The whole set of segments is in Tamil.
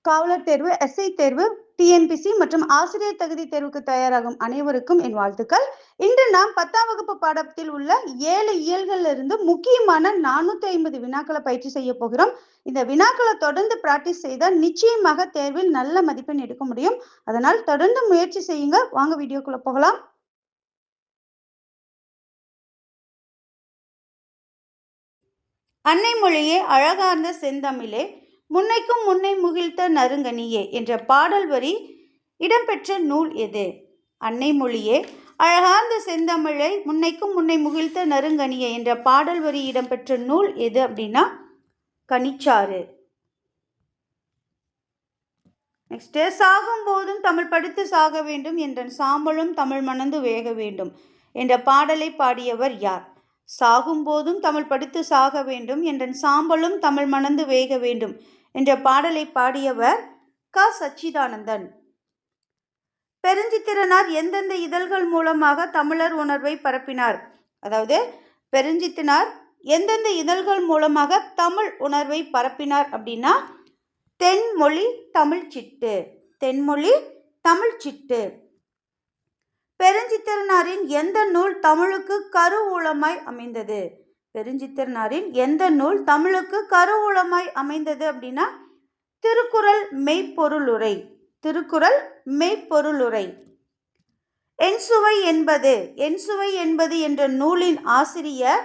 காவலர் தேர்வு, எஸ்ஐ தேர்வு, டிஎன்பிசி மற்றும் ஆசிரியர் தகுதி தேர்வுக்கு தயாராகும் அனைவருக்கும் என் வாழ்த்துக்கள். இன்று நாம் 10ஆம் வகுப்பு பாடத்தில் உள்ள 7 இயல்களிலிருந்து முக்கியமான 450 வினாக்களை பயிற்சி செய்ய போகிறோம். இந்த வினாக்களை தொடர்ந்து பிராக்டிஸ் செய்தால் நிச்சயமாக தேர்வில் நல்ல மதிப்பெண் எடுக்க முடியும். அதனால் தொடர்ந்து முயற்சி செய்யுங்க. வாங்க வீடியோக்குள்ள போகலாம். அன்னை மொழியே அழகார்ந்த செந்தமிழே, முன்னைக்கும் முன்னை முகிழ்த்த நறுங்கனியே என்ற பாடல் வரி இடம்பெற்ற நூல் எது? அன்னை மொழியே அழகார்ந்த செந்தமிழை முன்னைக்கும் முன்னை முகிழ்த்த நறுங்கனியே என்ற பாடல் வரி இடம்பெற்ற நூல் எது அப்படின்னா கனிச்சாறு. நெக்ஸ்ட், சாகும் போதும் தமிழ் படித்து சாக வேண்டும் என்ற சாம்பலும் தமிழ் மணந்து வேக வேண்டும் என்ற பாடலை பாடியவர் யார்? சாகும் போதும் தமிழ் படித்து சாக வேண்டும் என்ற சாம்பலும் தமிழ் மணந்து வேக வேண்டும் என்ற பாடலை பாடியவர் க. சச்சிதானந்தன். பெருஞ்சித்திரனார் எந்தெந்த இதழ்கள் மூலமாக தமிழர் உணர்வை பரப்பினார்? அதாவது பெருஞ்சித்திரனார் எந்தெந்த இதழ்கள் மூலமாக தமிழ் உணர்வை பரப்பினார் அப்படின்னா தென்மொழி தமிழ் சிட்டு. தென்மொழி தமிழ் சிட்டு. பெருஞ்சித்திரனாரின் எந்த நூல் தமிழுக்கு கருவூலமாய் அமைந்தது? பெருஞ்சித்திரனாரின் எந்த நூல் தமிழுக்கு கருவூலமாய் அமைந்தது அப்படின்னா திருக்குறள் மெய்ப்பொருளுரை. திருக்குறள் மெய்ப்பொருளுரை. என்சுவை என்பது என்ற நூலின் ஆசிரியர்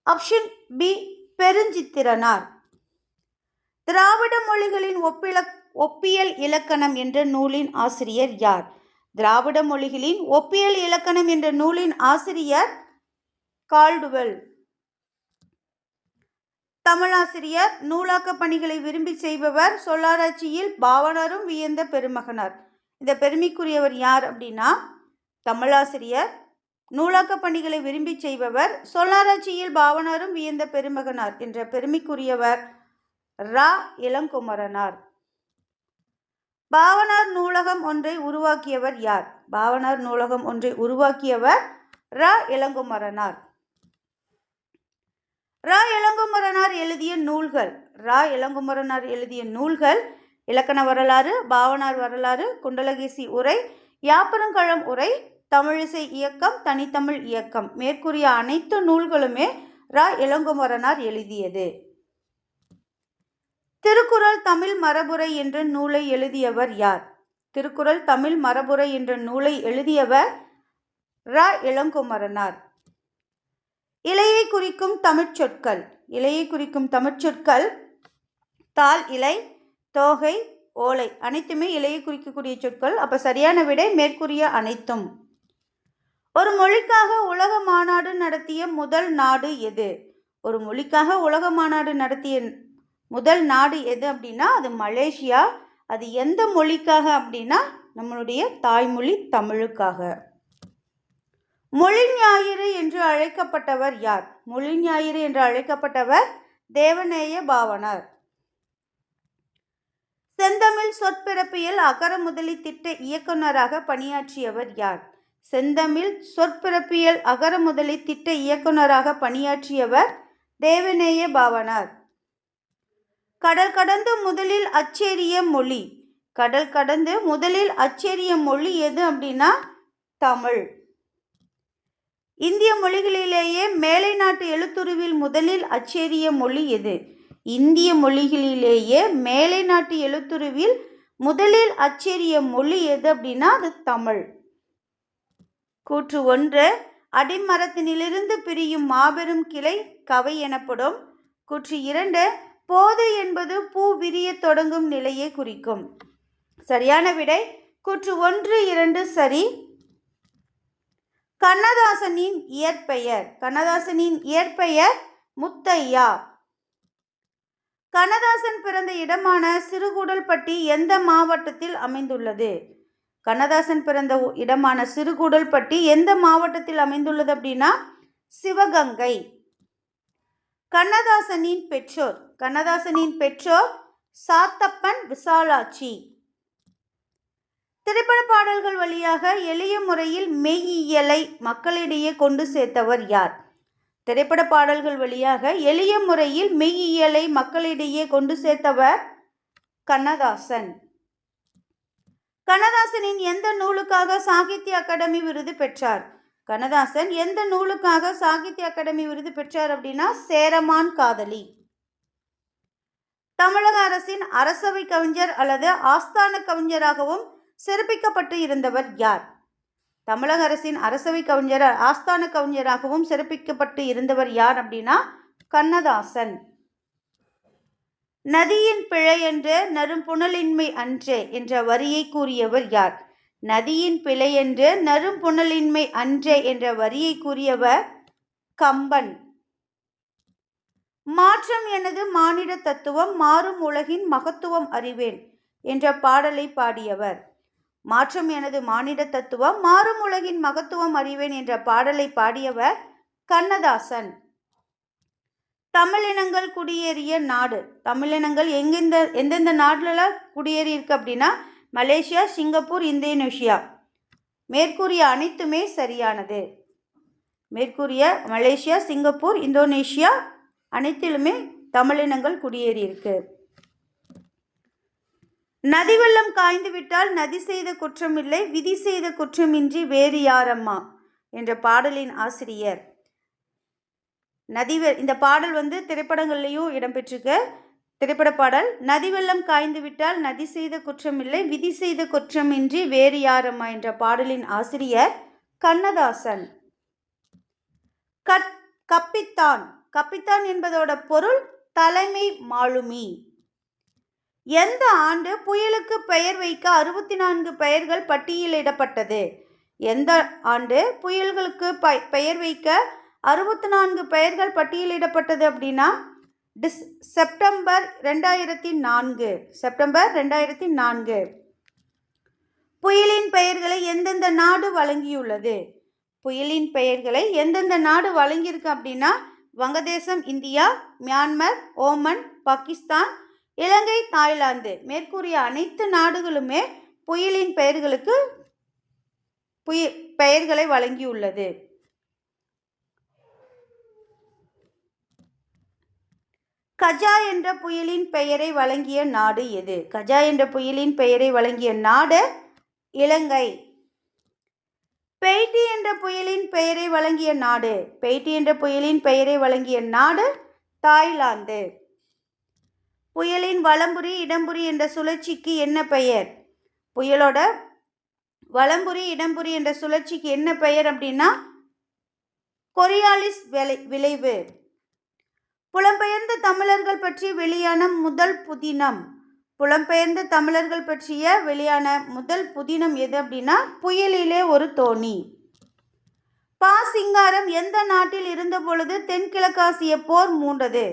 ஆப்ஷன் பி பெருஞ்சித்திரனார். திராவிட மொழிகளின் ஒப்பியல் இலக்கணம் என்ற நூலின் ஆசிரியர் யார்? திராவிட மொழிகளின் ஒப்பியல் இலக்கணம் என்ற நூலின் ஆசிரியர் கால்டுவெல். தமிழாசிரியர், நூலாக்க பணிகளை விரும்பி செய்பவர், சொல்லாராய்ச்சியில் பாவனரும் வியந்த பெருமகனார். இந்த பெருமைக்குரியவர் யார் அப்படின்னா தமிழாசிரியர், நூலாக்க பணிகளை விரும்பி செய்பவர், சொல்லாராய்ச்சியில் பாவனரும் வியந்த பெருமகனார் என்ற பெருமைக்குரியவர் ரா. இளங்குமரனார். பாவனார் நூலகம் ஒன்றை உருவாக்கியவர் யார்? பாவனார் நூலகம் ஒன்றை உருவாக்கியவர் ரா. இளங்குமரனார். ரா. இளங்குமரனார் எழுதிய நூல்கள். ரா. இளங்குமரனார் எழுதிய நூல்கள் இலக்கண வரலாறு, பாவனார் வரலாறு, குண்டலகேசி உரை, யாப்பருங்கழம் உரை, தமிழிசை இயக்கம், தனித்தமிழ் இயக்கம். மேற்கூறிய அனைத்து நூல்களுமே ரா. இளங்குமரனார் எழுதியது. திருக்குறள் தமிழ் மரபுரை என்ற நூலை எழுதியவர் யார்? திருக்குறள் தமிழ் மரபுரை என்ற நூலை எழுதியவர் ரா. இளங்குமரனார். இலையை குறிக்கும் தமிழ்ச்சொற்கள். இலையை குறிக்கும் தமிழ்ச்சொற்கள் தாள், இலை, தோகை, ஓலை அனைத்துமே இலையை குறிக்கக்கூடிய சொற்கள். அப்போ சரியான விடை மேற்கூறிய அனைத்தும். ஒரு மொழிக்காக உலக மாநாடு நடத்திய முதல் நாடு எது? ஒரு மொழிக்காக உலக மாநாடு நடத்திய முதல் நாடு எது அப்படின்னா அது மலேசியா. அது எந்த மொழிக்காக அப்படின்னா நம்மளுடைய தாய்மொழி தமிழுக்காக. மொழி ஞாயிறு என்று அழைக்கப்பட்டவர் யார்? மொழி ஞாயிறு என்று அழைக்கப்பட்டவர் தேவநேய பாவாணர். செந்தமிழ் சொற்பிறப்பியல் அகர முதலி திட்ட இயக்குநராக பணியாற்றியவர் யார்? செந்தமிழ் சொற்பிறப்பியல் அகர முதலி திட்ட இயக்குநராக பணியாற்றியவர் தேவநேய பாவாணர். கடல் கடந்து முதலில் அச்சேரிய மொழி. கடல் கடந்து முதலில் அச்சேரிய மொழி எது அப்படின்னா தமிழ். இந்திய மொழிகளிலேயே மேலை நாட்டு எழுத்துருவில் முதலில் அச்சேரிய மொழி எது? இந்திய மொழிகளிலேயே மேலை நாட்டு எழுத்துருவில் முதலில் அச்சேரிய மொழி எது அப்படின்னா அது தமிழ். கூற்று 1, அடிமரத்தினிலிருந்து பிரியும் மாபெரும் கிளை கவை எனப்படும். கூற்று 2, போது என்பது பூ விரிய தொடங்கும் நிலையை குறிக்கும். சரியான விடை கூற்று 1, 2 சரி. கண்ணதாசனின் இயற்பெயர். கண்ணதாசனின் இயற்பெயர் முத்தையா. கண்ணதாசன் பிறந்த இடமான சிறுகூடல்பட்டி எந்த மாவட்டத்தில் அமைந்துள்ளது? கண்ணதாசன் பிறந்த இடமான சிறுகூடல்பட்டி எந்த மாவட்டத்தில் அமைந்துள்ளது அப்படின்னா சிவகங்கை. கண்ணதாசனின் பெற்றோர். கண்ணதாசனின் பெற்றோர் சாத்தப்பன், விசாலாட்சி. திரைப்பட பாடல்கள் வழியாக எளிய முறையில் மெய்யியலை மக்களிடையே கொண்டு சேர்த்தவர் யார்? திரைப்பட பாடல்கள் வழியாக எளிய முறையில் மெய்யியலை மக்களிடையே கொண்டு சேர்த்தவர் கண்ணதாசன். கண்ணதாசனின் எந்த நூலுக்காக சாகித்ய அகாடமி விருது பெற்றார்? கண்ணதாசன் எந்த நூலுக்காக சாகித்ய அகாடமி விருது பெற்றார் அப்படின்னா சேரமான் காதலி. தமிழக அரசின் அரசவை கவிஞர் அல்லது ஆஸ்தான கவிஞராகவும் சிறப்பிக்கப்பட்டு இருந்தவர் யார்? தமிழக அரசின் அரசவை கவிஞர் ஆஸ்தான கவிஞராகவும் சிறப்பிக்கப்பட்டு இருந்தவர் யார் அப்படின்னா கண்ணதாசன். நதியின் பிழை என்று நறும்புணலின்மை அன்றே என்ற வரியை கூறியவர் யார்? நதியின் பிழை என்று நறும்புணலின்மை அன்றே என்ற வரியை கூறியவர் கம்பன். மாற்றம் எனது மானிட தத்துவம், மாறும் உலகின் மகத்துவம் அறிவேன் என்ற பாடலை பாடியவர்? மாற்றம் எனது மானிட தத்துவம், மாறும் உலகின் மகத்துவம் அறிவேன் என்ற பாடலை பாடியவர் கண்ணதாசன். தமிழினங்கள் குடியேறிய நாடு. தமிழினங்கள் எந்தெந்த நாடுல குடியேறி இருக்கு அப்படின்னா மலேசியா, சிங்கப்பூர், இந்தோனேஷியா. மேற்கூறிய அனைத்துமே சரியானது. மேற்கூறிய மலேசியா, சிங்கப்பூர், இந்தோனேஷியா அனைத்திலுமே தமிழினங்கள் குடியேறி இருக்கு. நதி வெள்ளம் காய்ந்து விட்டால் நதி செய்த குற்றமில்லை, விதி செய்த குற்றமின்றி வேறு யாரம்மா என்ற பாடலின் ஆசிரியர்? இந்த பாடல் திரைப்படங்கள்லையும் இடம்பெற்றிருக்கு. திரைப்பட பாடல். நதி வெள்ளம் காய்ந்து விட்டால் நதி செய்த குற்றமில்லை, விதி செய்த குற்றமின்றி வேறு யாரம்மா என்ற பாடலின் ஆசிரியர் கண்ணதாசன். கப்பித்தான். கப்பித்தான் என்பதோட பொருள் தலைமை மாலுமி. எந்த ஆண்டு புயலுக்கு பெயர் வைக்க 64 பெயர்கள் பட்டியலிடப்பட்டது? எந்த ஆண்டு புயல்களுக்கு பெயர் வைக்க 64 பெயர்கள் பட்டியலிடப்பட்டது அப்படின்னா செப்டம்பர் 2004. செப்டம்பர் 2004. புயலின் பெயர்களை எந்தெந்த நாடு வழங்கியுள்ளது? புயலின் பெயர்களை எந்தெந்த நாடு வழங்கியிருக்கு அப்படின்னா வங்கதேசம், இந்தியா, மியான்மர், ஓமன், பாகிஸ்தான், இலங்கை, தாய்லாந்து. மேற்கூறிய அனைத்து நாடுகளுமே புயலின் பெயர்களை வழங்கியுள்ளது. கஜா என்ற புயலின் பெயரை வழங்கிய நாடு எது? கஜா என்ற புயலின் பெயரை வழங்கிய நாடு இலங்கை. பெய்ட்டி என்ற புயலின் பெயரை வழங்கிய நாடு? பெய்ட்டி என்ற புயலின் பெயரை வழங்கிய நாடு தாய்லாந்து. புயலின் வலம்புரி இடம்புரி என்ற சுழற்சிக்கு என்ன பெயர்? புயலோட வலம்புரி இடம்புரி என்ற சுழற்சிக்கு என்ன பெயர் அப்படின்னா கொரியாலிஸ் விளைவு. புலம்பெயர்ந்த தமிழர்கள் பற்றி வெளியான முதல் புதினம். புலம்பெயர்ந்த தமிழர்கள் பற்றிய வெளியான முதல் புதினம் எது அப்படின்னா புயலிலே ஒரு தோணி. பா சிங்காரம் எந்த நாட்டில் இருந்த பொழுது தென்கிழக்காசிய போர் மூண்டது?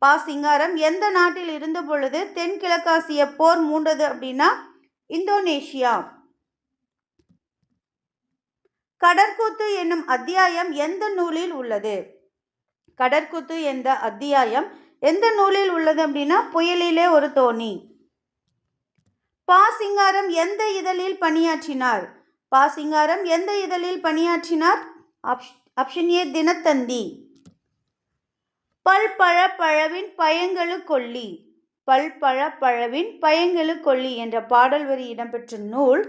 பா சிங்காரம் எந்த நாட்டில் இருந்த பொழுது தென்கிழக்காசிய போர் மூண்டது அப்படின்னா இந்தோனேஷியா. கடற்கூத்து என்னும் அத்தியாயம் எந்த நூலில் உள்ளது? கடற்கூத்து என்ற அத்தியாயம் எந்த நூலில் உள்ளது அப்படின்னா புயலிலே ஒரு தோணி. பா சிங்காரம் எந்த இதழில் பணியாற்றினார்? பா சிங்காரம் எந்த இதழில் பணியாற்றினார்? Option A Dinathanthi. பல்பழ பழவின் பயங்கெழு கொல்லி. பல்பழ பழவின் பயங்கெழு கொல்லி என்ற பாடல் வரி இடம்பெற்ற நூல்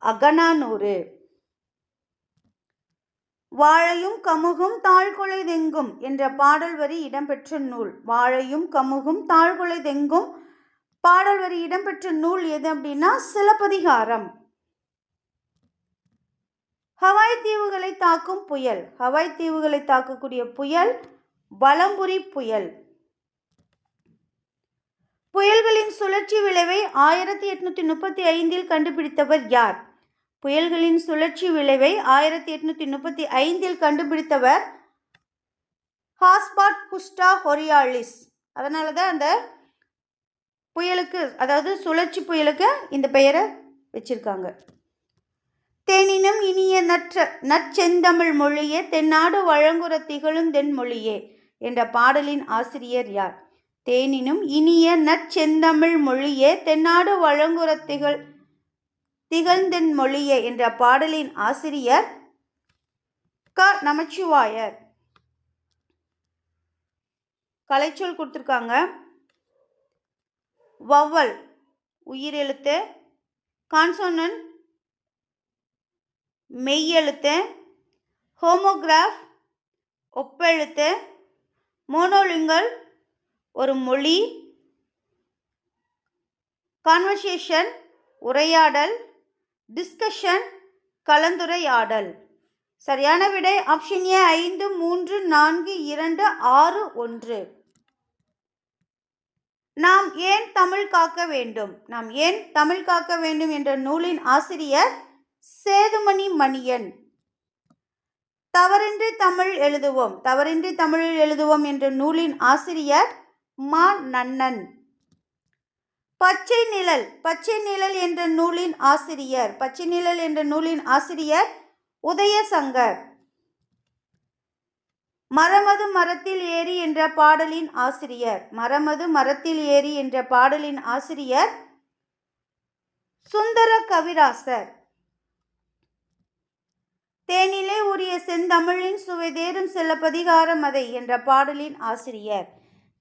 அகநானூறு. வாழையும் கமுகும் தாழ்குலைதெங்கும் என்ற பாடல் வரி இடம்பெற்ற நூல். வாழையும் கமுகும் தாழ்குலைதெங்கும் பாடல் வரி இடம்பெற்ற நூல் எது அப்படின்னா சிலப்பதிகாரம். ஹவாய் தீவுகளை தாக்கும் புயல். ஹவாய் தீவுகளை தாக்கக்கூடிய புயல் வலம்புரி புயல். புயல்களின் சுழற்சி விளைவை 1835 கண்டுபிடித்தவர் யார்? புயல்களின் சுழற்சி விளைவை 1835 கண்டுபிடித்தவர் ஹாஸ்பாட் குஸ்டா ஹொரியாலிஸ். அதனால தான் அந்த புயலுக்கு, அதாவது சுழற்சி புயலுக்கு இந்த பெயரை வச்சிருக்காங்க. தேனினும் இனிய நற்செந்தமிழ் மொழியே தென்னாடு வழங்குற திகழும் தென்மொழியே என்ற பாடலின் ஆசிரியர் யார்? தேனினும் இனிய நற்செந்தமிழ் மொழியே தென்னாடு வழங்குற திகழ்ந்தென் மொழியே என்ற பாடலின் ஆசிரியர் க. நமச்சிவாயர். கலைச்சொல் கொடுத்துருக்காங்க. வவ்வல் உயிரெழுத்து, கான்சோனன்ட் மெய்யெழுத்து, ஹோமோகிராஃப் ஒப்பெழுத்து, மோனோலிங்கல் ஒரு மொழி, கான்வர்சேஷன் உரையாடல், டிஸ்கஷன் கலந்துரையாடல். சரியான விடை ஆப்ஷன் ஏ 5, 3, 4, 2, 6, 1. நாம் ஏன் தமிழ் காக்க வேண்டும்? நாம் ஏன் தமிழ் காக்க வேண்டும் என்ற நூலின் ஆசிரியர் சேதுமணி மணியன். தவறின்றி தமிழ் எழுதுவோம், தவறின்றி தமிழில் எழுதுவோம் என்ற நூலின் ஆசிரியர் மா நன்னன். பச்சை நிழல், பச்சை நிழல் என்ற நூலின் ஆசிரியர், பச்சை நிழல் என்ற நூலின் ஆசிரியர் உதயசங்கர். மரமது மரத்தில் ஏறி என்ற பாடலின் ஆசிரியர், மரமது மரத்தில் ஏறி என்ற பாடலின் ஆசிரியர் சுந்தர கவிராசர். தேனிலே உரிய செந்தமிழின் சுவை தேரும் சிலப்பதிகாரம் அதை என்ற பாடலின் ஆசிரியர்,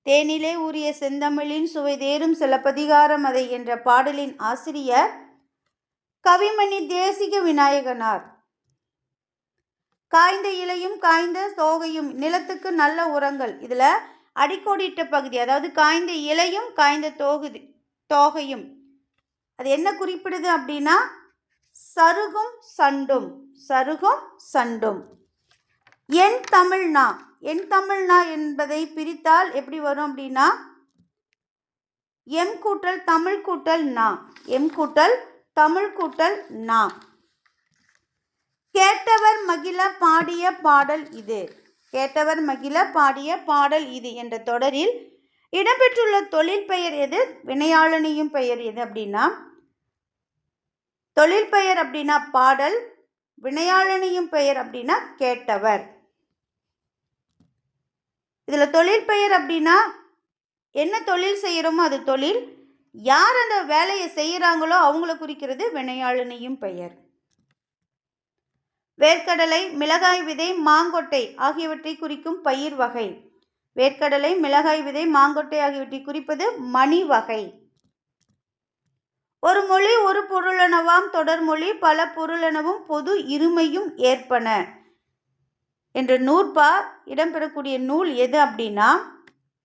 தேனிலே உரிய செந்தமிழின் சுவை தேரும் சிலப்பதிகாரம் அதை என்ற பாடலின் ஆசிரியர் கவிமணி தேசிக விநாயகனார். காய்ந்த இலையும் காய்ந்த தோகையும் நிலத்துக்கு நல்ல உரங்கள். இதில் அடிக்கோடிட்ட பகுதி, அதாவது காய்ந்த இலையும் காய்ந்த தோகையும் அது என்ன குறிப்பிடுது அப்படின்னா சருகும் சண்டும், சருகும் சண்டும். என் தமிழ்னா, என் தமிழ்னா என்பதை பிரித்தால் எப்படி வரும் அப்படின்னா எம் கூட்டல் தமிழ் கூட்டல் நா, எம் கூட்டல் தமிழ் கூட்டல் நா. கேட்டவர் மகிழ பாடிய பாடல் இது, கேட்டவர் மகிழ பாடிய பாடல் இது என்ற தொடரில் இடம்பெற்றுள்ள தொழில் பெயர் எது, வினையாளனியும் பெயர் எது அப்படின்னா தொழில் பெயர் அப்படின்னா பாடல், வினையாளனியும் பெயர் அப்படின்னா கேட்டவர். இதில் தொழில் பெயர் அப்படின்னா என்ன தொழில் செய்கிறோமோ அது தொழில், யார் அந்த வேலையை செய்கிறாங்களோ அவங்கள குறிக்கிறது வினையாளனியும் பெயர். வேர்க்கடலை, மிளகாய் விதை, மாங்கொட்டை ஆகியவற்றை குறிக்கும் பயிர் வகை. வேர்க்கடலை, மிளகாய் விதை, மாங்கொட்டை ஆகியவற்றை குறிப்பது மணி வகை. ஒரு மொழி ஒரு பொருளெனவாம் தொடர்மொழி பல பொருளெனவும் பொது இருமையும் ஏற்பன என்ற நூற்பா இடம்பெறக்கூடிய நூல் எது அப்படின்னா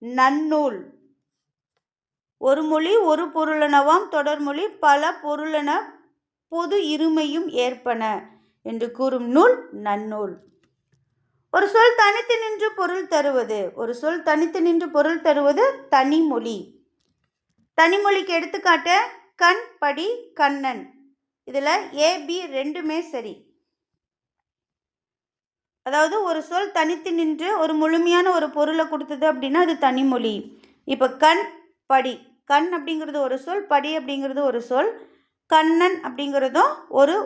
நன்னூல். ஒரு மொழி ஒரு பொருளெனவாம் தொடர்மொழி பல பொருளென பொது இருமையும் ஏற்பன என்று கூறும் நூல் நன்னூல். ஒரு சொல் தனித்து நின்று பொருள் தருவது, ஒரு சொல் தனித்து நின்று பொருள் தருவது தனிமொழி. தனிமொழிக்கு எடுத்துக்காட்டு கண், படி, கண்ணன். இதில் ஏபி ரெண்டுமே சரி. அதாவது ஒரு சொல் தனித்து நின்று ஒரு முழுமையான ஒரு பொருளை கொடுத்தது அப்படின்னா அது தனிமொழி. இப்போ கண், படி, கண் அப்படிங்கிறது ஒரு சொல், படி அப்படிங்கிறது ஒரு சொல், கண்ணன் அப்படிங்கிறதும் ஒரு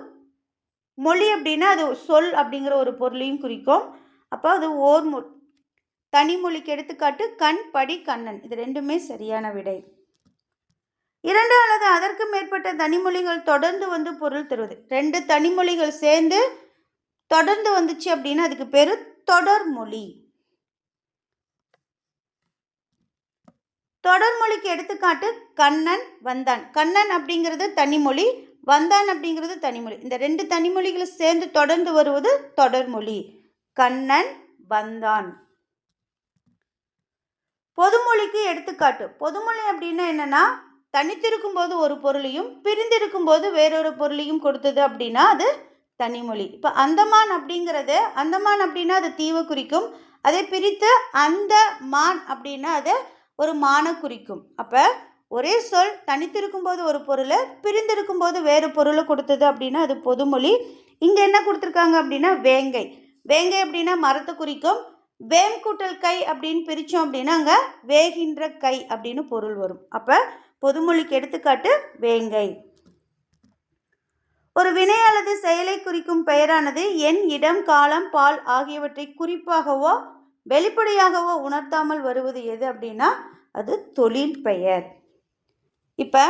மொழி அப்படின்னா அது சொல் அப்படிங்கிற ஒரு பொருளையும் குறிக்கும். அப்போ அது ஓர் தனிமொழிக்கு எடுத்துக்காட்டு கண், படி, கண்ணன். இது ரெண்டுமே சரியான விடை. இரண்டு அல்லது அதற்கு மேற்பட்ட தனிமொழிகள் தொடர்ந்து வந்து பொருள் தருவது. ரெண்டு தனிமொழிகள் சேர்ந்து தொடர்ந்து வந்துச்சு அப்படின்னா அதுக்கு பேரு தொடர்மொழி. தொடர்மொழிக்கு எடுத்துக்காட்டு கண்ணன், வந்தான். கண்ணன் அப்படிங்கிறது தனிமொழி, வந்தான் அப்படிங்கிறது தனிமொழி. இந்த ரெண்டு தனிமொழிகள் சேர்ந்து தொடர்ந்து வருவது தொடர்மொழி. கண்ணன், வந்தான். பொதுமொழிக்கு எடுத்துக்காட்டு. பொதுமொழி அப்படின்னா என்னன்னா தனித்திருக்கும் போது ஒரு பொருளையும் பிரிந்திருக்கும் போது வேறொரு பொருளையும் கொடுத்தது அப்படின்னா அது தனிமொழி. இப்போ அந்தமான் அப்படிங்கிறது, அந்தமான் அப்படின்னா அது தீவை குறிக்கும். அதை பிரித்து அந்த மான் அப்படின்னா அது ஒரு மானை குறிக்கும். அப்போ ஒரே சொல் தனித்திருக்கும் போது ஒரு பொருளை பிரிந்திருக்கும் போது வேறு பொருளை கொடுத்தது அப்படின்னா அது பொதுமொழி. இங்கே என்ன கொடுத்துருக்காங்க அப்படின்னா வேங்கை. வேங்கை அப்படின்னா மரத்தை குறிக்கும். வேம் கூட்டல் கை அப்படின்னு பிரித்தோம் அப்படின்னா அங்கே வேகின்ற கை அப்படின்னு பொருள் வரும். அப்போ பொதுமொழிக்கு எடுத்துக்காட்டு வேங்கை. ஒரு வினை அல்லது செயலை குறிக்கும் பெயரானது எண், இடம், காலம், பால் ஆகியவற்றை குறிப்பாகவோ வெளிப்படையாகவோ உணர்த்தாமல் வருவது எது அப்படின்னா அது தொழில் பெயர். இப்போ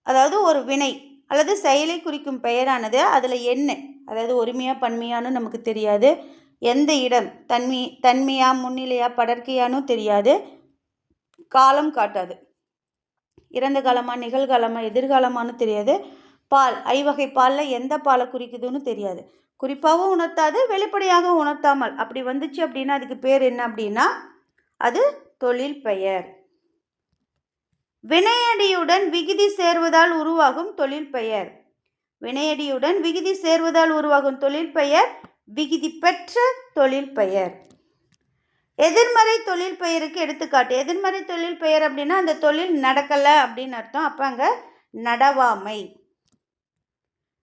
அதாவது ஒரு வினை அல்லது செயலை குறிக்கும் பெயரானது அதில் என்ன, அதாவது ஒருமையா பன்மையானு நமக்கு தெரியாது, எந்த இடம் தன்மையா முன்னிலையா படர்க்கையானும் தெரியாது, காலம் காட்டாது. இறந்த காலமா, நிகழ்காலமா, எதிர்காலமானு தெரியாது. பால், ஐவகை பாலில் எந்த பாலை குறிக்குதுன்னு தெரியாது. குறிப்பாகவும் உணர்த்தாது, வெளிப்படையாக உணர்த்தாமல் அப்படி வந்துச்சு அப்படின்னா அதுக்கு பேர் என்ன அப்படின்னா அது தொழில் பெயர். வினையடியுடன் விகுதி சேர்வதால் உருவாகும் தொழில் பெயர். வினையடியுடன் விகுதி சேர்வதால் உருவாகும் தொழில் பெயர் விகுதி பெற்ற தொழில் பெயர். எதிர்மறை தொழில் பெயருக்கு எடுத்துக்காட்டு. எதிர்மறை தொழில் பெயர் அப்படின்னா அந்த தொழில் நடக்கலை அப்படின்னு அர்த்தம். அப்போ அங்கே நடவாமை.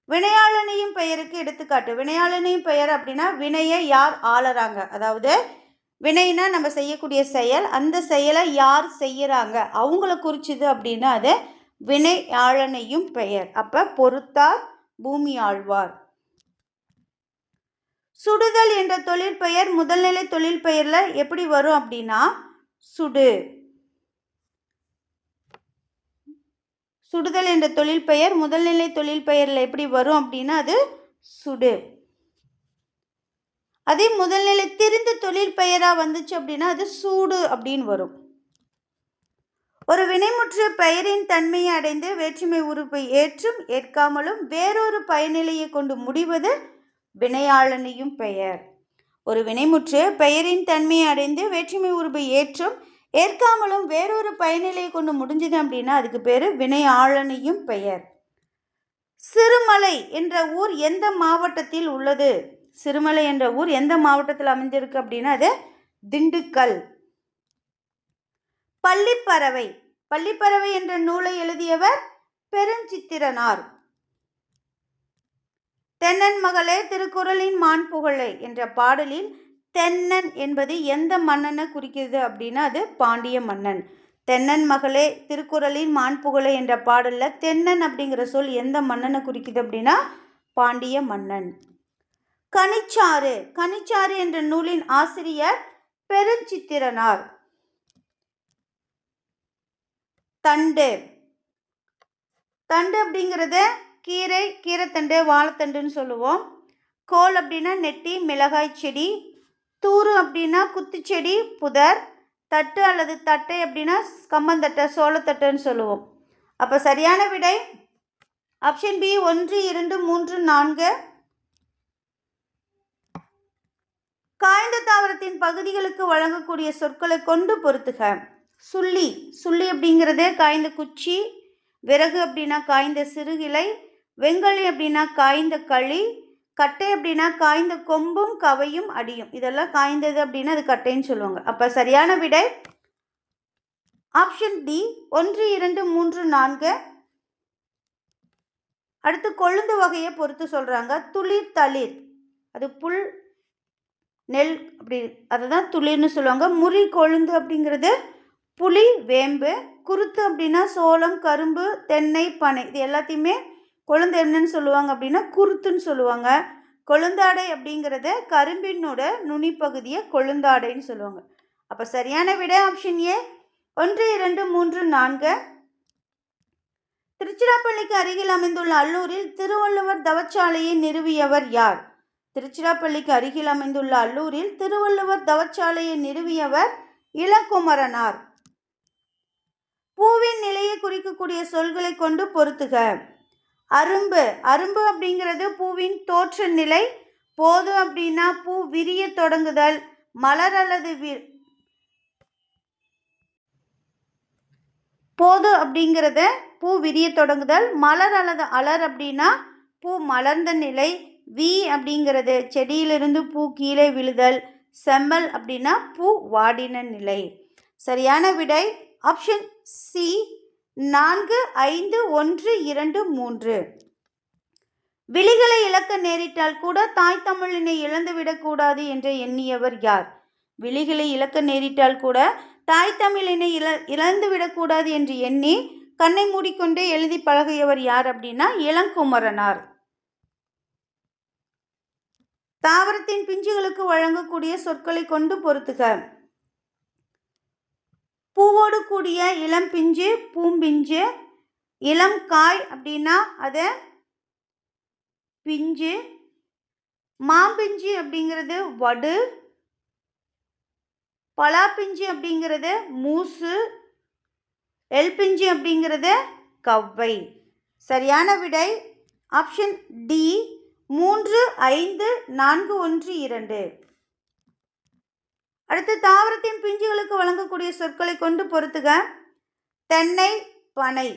வினையாளனையும் பெயருக்கு எடுத்துக்காட்டு. வினையாளனையும் பெயர் அப்படின்னா வினையை யார் ஆளறாங்க, அதாவது வினைனா நம்ம செய்யக்கூடிய செயல், அந்த செயலை யார் செய்யறாங்க அவங்கள குறிச்சுது அப்படின்னா அது வினையாளனையும் பெயர். அப்ப பொறுத்தார் பூமி ஆழ்வார். சுடுதல் என்ற தொழில் பெயர் முதல்நிலை தொழில் பெயர்ல எப்படி வரும் அப்படின்னா சுடு. சுடுதல் என்ற தொழில் பெயர் முதல்நிலை தொழில் பெயர்ல எப்படி வரும் அப்படின்னா அது சுடு. அதே முதல்நிலை திரிந்த தொழில் பெயரா வந்துச்சு அப்படின்னா அது சூடு அப்படின்னு வரும். ஒரு வினைமுற்று பெயரின் தன்மையை அடைந்து வேற்றுமை உறுப்பை ஏற்றும் ஏற்காமலும் வேறொரு பயனிலையை கொண்டு முடிவது வினையாளனையும் பெயர். ஒரு வினைமுற்று பெயரின் தன்மையை அடைந்து வேற்றுமை உறுப்பை ஏற்றும் ஏற்காமலும் வேறொரு பயனிலையை கொண்டு முடிஞ்சது அப்படின்னா அதுக்கு பேரு வினையாளனையும் பெயர். சிறுமலை என்ற ஊர் எந்த மாவட்டத்தில் உள்ளது? சிறுமலை என்ற ஊர் எந்த மாவட்டத்தில் அமைந்திருக்கு அப்படின்னா அது திண்டுக்கல். பள்ளிப்பறவை. பள்ளிப்பறவை என்ற நூலை எழுதியவர் பெருஞ்சித்திரனார். தென்னன் மகளே திருக்குறளின் மான் புகழே என்ற பாடலில் தென்னன் என்பது எந்த மன்னனை குறிக்கிறது அப்படின்னா அது பாண்டிய மன்னன். தென்னன் மகளே திருக்குறளின் மான் புகழே என்ற பாடலில் தென்னன் அப்படிங்கிற சொல் எந்த மன்னனை குறிக்குது அப்படின்னா பாண்டிய மன்னன். கனிச்சாறு. கனிச்சாறு என்ற நூலின் ஆசிரியர் பெருஞ்சித்திரனார். தண்டு. தண்டு அப்படிங்கிறத கீரை, கீரைத்தண்டு, வாழைத்தண்டுன்னு சொல்லுவோம். கோல் அப்படின்னா நெட்டி, மிளகாய் செடி. தூறு அப்படின்னா குத்துச்செடி, புதர். தட்டு அல்லது தட்டை அப்படின்னா கம்பந்தட்டை, சோளத்தட்டைன்னு சொல்லுவோம். அப்போ சரியான விடை ஆப்ஷன் பி 1, 2, 3, 4. காய்ந்த தாவரத்தின் பகுதிகளுக்கு வழங்கக்கூடிய சொற்களை கொண்டு பொறுத்துக. சுள்ளி. சுள்ளி அப்படிங்கிறது காய்ந்த குச்சி. விறகு அப்படின்னா காய்ந்த சிறுகிளை. வெங்கலி அப்படின்னா காய்ந்த களி. கட்டை அப்படின்னா காய்ந்த கொம்பும் கவையும் அடியும். இதெல்லாம் காய்ந்தது அப்படின்னா அது கட்டைன்னு சொல்லுவாங்க. அப்போ சரியான விடை ஆப்ஷன் டி 1, 2, 3, 4. அடுத்து கொழுந்து வகையை பொறுத்து சொல்கிறாங்க. துளிர் தளிர் அது புல் நெல் அப்படி அதுதான் துளிர்னு சொல்லுவாங்க. முறி கொழுந்து அப்படிங்கிறது புளி வேம்பு. குருத்து அப்படின்னா சோளம், கரும்பு, தென்னை, பனை. இது எல்லாத்தையுமே கொழுந்து என்னன்னு சொல்லுவாங்க அப்படின்னா குருத்துன்னு சொல்லுவாங்க. கொழுந்தாடை அப்படிங்கிறத கரும்பினோட நுனிப்பகுதியை கொழுந்தாடைன்னு சொல்லுவாங்க. அப்போ சரியான விட ஆப்ஷன் ஏ 1, 2, 3, 4. திருச்சிராப்பள்ளிக்கு அருகில் அமைந்துள்ள அல்லூரில் திருவள்ளுவர் தவச்சாலையை நிறுவியவர் யார்? திருச்சிராப்பள்ளிக்கு அருகில் அமைந்துள்ள அல்லூரில் திருவள்ளுவர் தவச்சாலையை நிறுவியவர் இளங்குமரனார். பூவின் நிலையை குறிக்கக்கூடிய சொல்களை கொண்டு பொறுத்துக. அரும்பு. அரும்பு அப்படிங்கிறது பூவின் தோற்ற நிலை. போது அப்படின்னா பூ விரிய தொடங்குதல். மலர் அல்லது போது அப்படிங்கிறத பூ விரிய தொடங்குதல். மலர் அல்லது அலர் அப்படின்னா பூ மலர்ந்த நிலை. வி அப்படிங்கிறது செடியிலிருந்து பூ கீழே விழுதல். செம்மல் அப்படின்னா பூ வாடின நிலை. சரியான விடை ஆப்ஷன் சி 4, 5, 1, 2, 3. விழிகளை இழக்க நேரிட்டால் கூட தாய் தமிழினை இழந்துவிடக்கூடாது என்று எண்ணியவர் யார்? விழிகளை இழக்க நேரிட்டால் கூட தாய் தமிழினை இழந்துவிடக்கூடாது என்று எண்ணி கண்ணை மூடிக்கொண்டே எழுதி பழகியவர் யார் அப்படின்னா இளங்குமரனார். தாவரத்தின் பிஞ்சுகளுக்கு வழங்கக்கூடிய சொற்களை கொண்டு பொறுத்துக. பூவோடு கூடிய இளம் பிஞ்சு பூம்பிஞ்சு. இளம் காய் அப்படின்னா அது பிஞ்சு. மாம்பிஞ்சு அப்படிங்கிறது வடு. பலாப்பிஞ்சு அப்படிங்கிறது மூசு. எல் பிஞ்சு அப்படிங்கிறது கவ்வை. சரியான விடை ஆப்ஷன் டி 3, 5, 4, 1, 2. அடுத்து தாவரத்தின் பிஞ்சுகளுக்கு வழங்கக்கூடிய சொற்களை கொண்டு பொறுத்துக. தென்னை பனை.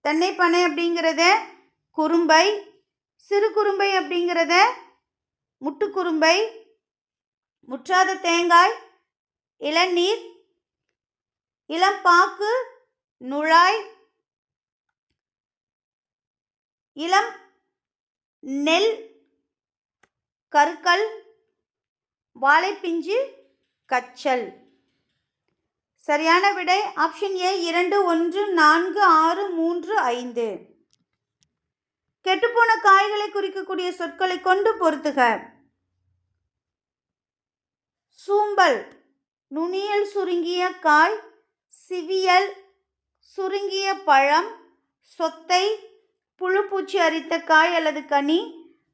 தென்னை பனை அப்படிங்கிறத குறும்பை, சிறு குறும்பை அப்படிங்கிறத முட்டுக்குறும்பை, முற்றாத தேங்காய் இளநீர், இளம்பாக்கு நுழாய், இளம் நெல் கருக்கல், வாழைப்பிஞ்சு கச்சல். சரியான விடை ஆப்ஷன் ஏ 2, 1, 4, 6, 3, 5. கெட்டுப்போன காய்களை குறிக்கக்கூடிய சொற்களை கொண்டு பொறுத்துக. சூம்பல் நுனியல் சுருங்கிய காய், சிவியல் சுருங்கிய பழம், சொத்தை புழுப்பூச்சி அரித்த காய் அல்லது கனி,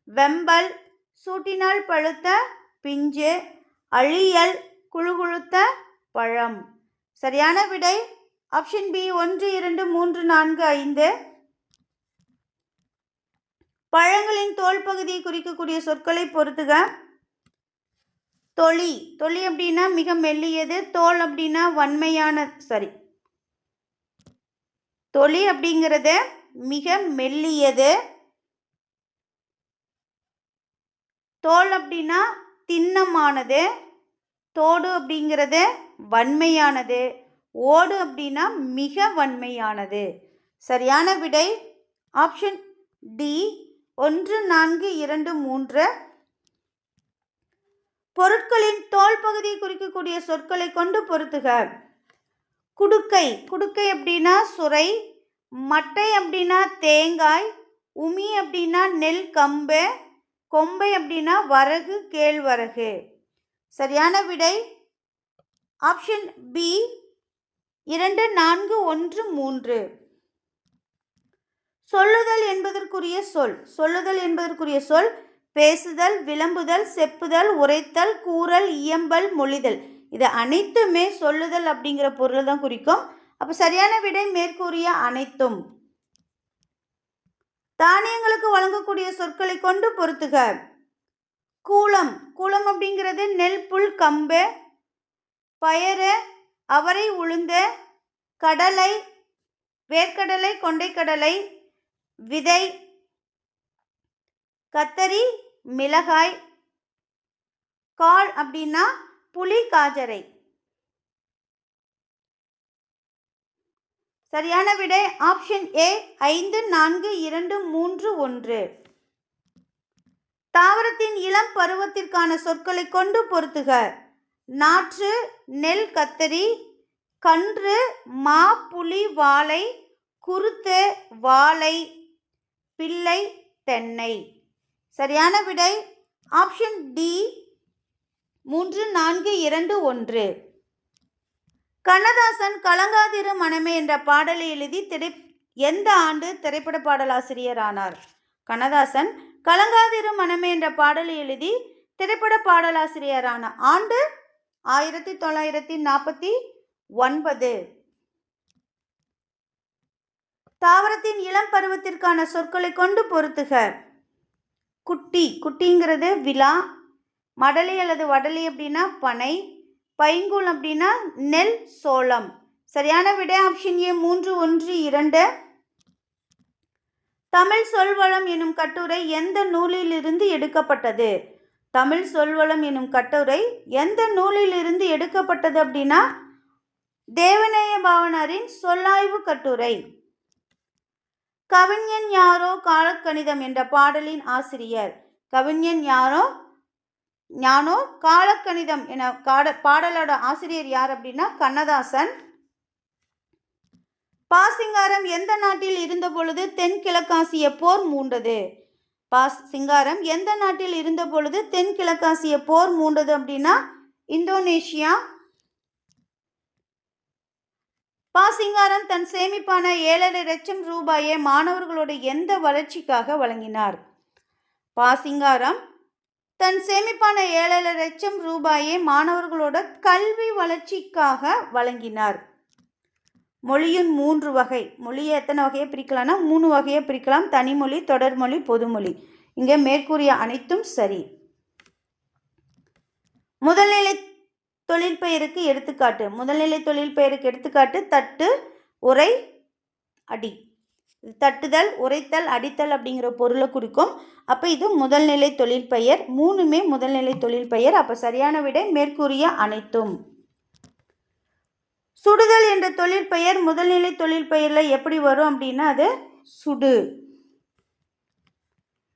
வெம்பல் சூட்டினால் பழுத்த பிஞ்சு, அழியல் குழுகுழுத்த பழம். சரியான விடை ஆப்ஷன் பி 1, 2, 3, 4, 5. பழங்களின் தோல் பகுதியை குறிக்கக்கூடிய சொற்களை பொறுத்துக. தொளி. தொளி அப்படின்னா மிக மெல்லியது. தோல் அப்படின்னா வன்மையான தொளி அப்படிங்கிறது மிக மெல்லியது. தோல் அப்படின்னா திண்ணமானது. தோடு அப்படிங்கிறது வன்மையானது. ஓடு அப்படின்னா மிக வன்மையானது. சரியான விடை ஆப்ஷன் டி 1, 4, 2, 3. பொருட்களின் தோல் பகுதியை குறிக்கக்கூடிய சொற்களை கொண்டு பொறுத்துக. குடுக்கை. குடுக்கை அப்படின்னா சுரை. மட்டை அப்படின்னா தேங்காய். உமி அப்படின்னா நெல் கம்பு. கொம்பை அப்படின்னா வரகு கேழ்வரகு. சரியான விடை ஆப்ஷன் பி 2, 4, 1, 3. சொல்லுதல் என்பதற்குரிய சொல். சொல்லுதல் என்பதற்குரிய சொல் பேசுதல், விளம்புதல், செப்புதல், உரைத்தல், கூறல், இயம்பல், மொழிதல். இது அனைத்துமே சொல்லுதல் அப்படிங்கிற பொருளை தான் குறிக்கும். அப்போ சரியான விடை மேற்கூறிய அனைத்தும். தானியங்களுக்கு வழங்கக்கூடிய சொற்களை கொண்டு பொறுத்துக. கூலம். கூலம் அப்படிங்கிறது நெல் புல் கம்பு, பயறு அவரை உளுந்து, கடலை வேர்க்கடலை கொண்டைக்கடலை, விதை கத்தரி மிளகாய், கால் அப்படின்னா புளி காஜரை. சரியான விடை ஆப்ஷன் ஏ 5, 4, 2, 3, 1. தாவரத்தின் இளம் பருவத்திற்கான சொற்களை கொண்டு பொறுத்துக. நாற்று நெல் கத்தரி, கன்று மா புளி வாழை, குருத்து வாழை, பிள்ளை தென்னை. சரியான விடை ஆப்ஷன் டி 3, 4, 2, 1. கண்ணதாசன் கலங்காதிரு மனமே என்ற பாடலை எழுதி எந்த ஆண்டு திரைப்பட பாடலாசிரியர் ஆனார்? கண்ணதாசன் கலங்காதிரு மனமே என்ற பாடலை எழுதி திரைப்பட பாடலாசிரியரான ஆண்டு 1949. தாவரத்தின் இளம் பருவத்திற்கான சொற்களை கொண்டு பொறுத்துக. குட்டி. குட்டிங்கிறது விழா. மடலி அல்லது வடலி அப்படின்னா பனை. பைங்கூல் அப்படின்னா நெல் சோளம். சரியான விடை ஆப்ஷன் ஏ 3, 1, 2. தமிழ் சொல்வளம் எனும் கட்டுரை எந்த நூலிலிருந்து எடுக்கப்பட்டது? தமிழ் சொல்வளம் எனும் கட்டுரை எந்த நூலிலிருந்து எடுக்கப்பட்டது அப்படின்னா தேவநேய பாவனரின் சொல்லாய்வு கட்டுரை. கவிஞன் யாரோ காலக்கணிதம் என்ற பாடலின் ஆசிரியர். கவிஞன் ஞானோ காலக்கணிதம் என பாடலோட ஆசிரியர் யார் அப்படின்னா கண்ணதாசன். பாசிங்காரம் எந்த நாட்டில் இருந்த பொழுது தென்கிழக்காசிய போர் மூண்டது? பாசிங்காரம் எந்த நாட்டில் இருந்த பொழுது தென்கிழக்காசிய போர் மூண்டது அப்படின்னா இந்தோனேஷியா. பாசிங்காரம் தன் சேமிப்பான 7.5 லட்சம் ரூபாயை மாணவர்களோட எந்த வளர்ச்சிக்காக வழங்கினார்? பாசிங்காரம் தன் சேமிப்பான 7.5 லட்சம் ரூபாயை மாணவர்களோட கல்வி வளர்ச்சிக்காக வழங்கினார். மொழியின் 3 வகை. மொழியை எத்தனை வகையை பிரிக்கலாம்னா 3 வகையை பிரிக்கலாம். தனிமொழி, தொடர்மொழி, பொதுமொழி. இங்கே மேற்கூறிய அனைத்தும் சரி. முதல்நிலை தொழிற்பெயருக்கு எடுத்துக்காட்டு. முதல்நிலை தொழிற்பெயருக்கு எடுத்துக்காட்டு தட்டு, உரை, அடி. தட்டுதல், உரைத்தல், அடித்தல் அப்படிங்கிற பொருளை குறிக்கும். அப்போ இது முதல்நிலை தொழிற்பெயர். 3மே முதல்நிலை தொழிற்பெயர். அப்போ சரியான விடை மேற்கூறிய அனைத்தும். சுடுதல் என்ற தொழிற்பெயர் முதல்நிலை தொழிற்பெயரில் எப்படி வரும் அப்படின்னா அது சுடு.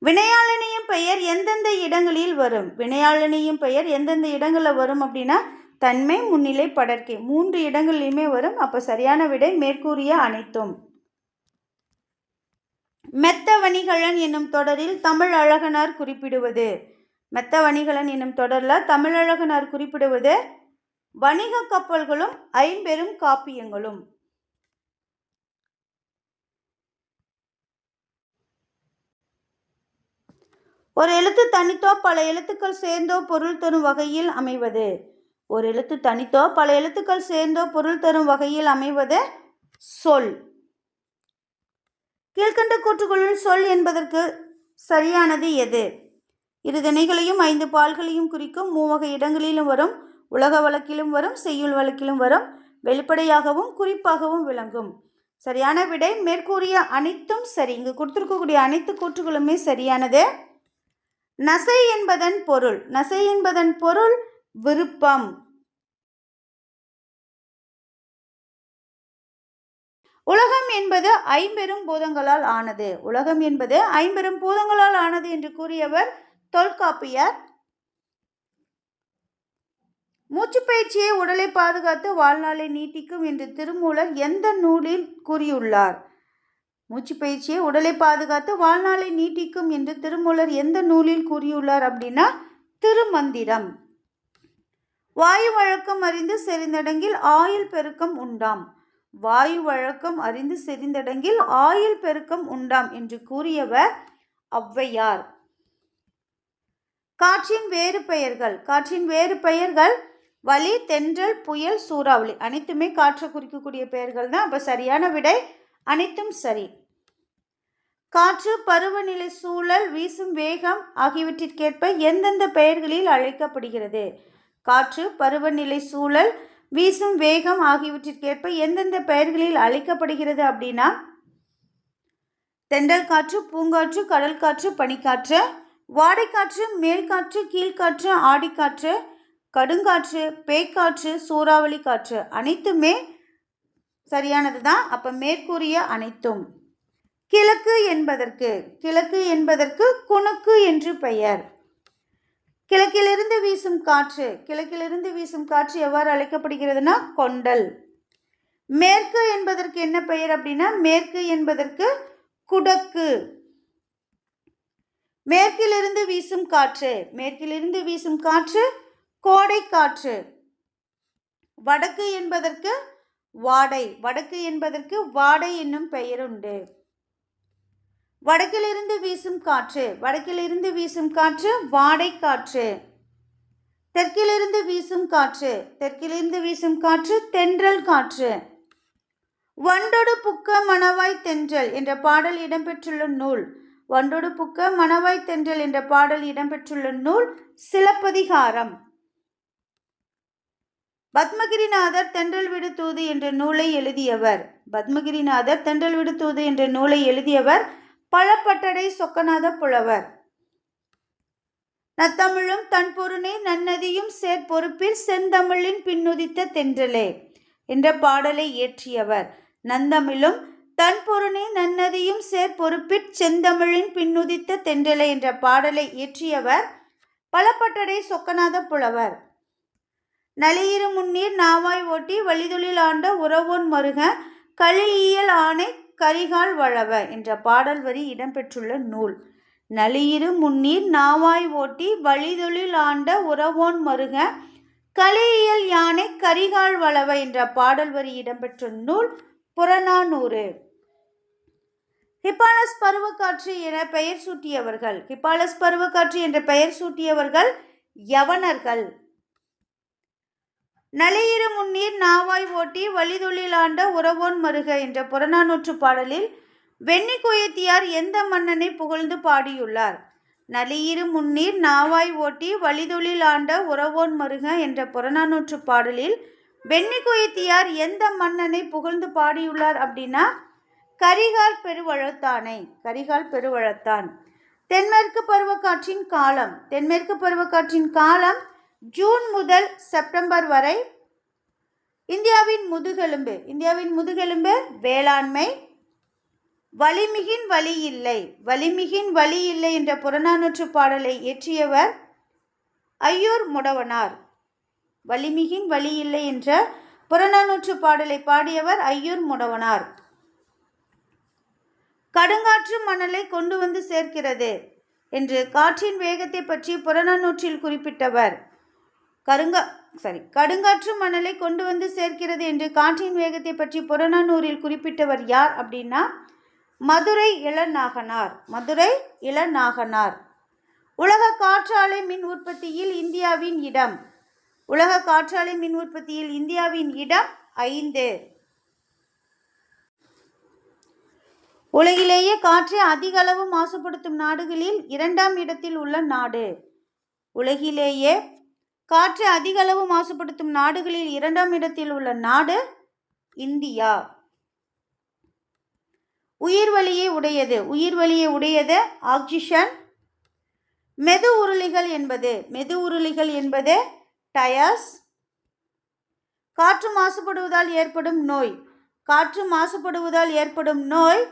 வினையாளனியும் பெயர் எந்தெந்த இடங்களில் வரும்? வினையாளனியும் பெயர் எந்தெந்த இடங்களில் வரும் அப்படின்னா தன்மை, முன்னிலை, படர்க்கை 3 இடங்கள்லையுமே வரும். அப்போ சரியான விடை மேற்கூறிய அனைத்தும். மெத்த வணிகழன் என்னும் தொடரில் தமிழ் அழகனார் குறிப்பிடுவது. மெத்த வணிகழன் என்னும் தொடரில் தமிழழகனார் குறிப்பிடுவது வணிக கப்பல்களும் ஐம்பெரும் காப்பியங்களும். ஒரு எழுத்து தனித்தோ பல எழுத்துக்கள் சேர்ந்தோ பொருள் தரும் வகையில் அமைவது. ஒரு எழுத்து தனித்தோ பல எழுத்துக்கள் சேர்ந்தோ பொருள் தரும் வகையில் அமைவது சொல். கீழ்கண்ட கூற்றுகளுள் சொல் என்பதற்கு சரியானது எது? இரு திணைகளையும் 5 பால்களையும் குறிக்கும். 3 வகை இடங்களிலும் வரும். உலக வழக்கிலும் வரும், செய்யுள் வழக்கிலும் வரும். வெளிப்படையாகவும் குறிப்பாகவும் விளங்கும். சரியான விடை மேற்கூறிய அனைத்தும் சரி. இங்கு கொடுத்திருக்கக்கூடிய அனைத்து கூற்றுகளுமே சரியானது. நசை என்பதன் பொருள். நசை என்பதன் பொருள் விருப்பம். உலகம் என்பது 5 பூதங்களால் ஆனது. உலகம் என்பது 5 பூதங்களால் ஆனது என்று கூறியவர் தொல்காப்பியர். மூச்சுப்பயிற்சியை உடலை பாதுகாத்து வாழ்நாளை நீட்டிக்கும் என்று திருமூலர் எந்த நூலில் கூறியுள்ளார்? மூச்சுப்பயிற்சியை உடலை பாதுகாத்து வாழ்நாளை நீட்டிக்கும் என்று திருமூலர் எந்த நூலில் கூறியுள்ளார் அப்படின்னா திருமந்திரம். வாயு வழக்கம் அறிந்து செறிந்தடங்கில் ஆயுள் பெருக்கம் உண்டாம். வாயு வழக்கம் அறிந்து செறிந்தடங்கில் ஆயுள் பெருக்கம் உண்டாம் என்று கூறியவர் ஔவையார். காற்றின் வேறு பெயர்கள். காற்றின் வேறு பெயர்கள் வளி, தென்றல், புயல், சூறாவளி. அனைத்துமே காற்றை குறிக்கக்கூடிய பெயர்கள் தான். அப்போ சரியான விடை அனைத்தும் சரி. காற்று பருவநிலை, சூழல், வீசும் வேகம் ஆகியவற்றிற்கேற்ப எந்தெந்த பெயர்களில் அழைக்கப்படுகிறது? காற்று பருவநிலை, சூழல், வீசும் வேகம் ஆகியவற்றிற்கேற்ப எந்தெந்த பெயர்களில் அழைக்கப்படுகிறது அப்படின்னா தென்றல் காற்று, பூங்காற்று, கடல் காற்று, பனிக்காற்று, வாடைக்காற்று, மேல்காற்று, கீழ்காற்று, ஆடிக்காற்று, கடுங்காற்று, பேய்காற்று, சூறாவளி காற்று. அனைத்துமே சரியானது தான். அப்போ மேற்கூறிய அனைத்தும். கிழக்கு என்பதற்கு. கிழக்கு என்பதற்கு குணுக்கு என்று பெயர். கிழக்கிலிருந்து வீசும் காற்று. கிழக்கிலிருந்து வீசும் காற்று எவ்வாறு அழைக்கப்படுகிறதுனா கொண்டல். மேற்கு என்பதற்கு என்ன பெயர் அப்படின்னா மேற்கு என்பதற்கு குடக்கு. மேற்கிலிருந்து வீசும் காற்று. மேற்கிலிருந்து வீசும் காற்று கோடை காற்று. வடக்கு என்பதற்கு வாடை. வடக்கு என்பதற்கு வாடை என்னும் பெயர் உண்டு. வடக்கிலிருந்து வீசும் காற்று. வடக்கிலிருந்து வீசும் காற்று வாடை காற்று. தெற்கிலிருந்து வீசும் காற்று. தெற்கிலிருந்து வீசும் காற்று தென்றல் காற்று. வண்டொடு புக்க மணவாய் தென்றல் என்ற பாடல் இடம்பெற்றுள்ள நூல். வண்டொடு புக்க மணவாய் தென்றல் என்ற பாடல் இடம்பெற்றுள்ள நூல் சிலப்பதிகாரம். பத்மகிரிநாதர் தென்றல் விடு தூது என்ற நூலை எழுதியவர். பத்மகிரிநாதர் தென்றல் விடு தூது என்ற நூலை எழுதியவர் பழப்பட்டடை சொக்கநாத புலவர். நத்தமிழும் தன்பொருணை நன்னதியும் சேர்பொறுப்பில் செந்தமிழின் பின்னுதித்த தென்றலே என்ற பாடலை இயற்றியவர். நந்தமிழும் தன்பொருணை நன்னதியும் சேர்பொறுப்பிற் செந்தமிழின் பின்னுதித்த தென்றலே என்ற பாடலை இயற்றியவர் பழப்பட்டடை சொக்கநாத புலவர். நலியிரு முன்னீர் நாவாய் ஓட்டி வழிதொழில் ஆண்ட உறவோன் மருக களியியல் ஆணை கரிகால் வளவ என்ற பாடல் வரி இடம்பெற்றுள்ள நூல். நலியிரு முன்னீர் நாவாய் ஓட்டி வழிதொழில் ஆண்ட உறவோன் மருக களியியல் யானை கரிகால் வளவ என்ற பாடல் வரி இடம்பெற்ற நூல் புறநானூறு. ஹிப்பாலஸ் பருவக்காற்று என பெயர் சூட்டியவர்கள். ஹிப்பாலஸ் பருவக்காற்று என்ற பெயர் சூட்டியவர்கள் யவனர்கள். நலியிரு முன்னீர் நாவாய் ஓட்டி வழிதொழிலாண்ட உறவோன் மருக என்ற புறநானூற்று பாடலில் வெண்ணி குயத்தியார் எந்த மன்னனை புகழ்ந்து பாடியுள்ளார்? நலியிரு முன்னீர் நாவாய் ஓட்டி வழிதொழிலாண்ட உறவோன் மருக என்ற புறநானூற்று பாடலில் வெண்ணி குயத்தியார் எந்த மன்னனை புகழ்ந்து பாடியுள்ளார் அப்படின்னா கரிகால் பெருவழத்தானை. கரிகால் பெருவழத்தான். தென்மேற்கு பருவக்காற்றின் காலம். தென்மேற்கு பருவக்காற்றின் காலம் ஜூன் முதல் செப்டம்பர் வரை. இந்தியாவின் முதுகெலும்பு. இந்தியாவின் முதுகெலும்பு வேளாண்மை. வலிமிகின் வழி இல்லை. வலிமிகின் வழி இல்லை என்ற புறநானூற்று பாடலை இயற்றியவர் ஐயூர் முடவனார். வலிமிகின் வழி இல்லை என்ற புறநானூற்று பாடலை பாடியவர் ஐயூர் முடவனார். கடுங்காற்று மணலை கொண்டு வந்து சேர்க்கிறது என்று காற்றின் வேகத்தை பற்றி புறநானூற்றில் குறிப்பிட்டவர் கடுங்காற்று மணலை கொண்டு வந்து சேர்க்கிறது என்று காற்றின் வேகத்தை பற்றி புறநானூரில் குறிப்பிட்டவர் யார் அப்படின்னா மதுரை இளநாகனார். மதுரை இளநாகனார். உலக காற்றாலை மின் உற்பத்தியில் இந்தியாவின் இடம். உலக காற்றாலை மின் உற்பத்தியில் இந்தியாவின் இடம் 5. உலகிலேயே காற்றை அதிக அளவு மாசுபடுத்தும் நாடுகளில் 2ஆம் இடத்தில் உள்ள நாடு. உலகிலேயே காற்றை அதிக அளவு மாசுபடுத்தும் நாடுகளில் 2ஆம் இடத்தில் உள்ள நாடு இந்தியா. உயிர்வளியை உடையது. உயிர்வளியை உடையது ஆக்சிஜன். மெது உருளிகள் என்பது டயர்ஸ். காற்று மாசுபடுவதால் ஏற்படும் நோய். காற்று மாசுபடுவதால் ஏற்படும் நோய்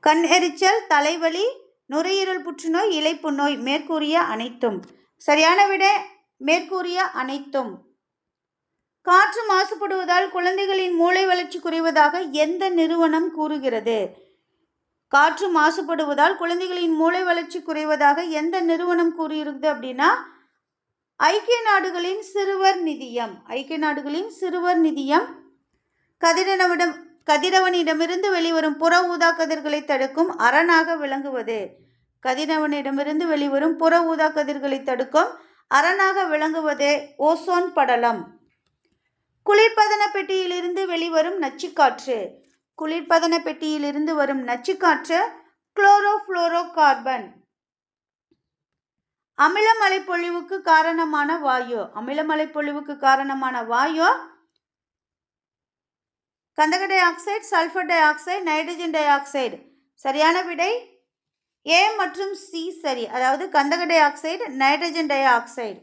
கண் எரிச்சல், தலைவலி, நுரையீரல் புற்றுநோய், இளைப்பு நோய். மேற்கூறிய அனைத்தும். சரியான விடை மேற்கூறிய அனைத்தும். காற்று மாசுபடுவதால் குழந்தைகளின் மூளை வளர்ச்சி குறைவதாக எந்த நிறுவனம் கூறுகிறது? காற்று மாசுபடுவதால் குழந்தைகளின் மூளை வளர்ச்சி குறைவதாக எந்த நிறுவனம் கூறுகிறது அப்படின்னா ஐக்கிய நாடுகளின் சிறுவர் நிதியம். ஐக்கிய நாடுகளின் சிறுவர் நிதியம். கதிரவனிடமிருந்து வெளிவரும் புற ஊதா கதிர்களை தடுக்கும் அரணாக விளங்குவது. கதிரவனிடமிருந்து வெளிவரும் புற ஊதா கதிர்களை தடுக்கும் அரணாக விளங்குவதே ஓசோன் படலம். குளிர்பதன பெட்டியிலிருந்து வெளிவரும் நச்சுக்காற்று. குளிர்பதன பெட்டியிலிருந்து வரும் நச்சுக்காற்று குளோரோஃப்ளோரோ கார்பன். அமிலமழைப்பொழிவுக்கு காரணமான வாயு. அமிலமழைப்பொழிவுக்கு காரணமான வாயு கந்தக di oxide, sulphur di oxide, nitrogen di oxide. சரியான விடை ஏ மற்றும் சி சரி. அதாவது கந்தக di oxide, nitrogen di oxide.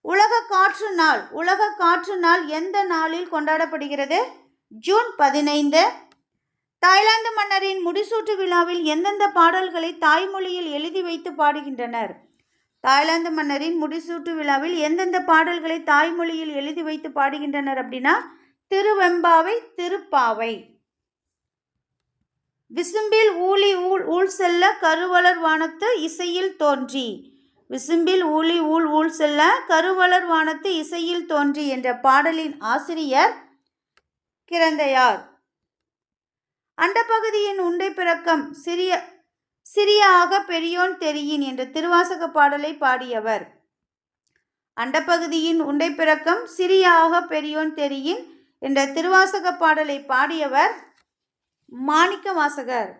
உலக காற்று நாள். உலக காற்று நாள் எந்த நாளில் கொண்டாடப்படுகிறது? ஜூன் 15. தாய்லாந்து மன்னரின் முடிசூட்டு விழாவில் எந்தெந்த பாடல்களை தாய்மொழியில் எழுதி வைத்து பாடுகின்றனர்? தாய்லாந்து மன்னரின் முடிசூட்டு விழாவில் எந்தெந்த பாடல்களை தாய்மொழியில் எழுதி வைத்து பாடுகின்றனர் அப்படின்னா திருவெம்பாவை, திருப்பாவை. விசும்பில் ஊழி ஊழ் செல்ல கருவளர் வானத்து இசையில் தோன்றி. விசும்பில் ஊழி ஊழ் செல்ல கருவளர் வானத்து இசையில் தோன்றி என்ற பாடலின் ஆசிரியர் கிரந்தையார். அண்டப்பகுதியின் உண்டை பிறக்கம் சிறியாக பெரியோன் தெரியின் என்ற திருவாசக பாடலை பாடியவர். அண்டப்பகுதியின் உண்டை பிறக்கம் சிறியாக பெரியோன் தெரியின் என்ற திருவாசக பாடலை பாடியவர் மாணிக்க வாசகர்.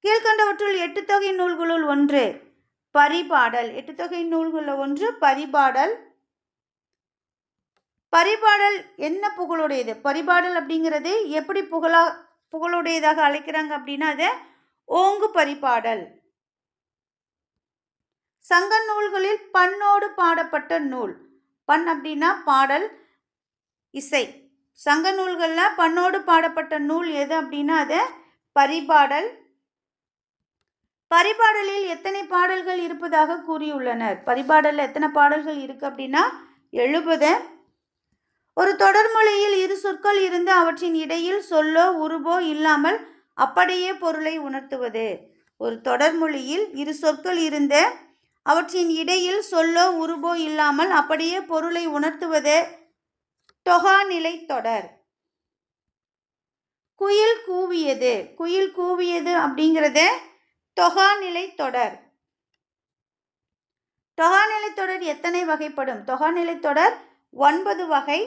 கீழ்கண்டவற்றுள் 8 தொகை நூல்களுள் ஒன்று பரிபாடல். 8 தொகை நூல்களில் ஒன்று பரிபாடல். பரிபாடல் என்ன புகழுடையது? பரிபாடல் அப்படிங்கிறது எப்படி புகழுடையதாக அழைக்கிறாங்க அப்படின்னா அது ஓங்கு பரிபாடல். சங்க நூல்களில் பண்ணோடு பாடப்பட்ட நூல். பண் அப்படின்னா பாடல், இசை. சங்க நூல்களில் பண்ணோடு பாடப்பட்ட நூல் எது அப்படின்னா அது பரிபாடல். பரிபாடலில் எத்தனை பாடல்கள் இருப்பதாக கூறியுள்ளனர்? பரிபாடலில் எத்தனை பாடல்கள் இருக்கு அப்படின்னா 70. ஒரு தொடர்மொழியில் இரு சொற்கள் இருந்து அவற்றின் இடையில் சொல்லோ உருவோ இல்லாமல் அப்படியே பொருளை உணர்த்துவது. ஒரு தொடர்மொழியில் இரு சொற்கள் இருந்து அவற்றின் இடையில் சொல்லோ உருவோ இல்லாமல் அப்படியே பொருளை உணர்த்துவது தொகாநிலை தொடர். குயில் கூவியது. குயில் கூவியது அப்படிங்கிறது தொகாநிலை தொடர். தொகாநிலை தொடர் எத்தனை வகைப்படும்? தொகாநிலை தொடர் 9 வகை.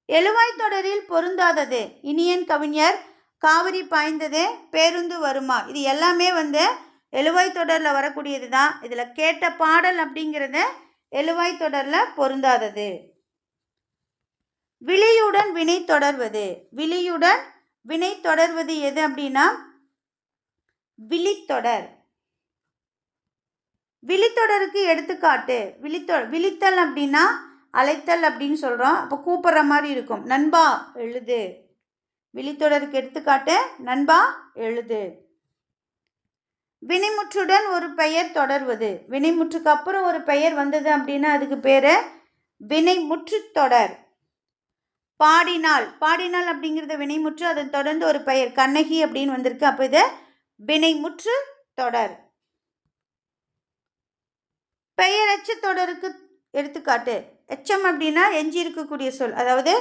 எழுவாய் தொடரில் பொருந்தாதது. இனியன் கவிஞர், காவிரி பாய்ந்ததே, பேருந்து வருமா, இது எல்லாமே எழுவாய் தொடரில் வரக்கூடியது தான். இதில் கேட்ட பாடல் அப்படிங்கிறது எழுவாய் தொடரில் பொருந்தாதது. விழியுடன் வினை தொடர்வது. விழியுடன் வினை தொடர்வது எது அப்படின்னா விழித்தொடர். விழித்தொடருக்கு எடுத்துக்காட்டு. விழித்தல் அப்படின்னா அழைத்தல் அப்படின்னு சொல்கிறோம். அப்போ கூப்பிட்ற மாதிரி இருக்கும். நண்பா எழுது. விழித்தொடருக்கு எடுத்துக்காட்டு நண்பா எழுது. வினைமுற்றுடன் ஒரு பெயர் தொடர்வது. வினைமுற்றுக்கு அப்புறம் ஒரு பெயர் வந்தது அப்படின்னா அதுக்கு பேர் வினைமுற்று தொடர். பாடினாள். பாடினாள் அப்படிங்கிறது வினைமுற்று, அதன் தொடர்ந்து ஒரு பெயர் கண்ணகி அப்படின்னு வந்திருக்கு. அப்போ இது வினைமுற்று தொடர். பெயரச்ச தொடருக்கு எடுத்துக்காட்டு. எச்சம் அப்படின்னா எஞ்சி இருக்கக்கூடிய சொல், அதாவது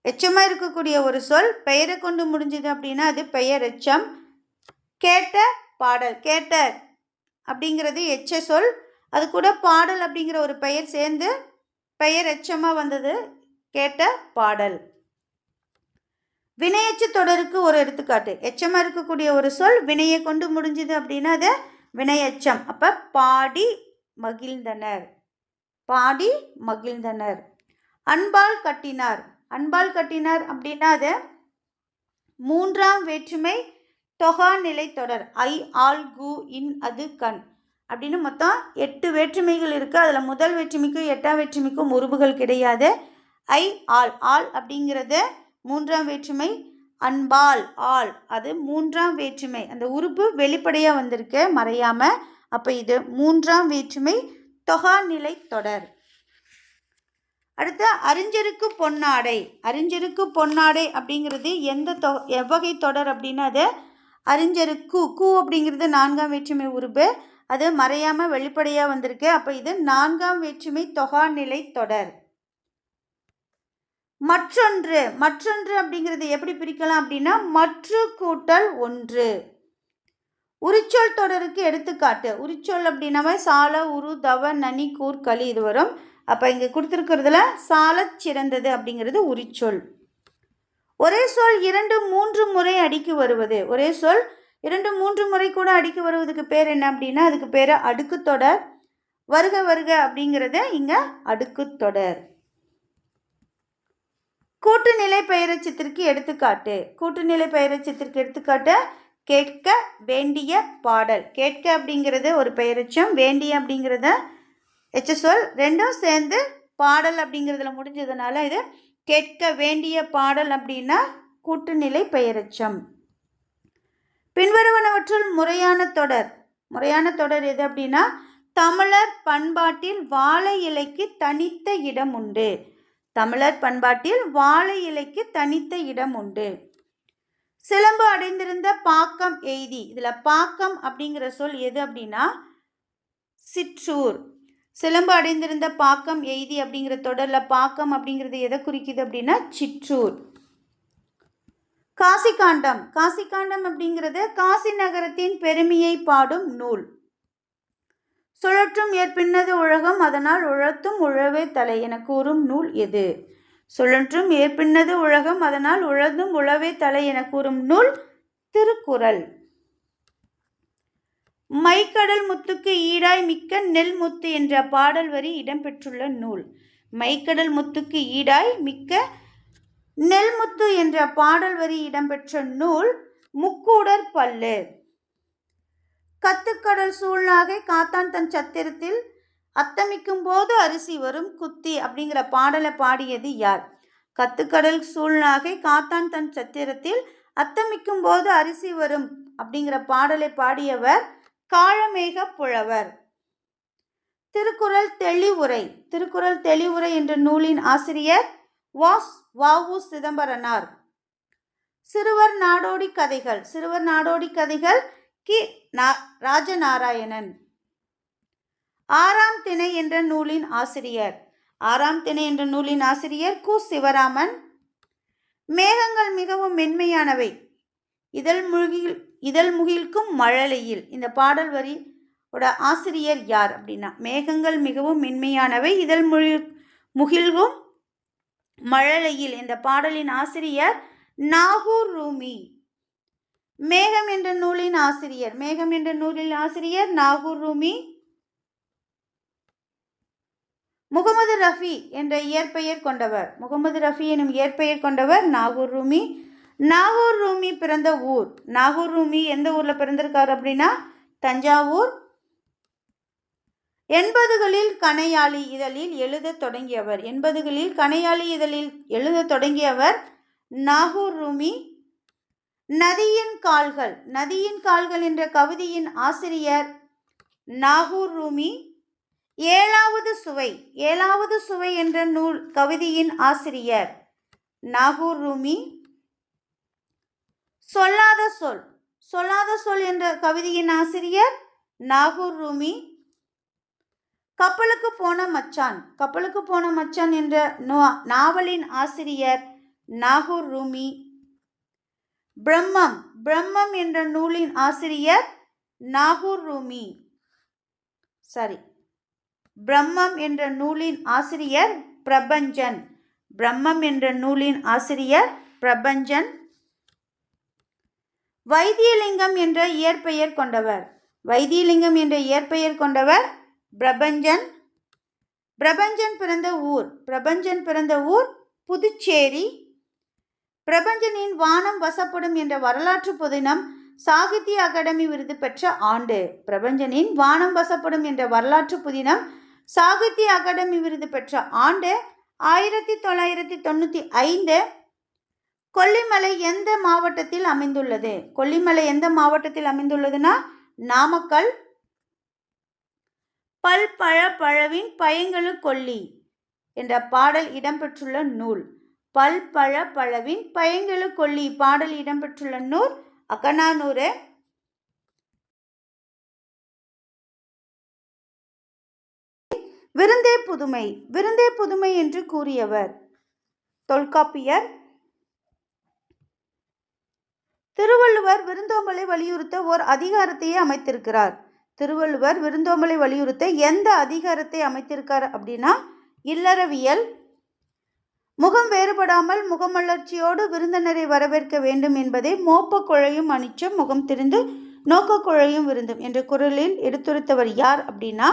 எச்சமாக இருக்கக்கூடிய ஒரு சொல் பெயரை கொண்டு முடிஞ்சது அப்படின்னா அது பெயர் எச்சம். கேட்ட பாடல். கேட்ட அப்படிங்கிறது எச்ச சொல், அது கூட பாடல் அப்படிங்கிற ஒரு பெயர் சேர்ந்து பெயர் எச்சமாக வந்தது கேட்ட பாடல். வினையச்ச தொடருக்கு ஒரு எடுத்துக்காட்டு. எச்சமாக இருக்கக்கூடிய ஒரு சொல் வினையை கொண்டு முடிஞ்சது அப்படின்னா அது வினையச்சம். அப்போ பாடி மகிழ்ந்தனர். பாடி மகிழ்ந்தனர். அன்பால் கட்டினார். அன்பால் கட்டினார் அப்படின்னா அது 3ஆம் வேற்றுமை தொகாநிலை தொடர். ஐ, ஆல், கு, இன், அது, கண் அப்படின்னு மொத்தம் 8 வேற்றுமைகள் இருக்குது. அதில் முதல் வேற்றுமைக்கும் 8ஆம் வேற்றுமைக்கும் உருபுகள் கிடையாது. ஐ, ஆல். ஆல் அப்படிங்கிறது 3ஆம் வேற்றுமை. அன்பால், ஆல், அது 3ஆம் வேற்றுமை. அந்த உருபு வெளிப்படையாக வந்திருக்கு மறையாமல். அப்போ இது 3ஆம் வேற்றுமை தொகாநிலை தொடர். அடுத்து அறிஞருக்கு பொன்னாடை. அறிஞருக்கு பொன்னாடை அப்படிங்கிறது எவ்வகை தொடர் அப்படின்னா அது அறிஞருக்கு. கு அப்படிங்கிறது 4ஆம் வேற்றுமை உருபு, அது மறையாமல் வெளிப்படையாக வந்திருக்கு. அப்போ இது 4ஆம் வேற்றுமை தொகாநிலை தொடர். மற்றொன்று. மற்றொன்று அப்படிங்கிறது எப்படி பிரிக்கலாம் அப்படின்னா மற்று கூட்டல் ஒன்று. உரிச்சொல் தொடருக்கு எடுத்துக்காட்டு. உரிச்சொல் அப்படின்னாவே சால, உரு, தவ, நனி, கூர், களி இது வரும். அப்போ இங்கே கொடுத்துருக்கிறதுல சாலச் சிறந்தது அப்படிங்கிறது உரிச்சொல். ஒரே சொல் 2-3 முறை அடிக்கு வருவது. ஒரே சொல் 2-3 முறை கூட அடிக்கு வருவதுக்கு பேர் என்ன அப்படின்னா அதுக்கு பேர் அடுக்கு தொடர். வருக வருக அப்படிங்கிறது இங்கே அடுக்கு தொடர். கூட்டுநிலை பெயரெச்சத்திற்கு எடுத்துக்காட்டு. கூட்டுநிலை பெயரெச்சத்திற்கு எடுத்துக்காட்டு கேட்க வேண்டிய பாடல். கேட்க அப்படிங்கிறது ஒரு பெயரெச்சம், வேண்டிய அப்படிங்கிறத எச்ச சொல், ரெண்டும் சேர்ந்து பாடல் அப்படிங்கிறதுல முடிஞ்சதுனால இது கேட்க வேண்டிய பாடல் அப்படின்னா கூட்டுநிலை பெயரெச்சம். பின்வருவனவற்றுள் முறையான தொடர். முறையான தொடர் எது அப்படின்னா தமிழர் பண்பாட்டில் வாழை இலைக்கு தனித்த இடம் உண்டு. தமிழர் பண்பாட்டில் வாழை இலைக்கு தனித்த இடம் உண்டு. சிலம்பு அடைந்திருந்த பாக்கம் எய்தி. இதில் பாக்கம் அப்படிங்கிற சொல் எது அப்படின்னா சிற்றூர். சிலம்பு அடைந்திருந்த பாக்கம் எய்தி அப்படிங்கிற தொடரில் பாக்கம் அப்படிங்கிறது எதை குறிக்குது அப்படின்னா சிற்றூர். காசிகாண்டம். காசிகாண்டம் அப்படிங்கிறது காசி நகரத்தின் பெருமையை பாடும் நூல். சுழற்றும் ஏற்பின்னது உலகம், அதனால் உழத்தும் உழவே தலை என கூறும் நூல் எது? சுழற்றும் ஏற்பின்னது உலகம், அதனால் உழதும் உழவே தலை என கூறும் நூல் திருக்குறள். மைக்கடல் முத்துக்கு ஈடாய் மிக்க நெல் முத்து என்ற பாடல் வரி இடம்பெற்றுள்ள நூல். மைக்கடல் முத்துக்கு ஈடாய் மிக்க நெல் முத்து என்ற பாடல் வரி இடம்பெற்ற நூல் முக்கூடர் பல்லு. கத்துக்கடல் சூழ்நாகை காத்தான் தன் சத்திரத்தில் அத்தமிக்கும் போது அரிசி வரும் குத்தி அப்படிங்கிற பாடலை பாடியது யார்? கத்துக்கடல் சூழ்நாகை காத்தான் தன் சத்திரத்தில் அத்தமிக்கும் போது அரிசி வரும் அப்படிங்கிற பாடலை பாடியவர் காளமேக புலவர். திருக்குறள் தெளிவுரை. திருக்குறள் தெளிவுரை என்ற நூலின் ஆசிரியர் வ.உ. சிதம்பரனார். சிறுவர் நாடோடி கதைகள். சிறுவர் நாடோடி கதைகள் கி. ராஜநாராயணன். ஆறாம் திணை என்ற நூலின் ஆசிரியர். ஆறாம் திணை என்ற நூலின் ஆசிரியர் கு. சிவராமன். மேகங்கள் மிகவும் மென்மையானவை, இதழ் முகிழ்க்கும் மழலையில். இந்த பாடல் வரி ஆசிரியர் யார் அப்படின்னா, மேகங்கள் மிகவும் மென்மையானவை இதழ் முகில்கும் மழலையில் இந்த பாடலின் ஆசிரியர் நாகூர் ரூமி. மேகம் என்ற நூலின் ஆசிரியர் நாகூர் ரூமி. முகமது ரஃபி என்ற இயற்பெயர் கொண்டவர் நாகூர் ரூமி. நாகூர் ரூமி பிறந்த ஊர், நாகூர் ரூமி எந்த ஊர்ல பிறந்திருக்காரு அப்படின்னா தஞ்சாவூர். 80களில் கணையாழி இதழில் எழுத தொடங்கியவர் நாகூர் ரூமி. நதியின் கால்கள் என்ற கவிதையின் ஆசிரியர் நாகூர் ரூமி. ஏழாவது சுவை என்ற கவிதையின் ஆசிரியர் நாகூர் ரூமி. சொல்லாத சொல் என்ற கவிதையின் ஆசிரியர் நாகூர் ரூமி. கப்பலுக்கு போன மச்சான் என்ற நாவலின் ஆசிரியர் நாகூர் ரூமி. பிரம்மம் என்ற நூலின் ஆசிரியர் நாகூர் ரூமி. பிரம்மம் என்ற நூலின் ஆசிரியர் பிரபஞ்சன். வைத்தியலிங்கம் என்ற இயற்பெயர் கொண்டவர் பிரபஞ்சன் பிறந்த ஊர் புதுச்சேரி. பிரபஞ்சனின் வானம் வசப்படும் என்ற வரலாற்று புதினம் சாகித்ய அகாடமி விருது பெற்ற ஆண்டு. 1995. கொல்லிமலை எந்த மாவட்டத்தில் அமைந்துள்ளதுன்னா நாமக்கல். பல்பழவின் பயங்கெழு கொல்லி என்ற பாடல் இடம்பெற்றுள்ள நூல். பல்பழவின் பயங்கெழு கொல்லி பாடல் இடம்பெற்றுள்ள நூல் அகநானூறு. விருந்தே புதுமை என்று கூறியவர் தொல்காப்பியர். திருவள்ளுவர் விருந்தோம்பலை வலியுறுத்த ஓர் அதிகாரத்தையே அமைத்திருக்கிறார். எந்த அதிகாரத்தை அமைத்திருக்கார் அப்படின்னா இல்லறவியல். முகம் வேறுபடாமல் முகமலர்ச்சியோடு விருந்தினரை வரவேற்க வேண்டும் என்பதை மோப்ப குழையும் அனிச்சம் முகம் திரிந்து நோக்க குழையும் விருந்தும் என்ற குரலில் எடுத்துரைத்தவர் யார் அப்படின்னா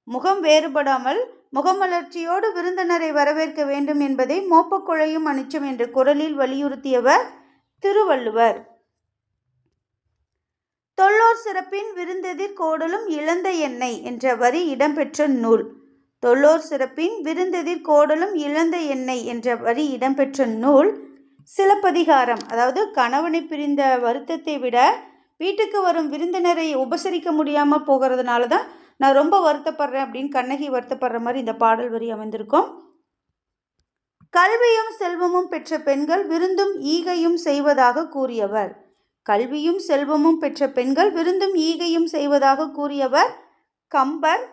முகம் வேறுபடாமல் முகமலர்ச்சியோடு விருந்தினரை வரவேற்க வேண்டும் என்பதை மோப்ப குழையும் அனிச்சம் என்ற குரலில் வலியுறுத்தியவர் திருவள்ளுவர். தொல்லோர் சிறப்பின் விருந்தெதிர் கோடலும் இழந்த எண்ணெய் என்ற வரி இடம்பெற்ற நூல். சிலப்பதிகாரம். அதாவது கணவனை பிரிந்த வருத்தத்தை விட வீட்டுக்கு வரும் விருந்தினரை உபசரிக்க முடியாம போகிறதுனால தான் நான் ரொம்ப வருத்தப்படுறேன் அப்படின்னு கண்ணகி வருத்தப்படுற மாதிரி இந்த பாடல் வரி அமைந்திருக்கும். கல்வியும் செல்வமும் பெற்ற பெண்கள் விருந்தும் ஈகையும் செய்வதாக கூறியவர் கம்பர்.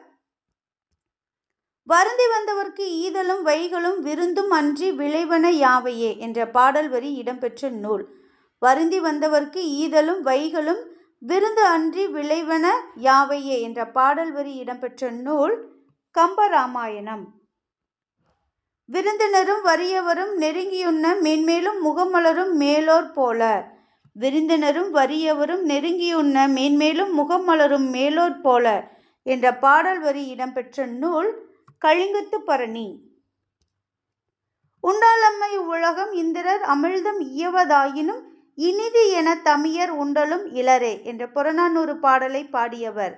வருந்தி வந்தவர்க்கு ஈதலும் வைகளும் விருந்தும் அன்றி விளைவன யாவையே என்ற பாடல் வரி இடம்பெற்ற நூல். வருந்தி வந்தவர்க்கு ஈதலும் வைகளும் விருந்து அன்றி விளைவன யாவையே என்ற பாடல் வரி இடம்பெற்ற நூல் கம்பராமாயணம். விருந்தினரும் வறியவரும் நெருங்கியுண்ண மேன்மேலும் முகமலரும் மேலோர் போல என்ற பாடல் வரி இடம்பெற்ற நூல் கலிங்கத்து பரணி. உண்டாலம்மை இவ்வுலகம் இந்திரர் அமிழ்தம் இயவதாயினும் இனிது என தமியர் உண்டலும் இலரே என்ற புறநானூறு பாடலை பாடியவர்.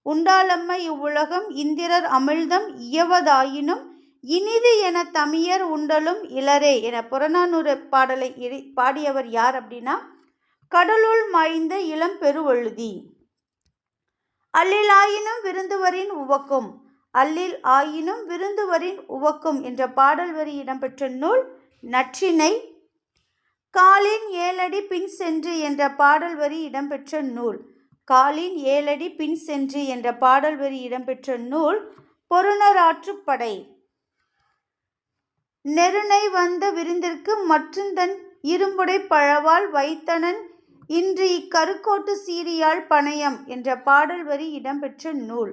உண்டாலம்மை இவ்வுலகம் இந்திரர் அமிழ்தம் இயவதாயினும் இனிது என தமியர் உண்டலும் இலரே என புறநானூறு பாடலை பாடியவர் யார் அப்படின்னா கடலுள் மாய்ந்த இளம் பெருவழுதி. அல்லில் ஆயினும் விருந்துவரின் உவக்கும் என்ற பாடல் வரி இடம்பெற்ற நூல் நற்றிணை. காலின் 7 அடி பின் சென்று என்ற பாடல் வரி இடம்பெற்ற நூல் பொருநராற்றுப்படை. நெருணை வந்த விருந்திற்கு மற்றுந்தன் இரும்புடை பழவால் வைத்தனன் இன்று இக்கருக்கோட்டு சீரியாழ் பணையம் என்ற பாடல் வரி இடம்பெற்ற நூல்.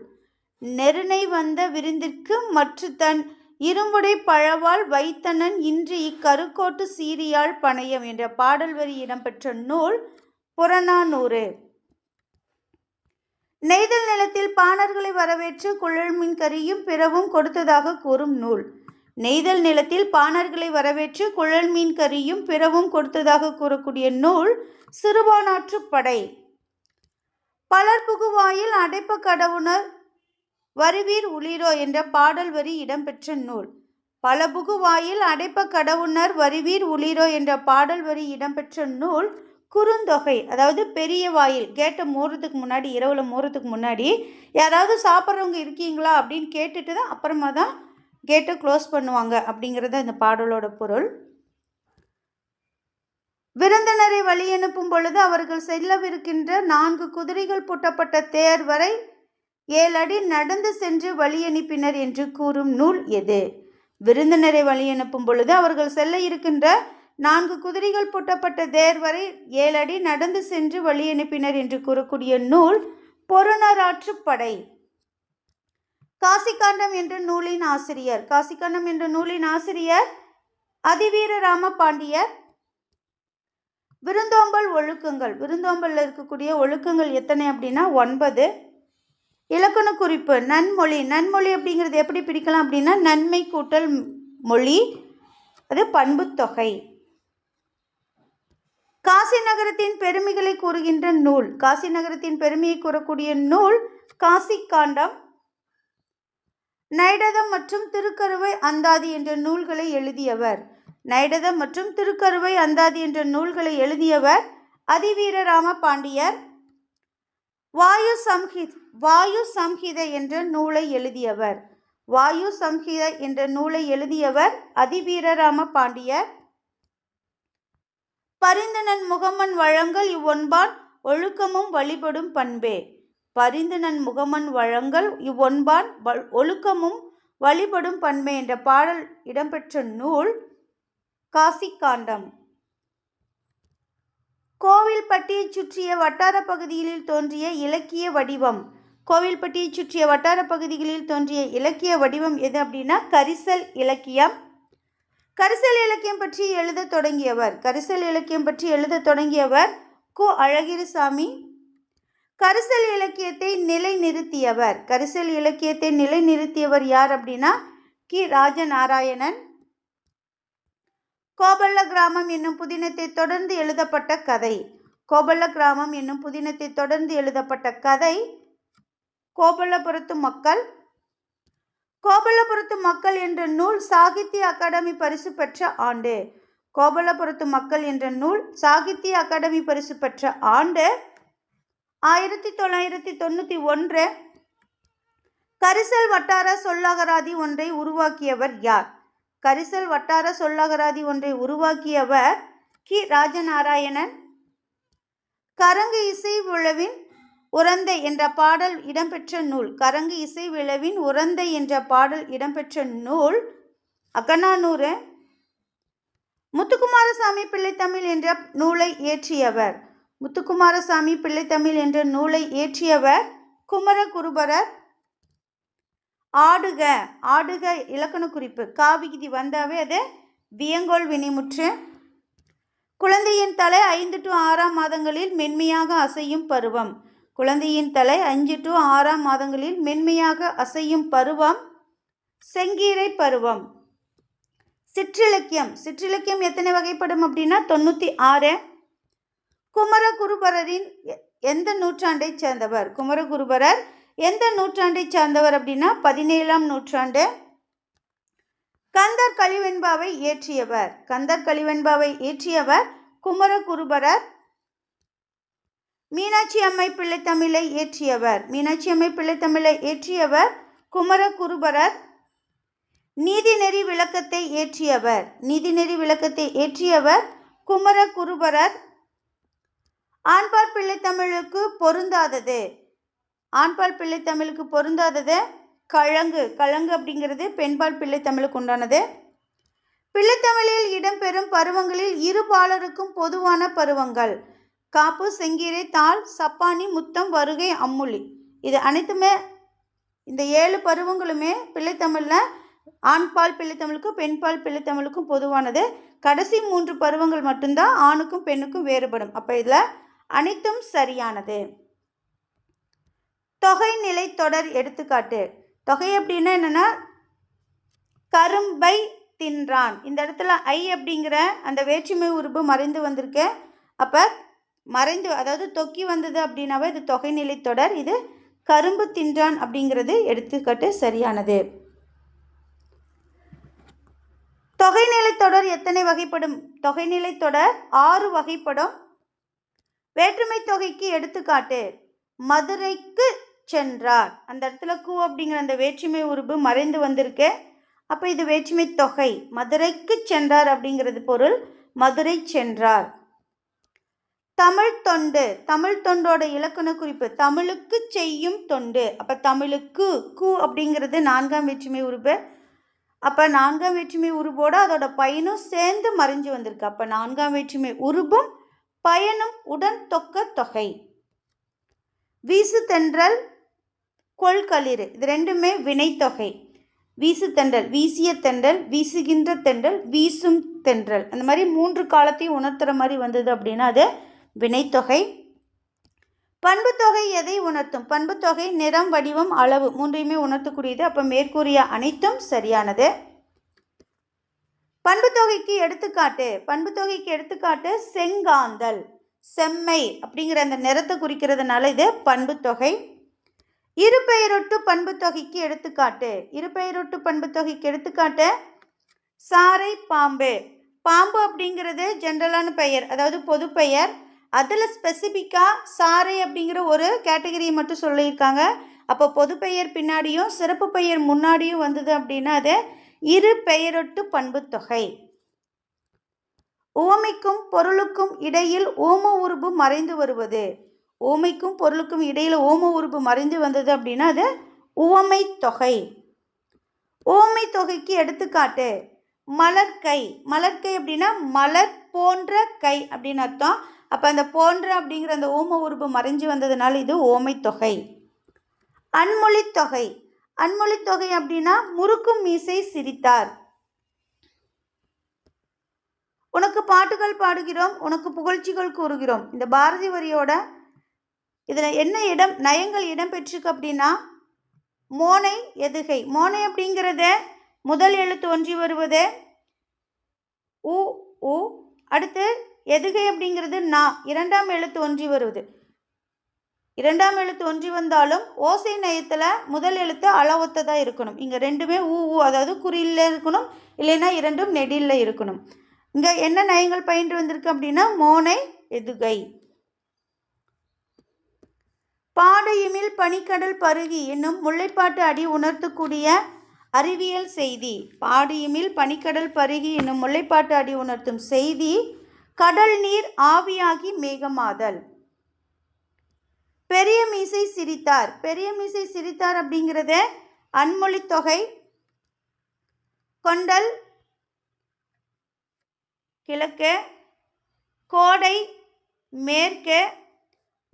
நெருணை வந்த விருந்திற்கு மற்று தன் இரும்புடை பழவால் வைத்தனன் இன்று இக்கருக்கோட்டு சீரியாழ் பணையம் என்ற பாடல் வரி இடம்பெற்ற நூல் புறநானூறு. நெய்தல் நிலத்தில் பாணர்களை வரவேற்று குழல் மீன் கறியும் பிறவும் கொடுத்ததாக கூறும் நூல். நெய்தல் நிலத்தில் பாணர்களை வரவேற்று குழல் மீன் கறியும் பிறவும் கொடுத்ததாக கூறக்கூடிய நூல் சிறுபானாற்றுப்படை. பலர் புகுவாயில் அடைப்ப கடவுணர் வருவீர் உளிரோ என்ற பாடல் வரி இடம்பெற்ற நூல். பல புகுவாயில் அடைப்ப கடவுணர் வருவீர் உளிரோ என்ற பாடல் வரி இடம்பெற்ற நூல் குறுந்தொகை. அதாவது பெரிய வாயில் கேட்டை மூடுறதுக்கு முன்னாடி, இரவில் மூடுறதுக்கு முன்னாடி யாராவது சாப்பிட்றவங்க இருக்கீங்களா அப்படின்னு கேட்டுட்டு தான் அப்புறமா தான் கேட்டை க்ளோஸ் பண்ணுவாங்க அப்படிங்கிறது இந்த பாடலோட பொருள். விருந்தினரை வழி அனுப்பும் பொழுது அவர்கள் செல்லவிருக்கின்ற 4 குதிரைகள் பூட்டப்பட்ட தேர் வரை 7 அடி நடந்து சென்று வழி அனுப்பினர் என்று கூறும் நூல் எது? விருந்தினரை வழி அனுப்பும் பொழுது அவர்கள் செல்ல இருக்கின்ற 4 குதிரைகள் பூட்டப்பட்ட தேர் வரை 7 அடி நடந்து சென்று வழி அனுப்பினர் என்று கூறக்கூடிய நூல் பொருநராற்றுப்படை. காசிகாண்டம் என்ற நூலின் ஆசிரியர். காசிகாண்டம் என்ற நூலின் ஆசிரியர் அதிவீரராம பாண்டியர். விருந்தோம்பல் ஒழுக்கங்கள். விருந்தோம்பலில் இருக்கக்கூடிய ஒழுக்கங்கள் எத்தனை அப்படின்னா 9. இலக்கண குறிப்பு. நன்மொழி. நன்மொழி அப்படிங்கிறது எப்படி பிரிக்கலாம் அப்படின்னா நன்மை கூட்டல் மொழி, அது பண்பு தொகை. காசி நகரத்தின் பெருமைகளை கூறுகின்ற நூல். காசி நகரத்தின் பெருமையை கூறக்கூடிய நூல் காசிகாண்டம். நைடதம் மற்றும் திருக்கருவை அந்தாதி என்ற நூல்களை எழுதியவர். நைடதம் மற்றும் திருக்கருவை அந்தாதி என்ற நூல்களை எழுதியவர் அதிவீரராம பாண்டியர். வாயு சம்ஹிதை என்ற நூலை எழுதியவர். வாயு சம்ஹிதை என்ற நூலை எழுதியவர் அதிவீரராம பாண்டியர். பரிந்துனன் முகமன் வழங்கல் இவ்வொன்பான் ஒழுக்கமும் வழிபடும் பண்பே. பரிந்துனன் முகமன் வழங்கல் இவ்வொன்பான் ஒழுக்கமும் வழிபடும் பண்பே என்ற பாடல் இடம்பெற்ற நூல் காசிகாண்டம். கோவில்பட்டியை சுற்றிய வட்டார பகுதிகளில் தோன்றிய இலக்கிய வடிவம். கோவில்பட்டியை சுற்றிய வட்டார பகுதிகளில் தோன்றிய இலக்கிய வடிவம் எது அப்படின்னா கரிசல் இலக்கியம். கரிசல் இலக்கியம் பற்றி எழுத தொடங்கியவர். கரிசல் இலக்கியம் பற்றி எழுத தொடங்கியவர் கு. அழகிரிசாமி. கரிசல் இலக்கியத்தை நிலைநிறுத்தியவர். கரிசல் இலக்கியத்தை நிலைநிறுத்தியவர் யார் அப்படின்னா கி. ராஜநாராயணன். கோபல்ல கிராமம் என்னும் புதினத்தை தொடர்ந்து எழுதப்பட்ட கதை. கோபல்ல கிராமம் என்னும் புதினத்தை தொடர்ந்து எழுதப்பட்ட கதை கோபல்லபுரத்து மக்கள். கோபல்லபுரத்து மக்கள் என்ற நூல் சாகித்ய அகாடமி பரிசு பெற்ற ஆண்டு. கோபல்லபுரத்து மக்கள் என்ற நூல் சாகித்ய அகாடமி பரிசு பெற்ற ஆண்டு 1991. கரிசல் வட்டார சொல்லகராதி ஒன்றை உருவாக்கியவர் யார்? கரிசல் வட்டார சொல்லகராதி ஒன்றை உருவாக்கியவர் கி. ராஜநாராயணன். கரங்கு இசை விழவின் உரந்தை என்ற பாடல் இடம்பெற்ற நூல். கரங்கு இசை விழவின் உரந்தை என்ற பாடல் இடம்பெற்ற நூல் அகநானூறு. முத்துக்குமாரசாமி பிள்ளைத்தமிழ் என்ற நூலை இயற்றியவர். முத்துக்குமாரசாமி பிள்ளைத்தமிழ் என்ற நூலை இயற்றியவர் குமரகுருபரர். ஆடுக. ஆடுக இலக்கண குறிப்பு. காவிகுதி வந்தாவே அது வியங்கோல் வினைமுற்று. குழந்தையின் தலை 5 to 6 மாதங்களில் மென்மையாக அசையும் பருவம். குழந்தையின் தலை 5 to 6 மாதங்களில் மென்மையாக அசையும் பருவம் செங்கீரை பருவம். சிற்றிலக்கியம். சிற்றிலக்கியம் எத்தனை வகைப்படும் அப்படின்னா 96. குமரகுருபரரின் எந்த நூற்றாண்டை சேர்ந்தவர்? குமரகுருபரர் எந்த நூற்றாண்டை சார்ந்தவர் அப்படின்னா 17ஆம் நூற்றாண்டு. கந்தர் கலிவெண்பாவை இயற்றியவர். கந்தர் கலிவெண்பாவை இயற்றியவர் குமரகுருபரர். மீனாட்சி அம்மை பிள்ளைத்தமிழை இயற்றியவர். மீனாட்சி அம்மை பிள்ளைத்தமிழை இயற்றியவர் குமரகுருபரர். நீதிநெறி விளக்கத்தை இயற்றியவர். நீதிநெறி விளக்கத்தை இயற்றியவர் குமரகுருபரர். ஆண்பால் பிள்ளைத்தமிழுக்கு பொருந்தாதது. ஆண்பால் பிள்ளைத்தமிழுக்கு பொருந்தாதது கழங்கு. கழங்கு அப்படிங்கிறது பெண்பால் பிள்ளைத்தமிழுக்கு உண்டானது. பிள்ளைத்தமிழில் இடம்பெறும் பருவங்களில் இரு பாலருக்கும் பொதுவான பருவங்கள். காப்பு, செங்கீரை, தாள், சப்பானி, முத்தம், வருகை, அம்முலி. இது அனைத்துமே இந்த 7 பருவங்களுமே பிள்ளைத்தமிழில் ஆண்பால் பிள்ளைத்தமிழுக்கும் பெண்பால் பிள்ளைத்தமிழுக்கும் பொதுவானது. கடைசி 3 பருவங்கள் மட்டும்தான் ஆணுக்கும் பெண்ணுக்கும் வேறுபடும். அப்போ இதில் அனைத்தும் சரியானது. தொகை நிலை தொடர் எடுத்துக்காட்டு. தொகை அப்படின்னா என்னென்னா கரும்பை தின்றான். இந்த இடத்துல ஐ அப்படிங்கிற அந்த வேற்றுமை உருபு மறைந்து வந்திருக்கு. அப்போ மறைந்து அதாவது தொக்கி வந்தது அப்படின்னாவே இது தொகைநிலை தொடர். இது கரும்பு தின்றான் அப்படிங்கிறது எடுத்துக்காட்டு சரியானது. தொகைநிலை தொடர் எத்தனை வகைப்படும்? தொகைநிலை தொடர் 6 வகைப்படும். வேற்றுமை தொகைக்கு எடுத்துக்காட்டு மதுரைக்கு சென்றார். அந்த இடத்துல கு அப்படிங்கிற அந்த வேற்றுமை உருபு மறைந்து வந்திருக்கு. அப்போ இது வேற்றுமை தொகை. மதுரைக்கு சென்றார் அப்படிங்கிறது பொருள் மதுரை சென்றார். தமிழ் தொண்டு. தமிழ் தொண்டோட இலக்கண குறிப்பு தமிழுக்கு செய்யும் தொண்டு. அப்போ தமிழுக்கு கு அப்படிங்கிறது 4ஆம் வேற்றுமை உருபு. அப்போ 4ஆம் வேற்றுமை உருவோடு அதோட பயனும் சேர்ந்து மறைஞ்சு வந்திருக்கு. அப்போ 4ஆம் வேற்றுமை உருபும் பயனும் உடன் தொக்க தொகை. வீசு தென்றல், கொள்களிறு இது ரெண்டுமே வினைத்தொகை. வீசு தென்றல் வீசிய தென்றல், வீசுகின்ற தென்றல், வீசும் தென்றல். அந்த மாதிரி 3 காலத்தையும் உணர்த்துற மாதிரி வந்தது அப்படின்னா அது வினைத்தொகை. பண்புத்தொகை எதை உணர்த்தும்? பண்புத்தொகை நிறம், வடிவம், அளவு 3ஐயுமே உணர்த்தக்கூடியது. அப்போ மேற்கூறிய அனைத்தும் சரியானது. பண்புத்தொகைக்கு எடுத்துக்காட்டு. பண்புத்தொகைக்கு எடுத்துக்காட்டு செங்காந்தல். செம்மை அப்படிங்கிற அந்த நிறத்தை குறிக்கிறதுனால இது பண்புத்தொகை. இருபெயரொட்டு பண்புத்தொகைக்கு எடுத்துக்காட்டு. இருபெயரொட்டு பண்புத்தொகைக்கு எடுத்துக்காட்டு சாரை, பாம்பு. பாம்பு அப்படிங்கிறது ஜென்ரலான பெயர், அதாவது பொது பெயர். அதில் ஸ்பெசிஃபிக்காக சாரை அப்படிங்கிற ஒரு கேட்டகரியை மட்டும் சொல்லியிருக்காங்க. அப்போ பொது பெயர் பின்னாடியும் சிறப்பு பெயர் முன்னாடியும் வந்தது அப்படின்னா அது இரு பெயரொட்டு பண்புத்தொகை. உவமைக்கும் பொருளுக்கும் இடையில் ஓம உருபு மறைந்து வருவது. ஓமைக்கும் பொருளுக்கும் இடையில் ஓம உருபு மறைந்து வந்தது அப்படின்னா அது உவமை தொகை. ஓமை தொகைக்கு எடுத்துக்காட்டு மலர்கை. மலர்கை அப்படின்னா மலர் போன்ற கை அப்படின்னு அர்த்தம். அப்போ அந்த போன்ற அப்படிங்கிற அந்த ஓம உருபு மறைஞ்சு வந்ததுனால இது ஓமை தொகை. அன்மொழி தொகை. அன்மொழி தொகை அப்படின்னா முறுக்கும் மீசை சிரித்தார். உனக்கு பாட்டுகள் பாடுகிறோம், உனக்கு புகழ்ச்சிகள் கூறுகிறோம். இந்த பாரதி வரியோட இதில் என்ன இடம் நயங்கள் இடம்பெற்றிருக்கு அப்படின்னா மோனை, எதுகை. மோனை அப்படிங்கிறத முதல் எழுத்து ஒன்றி வருவது உ உ. அடுத்து எதுகை அப்படிங்கிறது நா, 2ஆம் எழுத்து ஒன்றி வருவது. 2ஆம் எழுத்து ஒன்றி வந்தாலும் ஓசை நயத்தில் முதல் எழுத்து அளவொத்ததாக இருக்கணும். இங்கே ரெண்டுமே ஊ ஊ, அதாவது குறியில் இருக்கணும், இல்லைன்னா இரண்டும் நெடியில் இருக்கணும். இங்கே என்ன நயங்கள் பயின்று வந்திருக்கு அப்படின்னா மோனை, எதுகை. பாடையுமில் பனிக்கடல் பருகி என்னும் முல்லைப்பாட்டு அடி உணர்த்தக்கூடிய அறிவியல் செய்தி. பாடியுமில் பனிக்கடல் பருகி என்னும் முல்லைப்பாட்டு அடி உணர்த்தும் செய்தி கடல் நீர் ஆவியாகி மேகமாதல். பெரிய மீசை சிரித்தார். பெரிய மீசை சிரித்தார் அப்படிங்கிறத அன்மொழி தொகை. கொண்டல் கிழக்கு, கோடை மேற்கு,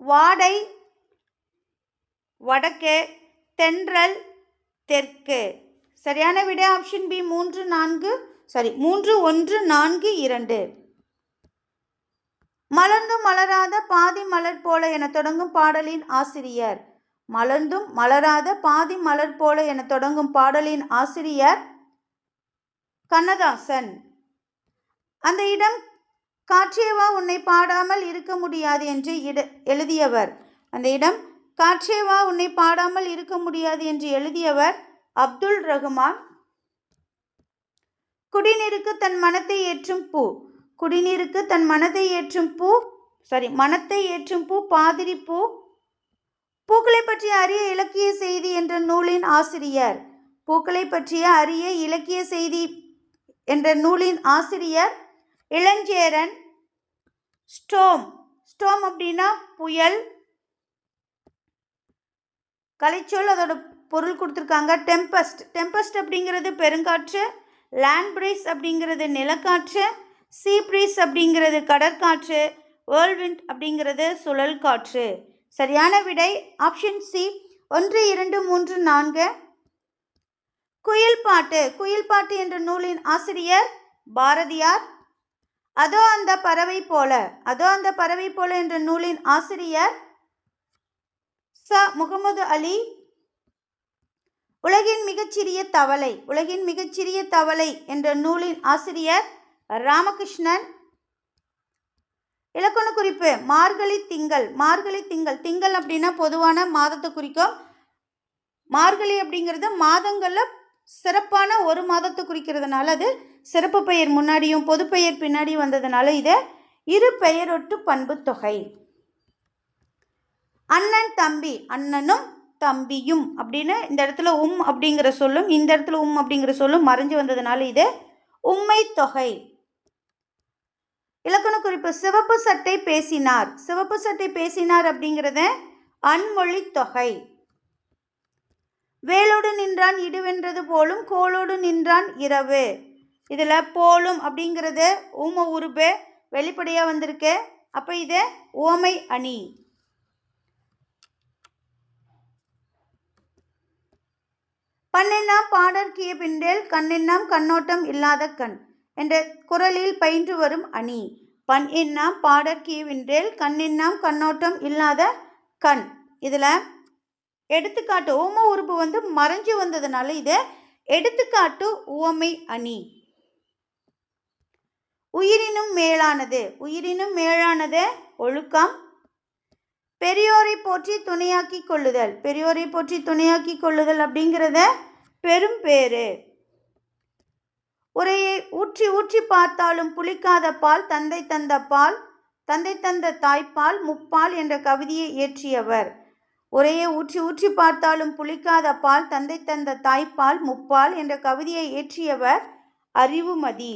வாடை வடக்கு, தென்றல் தெற்கு. சரியான விடை ஆப்ஷன் பி 3, 1, 4, 2. மலர்ந்தும் மலராத பாதி மலர் போல என தொடங்கும் பாடலின் ஆசிரியர். மலர்ந்தும் மலராத பாதி மலர் போல என தொடங்கும் பாடலின் ஆசிரியர் கண்ணதாசன். அந்த இடம் காற்றேவா உன்னை பாடாமல் இருக்க முடியாது என்று எழுதியவர். அந்த இடம் காற்றேவா உன்னை பாடாமல் இருக்க முடியாது என்று எழுதியவர் அப்துல் ரஹ்மான். குடிநீருக்கு தன் மனத்தை ஏற்றும் பூ. குடிநீருக்கு தன் மனத்தை ஏற்றும் பூ மனத்தை ஏற்றும் பூ பாதிரி பூ. பூக்களை பற்றிய அரிய இலக்கிய செய்தி என்ற நூலின் ஆசிரியர். பூக்களை பற்றிய அரிய இலக்கிய செய்தி என்ற நூலின் ஆசிரியர் இளஞ்சேரன். ஸ்டோம். ஸ்டோம் அப்படின்னா புயல். கலைச்சொல், அதோட பொருள் கொடுத்துருக்காங்க. டெம்பஸ்ட். டெம்பஸ்ட் அப்படிங்கிறது பெருங்காற்று. லேண்ட் பிரீஸ் அப்படிங்கிறது நிலக்காற்று. சீ பிரீஸ் அப்படிங்கிறது கடற்காற்று. வேர்ல்விண்ட் அப்படிங்கிறது சுழல் காற்று. சரியான விடை ஆப்ஷன் சி 1, 2, 3, 4. குயில் பாட்டு. குயில் பாட்டு என்ற நூலின் ஆசிரியர் பாரதியார். அதோ அந்த பறவை போல. அதோ அந்த பறவை போல என்ற நூலின் ஆசிரியர் ச முகமது அலி. உலகின் மிகச்சிறிய தவளை. உலகின் மிகச்சிறிய தவளை என்ற நூலின் ஆசிரியர் ராமகிருஷ்ணன். இலக்கண குறிப்பு மார்கழி திங்கள். மார்கழி திங்கள். திங்கள் அப்படின்னா பொதுவான மாதத்தை குறிக்கும். மார்கழி அப்படிங்கிறது மாதங்களில் சிறப்பான ஒரு மாதத்தை குறிக்கிறதுனால அது சிறப்பு பெயர் முன்னாடியும் பொது பெயர் பின்னாடி வந்ததுனால இதை இரு பெயரொட்டு பண்பு தொகை. அண்ணன் தம்பி. அண்ணனும் தம்பியும் அப்படின்னு இந்த இடத்துல அப்படிங்கிற சொல்லும் இந்த இடத்துல அப்படிங்கிற சொல்லும் மறைஞ்சு வந்ததுனால இது உம்மை தொகை. இலக்கண குறிப்பு சிவப்பு சட்டை பேசினார். சிவப்பு சட்டை பேசினார் அப்படிங்கிறத அன்மொழி தொகை. வேலோடு நின்றான் இடுவென்றது போலும் கோலோடு நின்றான் இரவு. இதில் போலும் அப்படிங்கிறது ஊம உருபு வெளிப்படையாக வந்திருக்கு. அப்போ இது ஓமை அணி. பண்ணெண்ணாம் பாடற்கிய பின்றேல் கண்ணெண்ணாம் கண்ணோட்டம் இல்லாத கண் என்ற குரலில் பயின்று வரும் அணி. பண் எண்ணாம் பாடற்கிய பின்றேல் கண்ணெண்ணாம் கண்ணோட்டம் இல்லாத கண். இதில் எடுத்துக்காட்டு ஓம உறுப்பு மறைஞ்சு வந்ததுனால இது எடுத்துக்காட்டு உவமை அணி. உயிரினும் மேலானது. உயிரினும் மேலானது ஒழுக்கம். பெரியோரை போற்றி துணையாக்கி கொள்ளுதல். பெரியோரை போற்றி துணையாக்கி கொள்ளுதல் அப்படிங்கிறத பெரும் பேரு. உரையை ஊற்றி ஊற்றி பார்த்தாலும் புளிக்காத பால் தந்தை தந்த பால் தந்தை தந்த தாய்ப்பால் முப்பால் என்ற கவிதையை இயற்றியவர். உரையை ஊற்றி ஊற்றி பார்த்தாலும் புளிக்காத பால் தந்தை தந்த தாய்ப்பால் முப்பால் என்ற கவிதையை இயற்றியவர் அறிவுமதி.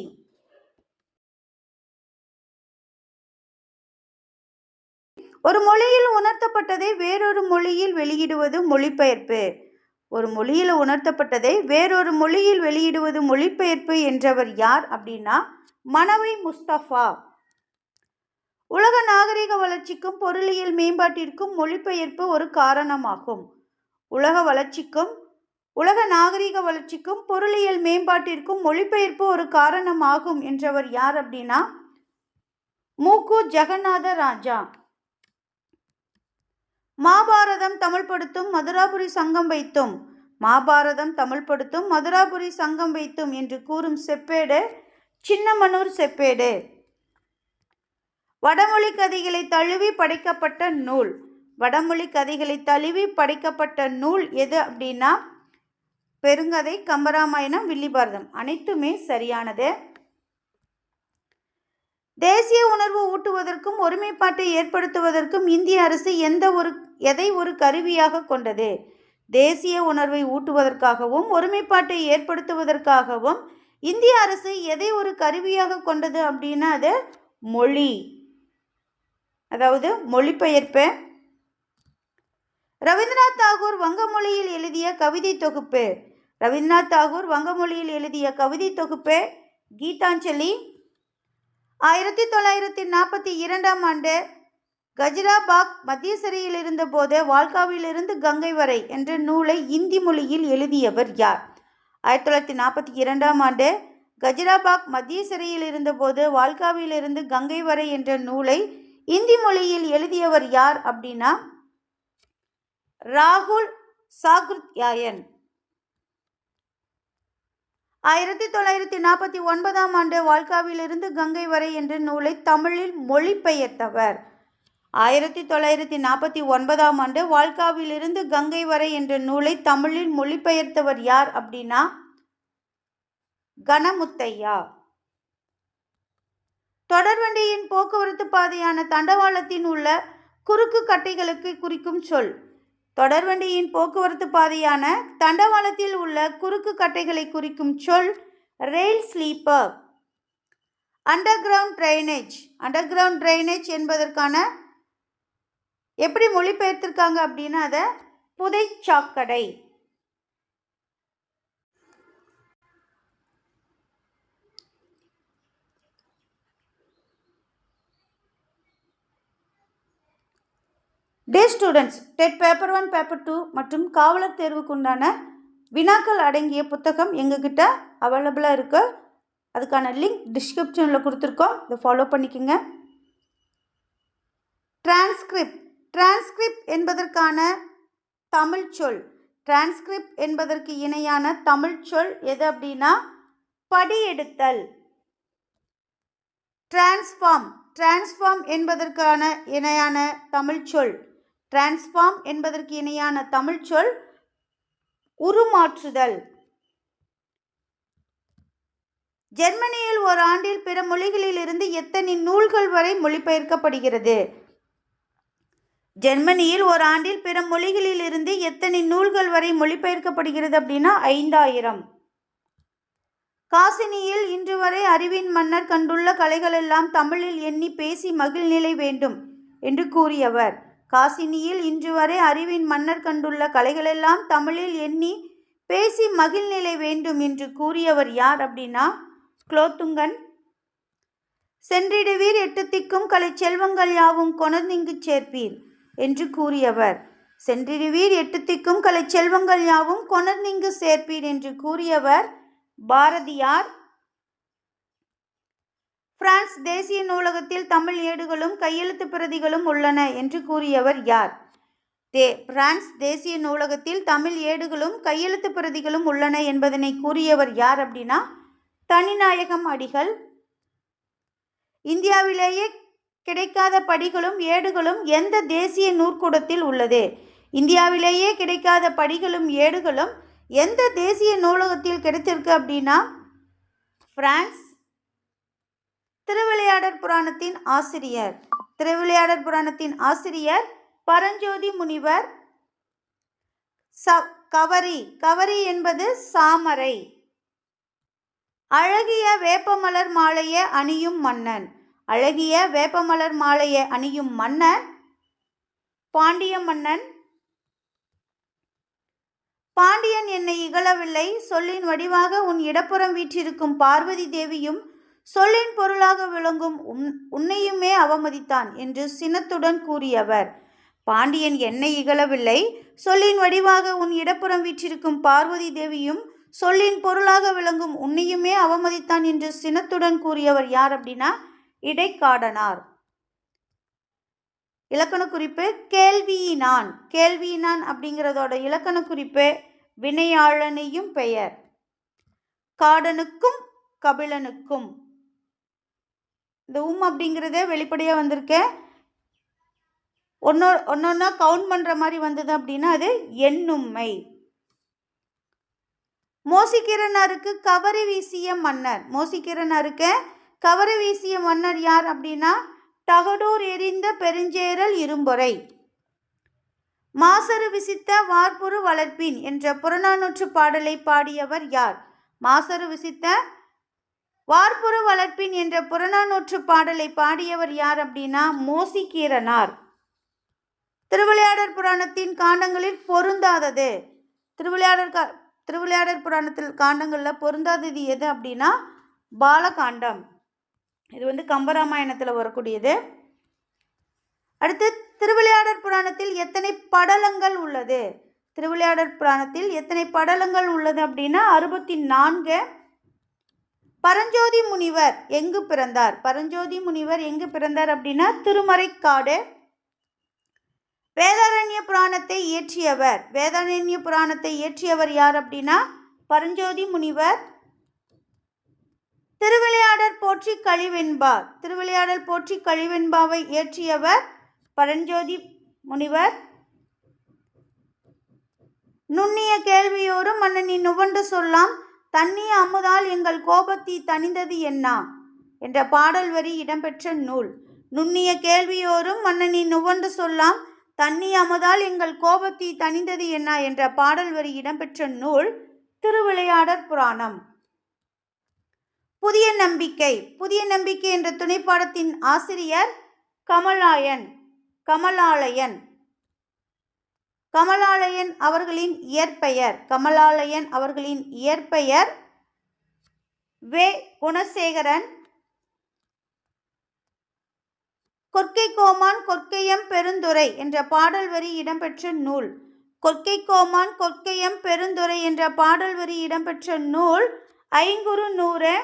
ஒரு மொழியில் உணர்த்தப்பட்டதை வேறொரு மொழியில் வெளியிடுவது மொழிபெயர்ப்பு. ஒரு மொழியில் உணர்த்தப்பட்டதை வேறொரு மொழியில் வெளியிடுவது மொழிபெயர்ப்பு என்றவர் யார் அப்படின்னா மனவை முஸ்தபா. உலக நாகரிக வளர்ச்சிக்கும் பொருளியல் மேம்பாட்டிற்கும் மொழிபெயர்ப்பு ஒரு காரணமாகும். உலக நாகரிக வளர்ச்சிக்கும் பொருளியல் மேம்பாட்டிற்கும் மொழிபெயர்ப்பு ஒரு காரணமாகும் என்றவர் யார் அப்படின்னா மூக்கு ஜெகநாத ராஜா. மாபாரதம் தமிழ்படுத்தும் மதுராபுரி சங்கம் வைத்தும். மாபாரதம் தமிழ்படுத்தும் மதுராபுரி சங்கம் வைத்தும் என்று கூறும் செப்பேடு சின்னமனூர் செப்பேடு. வடமொழி கதைகளை தழுவி படைக்கப்பட்ட நூல். வடமொழி கதைகளை தழுவி படைக்கப்பட்ட நூல் எது அப்படின்னா பெருங்கதை, கம்பராமாயணம், வில்லிபாரதம். அனைத்துமே சரியானது. தேசிய உணர்வு ஊட்டுவதற்கும் ஒருமைப்பாட்டை ஏற்படுத்துவதற்கும் இந்திய அரசு எதை ஒரு கருவியாக கொண்டது? தேசிய உணர்வை ஊட்டுவதற்காகவும் ஒருமைப்பாட்டை ஏற்படுத்துவதற்காகவும் இந்திய அரசு எதை ஒரு கருவியாக கொண்டது அப்படின்னா அது மொழி, அதாவது மொழிபெயர்ப்பு. ரவீந்திரநாத் தாகூர் வங்க மொழியில் எழுதிய கவிதை தொகுப்பு. ரவீந்திரநாத் தாகூர் வங்க மொழியில் எழுதிய கவிதை தொகுப்பு கீதாஞ்சலி. 1942ஆம் ஆண்டு கஜிராபாக் மத்திய சிறையில் இருந்தபோது வால்காவிலிருந்து கங்கை வரை என்ற நூலை இந்தி மொழியில் எழுதியவர் யார்? 1942ஆம் ஆண்டு கஜிராபாக் மத்திய சிறையில் இருந்தபோது வால்காவிலிருந்து கங்கை வரை என்ற நூலை இந்தி மொழியில் எழுதியவர் யார் அப்படின்னா ராகுல் சாக்ருத்யாயன். 1949ஆம் ஆண்டு வால்காவிலிருந்து கங்கை வரை என்ற நூலை தமிழில் மொழிபெயர்த்தவர். 1949ஆம் ஆண்டு வால்காவிலிருந்து கங்கை வரை என்ற நூலை தமிழில் மொழிபெயர்த்தவர் யார் அப்படின்னா கணமுத்தையா. தொடர்வண்டியின் போக்குவரத்து பாதையான தண்டவாளத்தின் உள்ள குறுக்கு கட்டைகளுக்கு குறிக்கும் சொல். தொடர்வண்டியின் போக்குவரத்து பாதையான தண்டவாளத்தில் உள்ள குறுக்கு கட்டைகளை குறிக்கும் சொல் rail sleeper. Underground drainage. Underground drainage என்பதற்கான எப்படி மொழிபெயர்த்திருக்காங்க அப்படின்னா அதை புதைச்சாக்கடை. டே ஸ்டூடெண்ட்ஸ், டெட் பேப்பர் 1 பேப்பர் 2 மற்றும் காவலர் தேர்வுக்குண்டான வினாக்கள் அடங்கிய புத்தகம் எங்ககிட்ட அவைலபிளாக இருக்குது. அதுக்கான லிங்க் டிஸ்கிரிப்ஷனில் கொடுத்துருக்கோம். இதை ஃபாலோ பண்ணிக்கோங்க. டிரான்ஸ்கிரிப்ட் என்பதற்கான தமிழ் சொல், டிரான்ஸ்கிரிப்ட் என்பதற்கு இணையான தமிழ் சொல் எது அப்படின்னா படியெடுத்தல். டிரான்ஸ்ஃபார்ம் என்பதற்கான இணையான தமிழ் சொல், டிரான்ஸ்ஃபார்ம் என்பதற்கு இணையான தமிழ் சொல் உருமாற்றுதல். ஜெர்மனியில் ஒரு ஆண்டில் பிற மொழிகளில் இருந்து எத்தனை நூல்கள் வரை மொழிபெயர்க்கப்படுகிறது? ஜெர்மனியில் ஒரு ஆண்டில் பிற மொழிகளில் இருந்து எத்தனை நூல்கள் வரை மொழிபெயர்க்கப்படுகிறது அப்படின்னா 5000. காசினியில் இன்று வரை அறிவின் மன்னர் கண்டுள்ள கலைகளெல்லாம் தமிழில் எண்ணி பேசி மகிழ்நிலை வேண்டும் என்று கூறியவர். காசினியில் இன்று வரை அறிவின் மன்னர் கண்டுள்ள கலைகளெல்லாம் தமிழில் எண்ணி பேசி மகிழ்நிலை வேண்டும் என்று கூறியவர் யார் அப்படின்னா குலோத்துங்கன். சென்றிடுவீர் 8 திக்கும் கலை செல்வங்கள் யாவும் கொணர்ந்திங்கு சேர்ப்பீர் என்று கூறியவர். சென்றிடுவீர் 8 திக்கும் கலை செல்வங்கள் யாவும் கொணர்ந்திங்கு சேர்ப்பீர் என்று கூறியவர் பாரதியார். பிரான்ஸ் தேசிய நூலகத்தில் தமிழ் ஏடுகளும் கையெழுத்து பிரதிகளும் உள்ளன என்று கூறியவர் யார்? பிரான்ஸ் தேசிய நூலகத்தில் தமிழ் ஏடுகளும் கையெழுத்து பிரதிகளும் உள்ளன என்பதனை கூறியவர் யார் அப்படின்னா தனிநாயகம் அடிகள். இந்தியாவிலேயே கிடைக்காத படிகளும் ஏடுகளும் எந்த தேசிய நூற்கூடத்தில் உள்ளது? இந்தியாவிலேயே கிடைக்காத படிகளும் ஏடுகளும் எந்த தேசிய நூலகத்தில் கிடைத்திருக்கு அப்படின்னா பிரான்ஸ். திருவிளையாடற் புராணத்தின் ஆசிரியர் பரஞ்சோதி முனிவர். கவரி என்பது சாமரை. அழகிய வேப்பமலர் மாலையை அணியும் மன்னன் பாண்டிய மன்னன். பாண்டியன் என்னை இகழவில்லை, சொல்லின் வடிவாக உன் இடப்புறம் வீற்றிருக்கும் பார்வதி தேவியும் சொல்லின் பொருளாக விளங்கும் உன்னையுமே அவமதித்தான் என்று சினத்துடன் கூறியவர். பாண்டியன் என்னை இகழவில்லை, சொல்லின் வடிவாக உன் இடப்புறம் வீற்றிருக்கும் பார்வதி தேவியும் சொல்லின் பொருளாக விளங்கும் உன்னையுமே அவமதித்தான் என்று சினத்துடன் கூறியவர் யார் அப்படின்னா இடைக்காடனார். இலக்கண குறிப்பு கேள்வியினான் அப்படிங்கிறதோட இலக்கண குறிப்பு வினையாளனையும் பெயர். காடனுக்கும் கபிலனுக்கும் இந்த அப்படிங்கிறத வெளிப்படையாக வந்திருக்கேன். ஒன்னொன்னா கவுண்ட் பண்ணுற மாதிரி வந்தது அப்படின்னா அது எண்ணும்மை. மோசிக்கிறனாருக்கு கவரி வீசிய மன்னர் யார் அப்படின்னா தகடூர் எரிந்த பெருஞ்சேரல் இரும்பொறை. மாசறு விசித்த வார்ப்புரு வளர்ப்பின் என்ற புறநானூற்று பாடலை பாடியவர் யார்? மாசறு விசித்த வார்ப்புரு வளர்ப்பின் என்ற புறநானூற்று பாடலை பாடியவர் யார் அப்படின்னா மோசிகீரனார். திருவிளையாடற் புராணத்தின் காண்டங்களில் பொருந்தாதது. திருவிளையாடற் புராணத்தில் காண்டங்களில் பொருந்தாதது எது அப்படின்னா பாலகாண்டம். இது கம்பராமாயணத்தில் வரக்கூடியது. அடுத்து திருவிளையாடற் புராணத்தில் எத்தனை படலங்கள் உள்ளது? திருவிளையாடற் புராணத்தில் எத்தனை படலங்கள் உள்ளது அப்படின்னா 64. பரஞ்சோதி முனிவர் எங்கு பிறந்தார் அப்படின்னா திருமறைக்காடு. வேதாரண்ய புராணத்தை இயற்றியவர் யார் அப்படின்னா பரஞ்சோதி முனிவர். திருவிளையாடற் போற்றி கழிவெண்பாவை இயற்றியவர் பரஞ்சோதி முனிவர். நுண்ணிய கேள்வியோரும் மன்னனின் நுவண்டு சொல்லாம் தண்ணிய அமுதால் எங்கள் கோபத்தி தணிந்தது என்ன என்ற பாடல் வரி இடம்பெற்ற நூல். நுண்ணிய கேள்வியோரும் மன்னனின் நுவண்டு சொல்லாம் தண்ணிய அமுதால் எங்கள் கோபத்தி தணிந்தது என்ன என்ற பாடல் வரி இடம்பெற்ற நூல் திருவிளையாடற் புராணம். புதிய நம்பிக்கை என்ற துணைப்பாடத்தின் ஆசிரியர் கமலாலயன் அவர்களின் இயற்பெயர் வே. குணசேகரன். கொற்கை கோமான் கொற்கையம் பெருந்துறை என்ற பாடல் வரி இடம்பெற்ற நூல். கொற்கை கோமான் கொற்கையம் பெருந்துறை என்ற பாடல் வரி இடம்பெற்ற நூல் ஐங்குறு நூறு.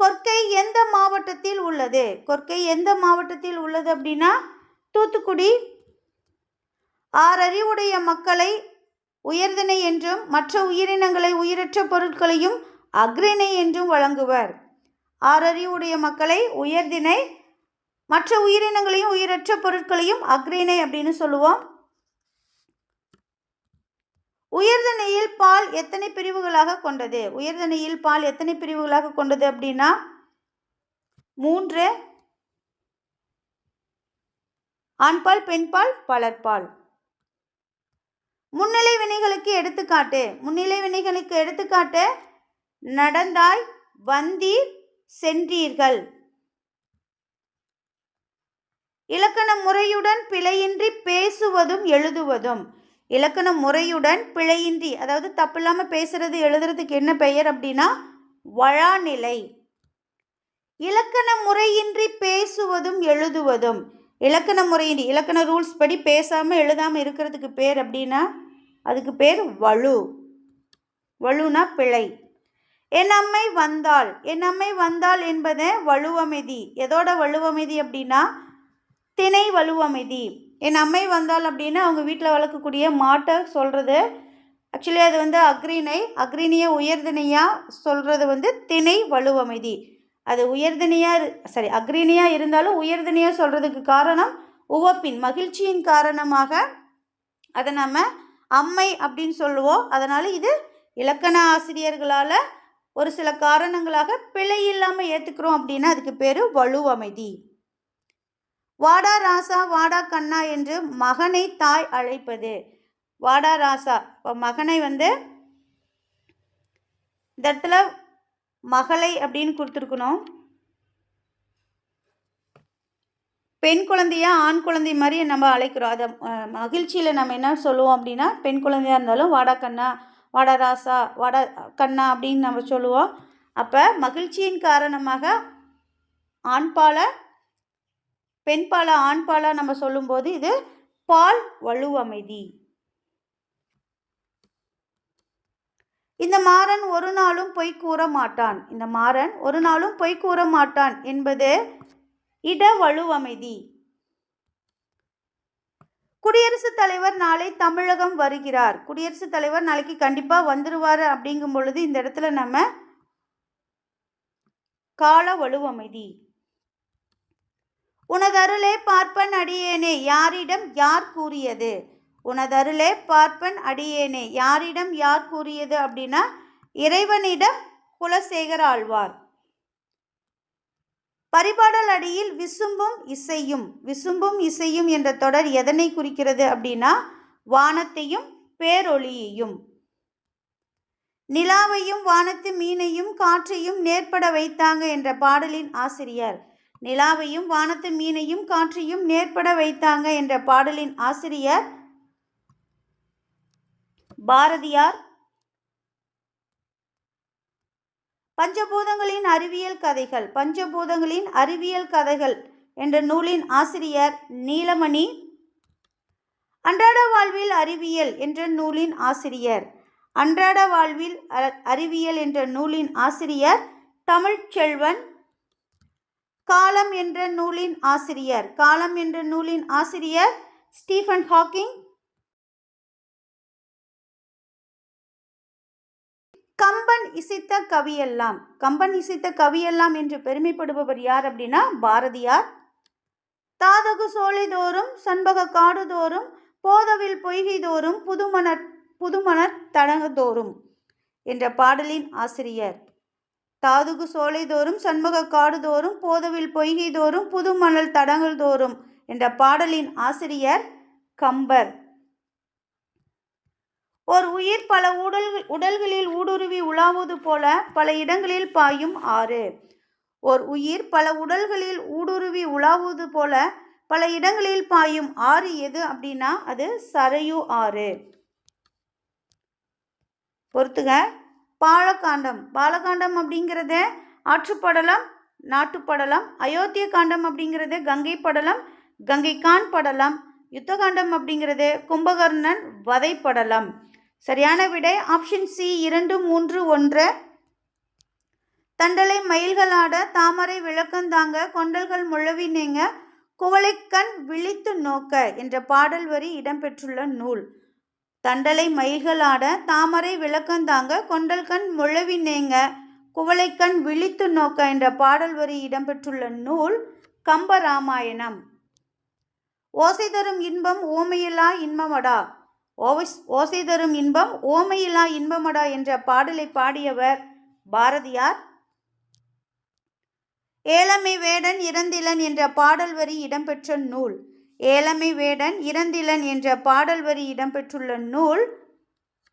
கொற்கை எந்த மாவட்டத்தில் உள்ளது? கொற்கை எந்த மாவட்டத்தில் உள்ளது அப்படின்னா தூத்துக்குடி. ஆறறிவுடைய மக்களை உயர்திணை என்றும் மற்ற உயிரினங்களை உயிரற்ற பொருட்களையும் அஃறிணை என்றும் வழங்குவர். ஆறறிவுடைய மக்களை உயர்திணை, மற்ற உயிரினங்களையும் உயிரற்ற பொருட்களையும் அஃறிணை அப்படின்னு சொல்லுவோம். உயர்திணையில் பால் எத்தனை பிரிவுகளாக கொண்டது? உயர்திணையில் பால் எத்தனை பிரிவுகளாக கொண்டது அப்படின்னா 3. ஆண்பால், பெண்பால், பலர்பால். முன்னிலை வினைகளுக்கு எடுத்துக்காட்டு. முன்னிலை வினைகளுக்கு எடுத்துக்காட்டு நடந்தாய், வந்தீர், சென்றீர்கள். இலக்கண முறையுடன் பிழையின்றி பேசுவதும் எழுதுவதும். இலக்கண முறையுடன் பிழையின்றி, அதாவது தப்பு இல்லாமல் பேசுறது எழுதுறதுக்கு என்ன பெயர் அப்படின்னா வழாநிலை. இலக்கண முறையின்றி பேசுவதும் எழுதுவதும். இலக்கண முறையின்றி, இலக்கண ரூல்ஸ் படி பேசாமல் எழுதாமல் இருக்கிறதுக்கு பேர் அப்படின்னா அதுக்கு பேர் வழு. வழுனா பிழை. என் அம்மை வந்தாள். என் அம்மை வந்தாள் என்பது வலுவமைதி. எதோட வலுவமைதி அப்படின்னா திணை வலுவமைதி. என் அம்மை வந்தாள் அப்படின்னா அவங்க வீட்டில் வளர்க்கக்கூடிய மாட்டை சொல்கிறது. ஆக்சுவலி அது அஃறிணை. அஃறிணையை உயர்திணையாக சொல்கிறது திணை வலுவமைதி. அது உயர்திணையாக அஃறிணையாக இருந்தாலும் உயர்திணையாக சொல்கிறதுக்கு காரணம் உவப்பின் மகிழ்ச்சியின் காரணமாக அதை நம்ம அம்மை அப்படின்னு சொல்லுவோம். அதனால் இது இலக்கண ஆசிரியர்களால் ஒரு சில காரணங்களாக பிழை இல்லாமல் ஏற்றுக்கிறோம் அப்படின்னா அதுக்கு பேர் வலுவமைதி. வாடா ராசா வாடா கண்ணா என்று மகனை தாய் அழைப்பது. வாடா ராசா, இப்போ மகனை இந்த இடத்துல மகளை அப்படின்னு கொடுத்துருக்கணும். பெண் குழந்தையா ஆண் குழந்தை மாதிரி நம்ம அழைக்கிறோம். அதை மகிழ்ச்சியில் நம்ம என்ன சொல்லுவோம் அப்படின்னா பெண் குழந்தையாக இருந்தாலும் வாடா கண்ணா, வாடா ராசா, வாடா கண்ணா அப்படின்னு நம்ம சொல்லுவோம். அப்போ மகிழ்ச்சியின் காரணமாக ஆண்பாலை பெண்பாலை ஆண்பாலை நம்ம சொல்லும்போது இது பால் வலுவமைதி. இந்த மாறன் ஒரு நாளும் பொய் கூற மாட்டான். இந்த மாறன் ஒரு நாளும் பொய் கூற மாட்டான் என்பது இட வலுவமைதி. குடியரசுத் தலைவர் நாளை தமிழகம் வருகிறார். குடியரசுத் தலைவர் நாளைக்கு கண்டிப்பாக வந்துடுவார் அப்படிங்கும் பொழுது இந்த இடத்துல நம்ம கால வலுவமைதி. உனதருளே பார்ப்பன் அடியேனே யாரிடம் யார் கூறியது? உனதருளே பார்ப்பன் அடியேனே யாரிடம் யார் கூறியது அப்படின்னா இறைவனிடம் குலசேகர ஆழ்வார். பரிபாடல் அடியில் விசும்பும் இசையும். விசும்பும் இசையும் என்ற தொடர் எதனை குறிக்கிறது அப்படின்னா வானத்தையும் பேரொளியையும். நிலாவையும் வானத்து மீனையும் காற்றையும் நேர்பட வைத்தாங்க என்ற பாடலின் ஆசிரியர். நிலாவையும் வானத்து மீனையும் காற்றையும் நேர்பட வைத்தாங்க என்ற பாடலின் ஆசிரியர் பாரதியார். பஞ்சபூதங்களின் அறிவியல் கதைகள். பஞ்சபூதங்களின் அறிவியல் கதைகள் என்ற நூலின் ஆசிரியர் நீலமணி. அன்றாட வாழ்வில் அறிவியல் என்ற நூலின் ஆசிரியர். அன்றாட வாழ்வில் அறிவியல் என்ற நூலின் ஆசிரியர் தமிழ்ச்செல்வன். காலம் என்ற நூலின் ஆசிரியர். காலம் என்ற நூலின் ஆசிரியர் ஸ்டீஃபன் ஹாக்கிங். கம்பன் இசைத்த கவியெல்லாம். கம்பன் இசைத்த கவியெல்லாம் என்று பெருமைப்படுபவர் யார் அப்படின்னா பாரதியார். தாதகு சோலை தோறும் சண்பக காடு தோறும் போதவில் பொய்கை தோறும் புதுமணர் தடங்கதோறும் என்ற பாடலின் ஆசிரியர். தாதுகு சோலை தோறும் சண்பக காடு தோறும் போதவில் பொய்கை தோறும் புதுமணல் தடங்கள் தோறும் என்ற பாடலின் ஆசிரியர் கம்பர். ஒரு உயிர் பல உடல்களில் ஊடுருவி உலாவுவது போல பல இடங்களில் பாயும் ஆறு. ஒரு உயிர் பல உடல்களில் ஊடுருவி உலாவுவது போல பல இடங்களில் பாயும் ஆறு எது அப்படின்னா அது சரையு ஆறு. பொறுத்துக. பாலகாண்டம். பாலகாண்டம் அப்படிங்கிறது ஆற்றுப்படலம் நாட்டுப்படலம், அயோத்திய காண்டம் அப்படிங்கிறது கங்கை படலம், கங்கைகான் படலம், யுத்த காண்டம் அப்படிங்கிறது கும்பகர்ணன் வதைப்படலம். சரியான விடை ஆப்ஷன் சி 2, 3, 1. தண்டலை மயில்களாட தாமரை விளக்கந்தாங்க கொண்டல்கள் முழவினேங்க குவளைக்கண் விழித்து நோக்க என்ற பாடல் வரி இடம்பெற்றுள்ள நூல். தண்டலை மயில்களாட தாமரை விளக்கந்தாங்க கொண்டல்கண் முழவினேங்க குவளைக்கண் விழித்து நோக்க என்ற பாடல் வரி இடம்பெற்றுள்ள நூல் கம்பராமாயணம். ஓசை தரும் இன்பம் ஓமையிலா இன்பமடா, ஓசை தரும் இன்பம் ஓமையிலா இன்பமடா என்ற பாடலை பாடியவர் பாரதியார். ஏலமை வேடன் இறந்திலன் என்ற பாடல் வரி இடம்பெற்ற நூல். ஏலமை வேடன் இறந்திலன் என்ற பாடல் வரி இடம்பெற்றுள்ள நூல்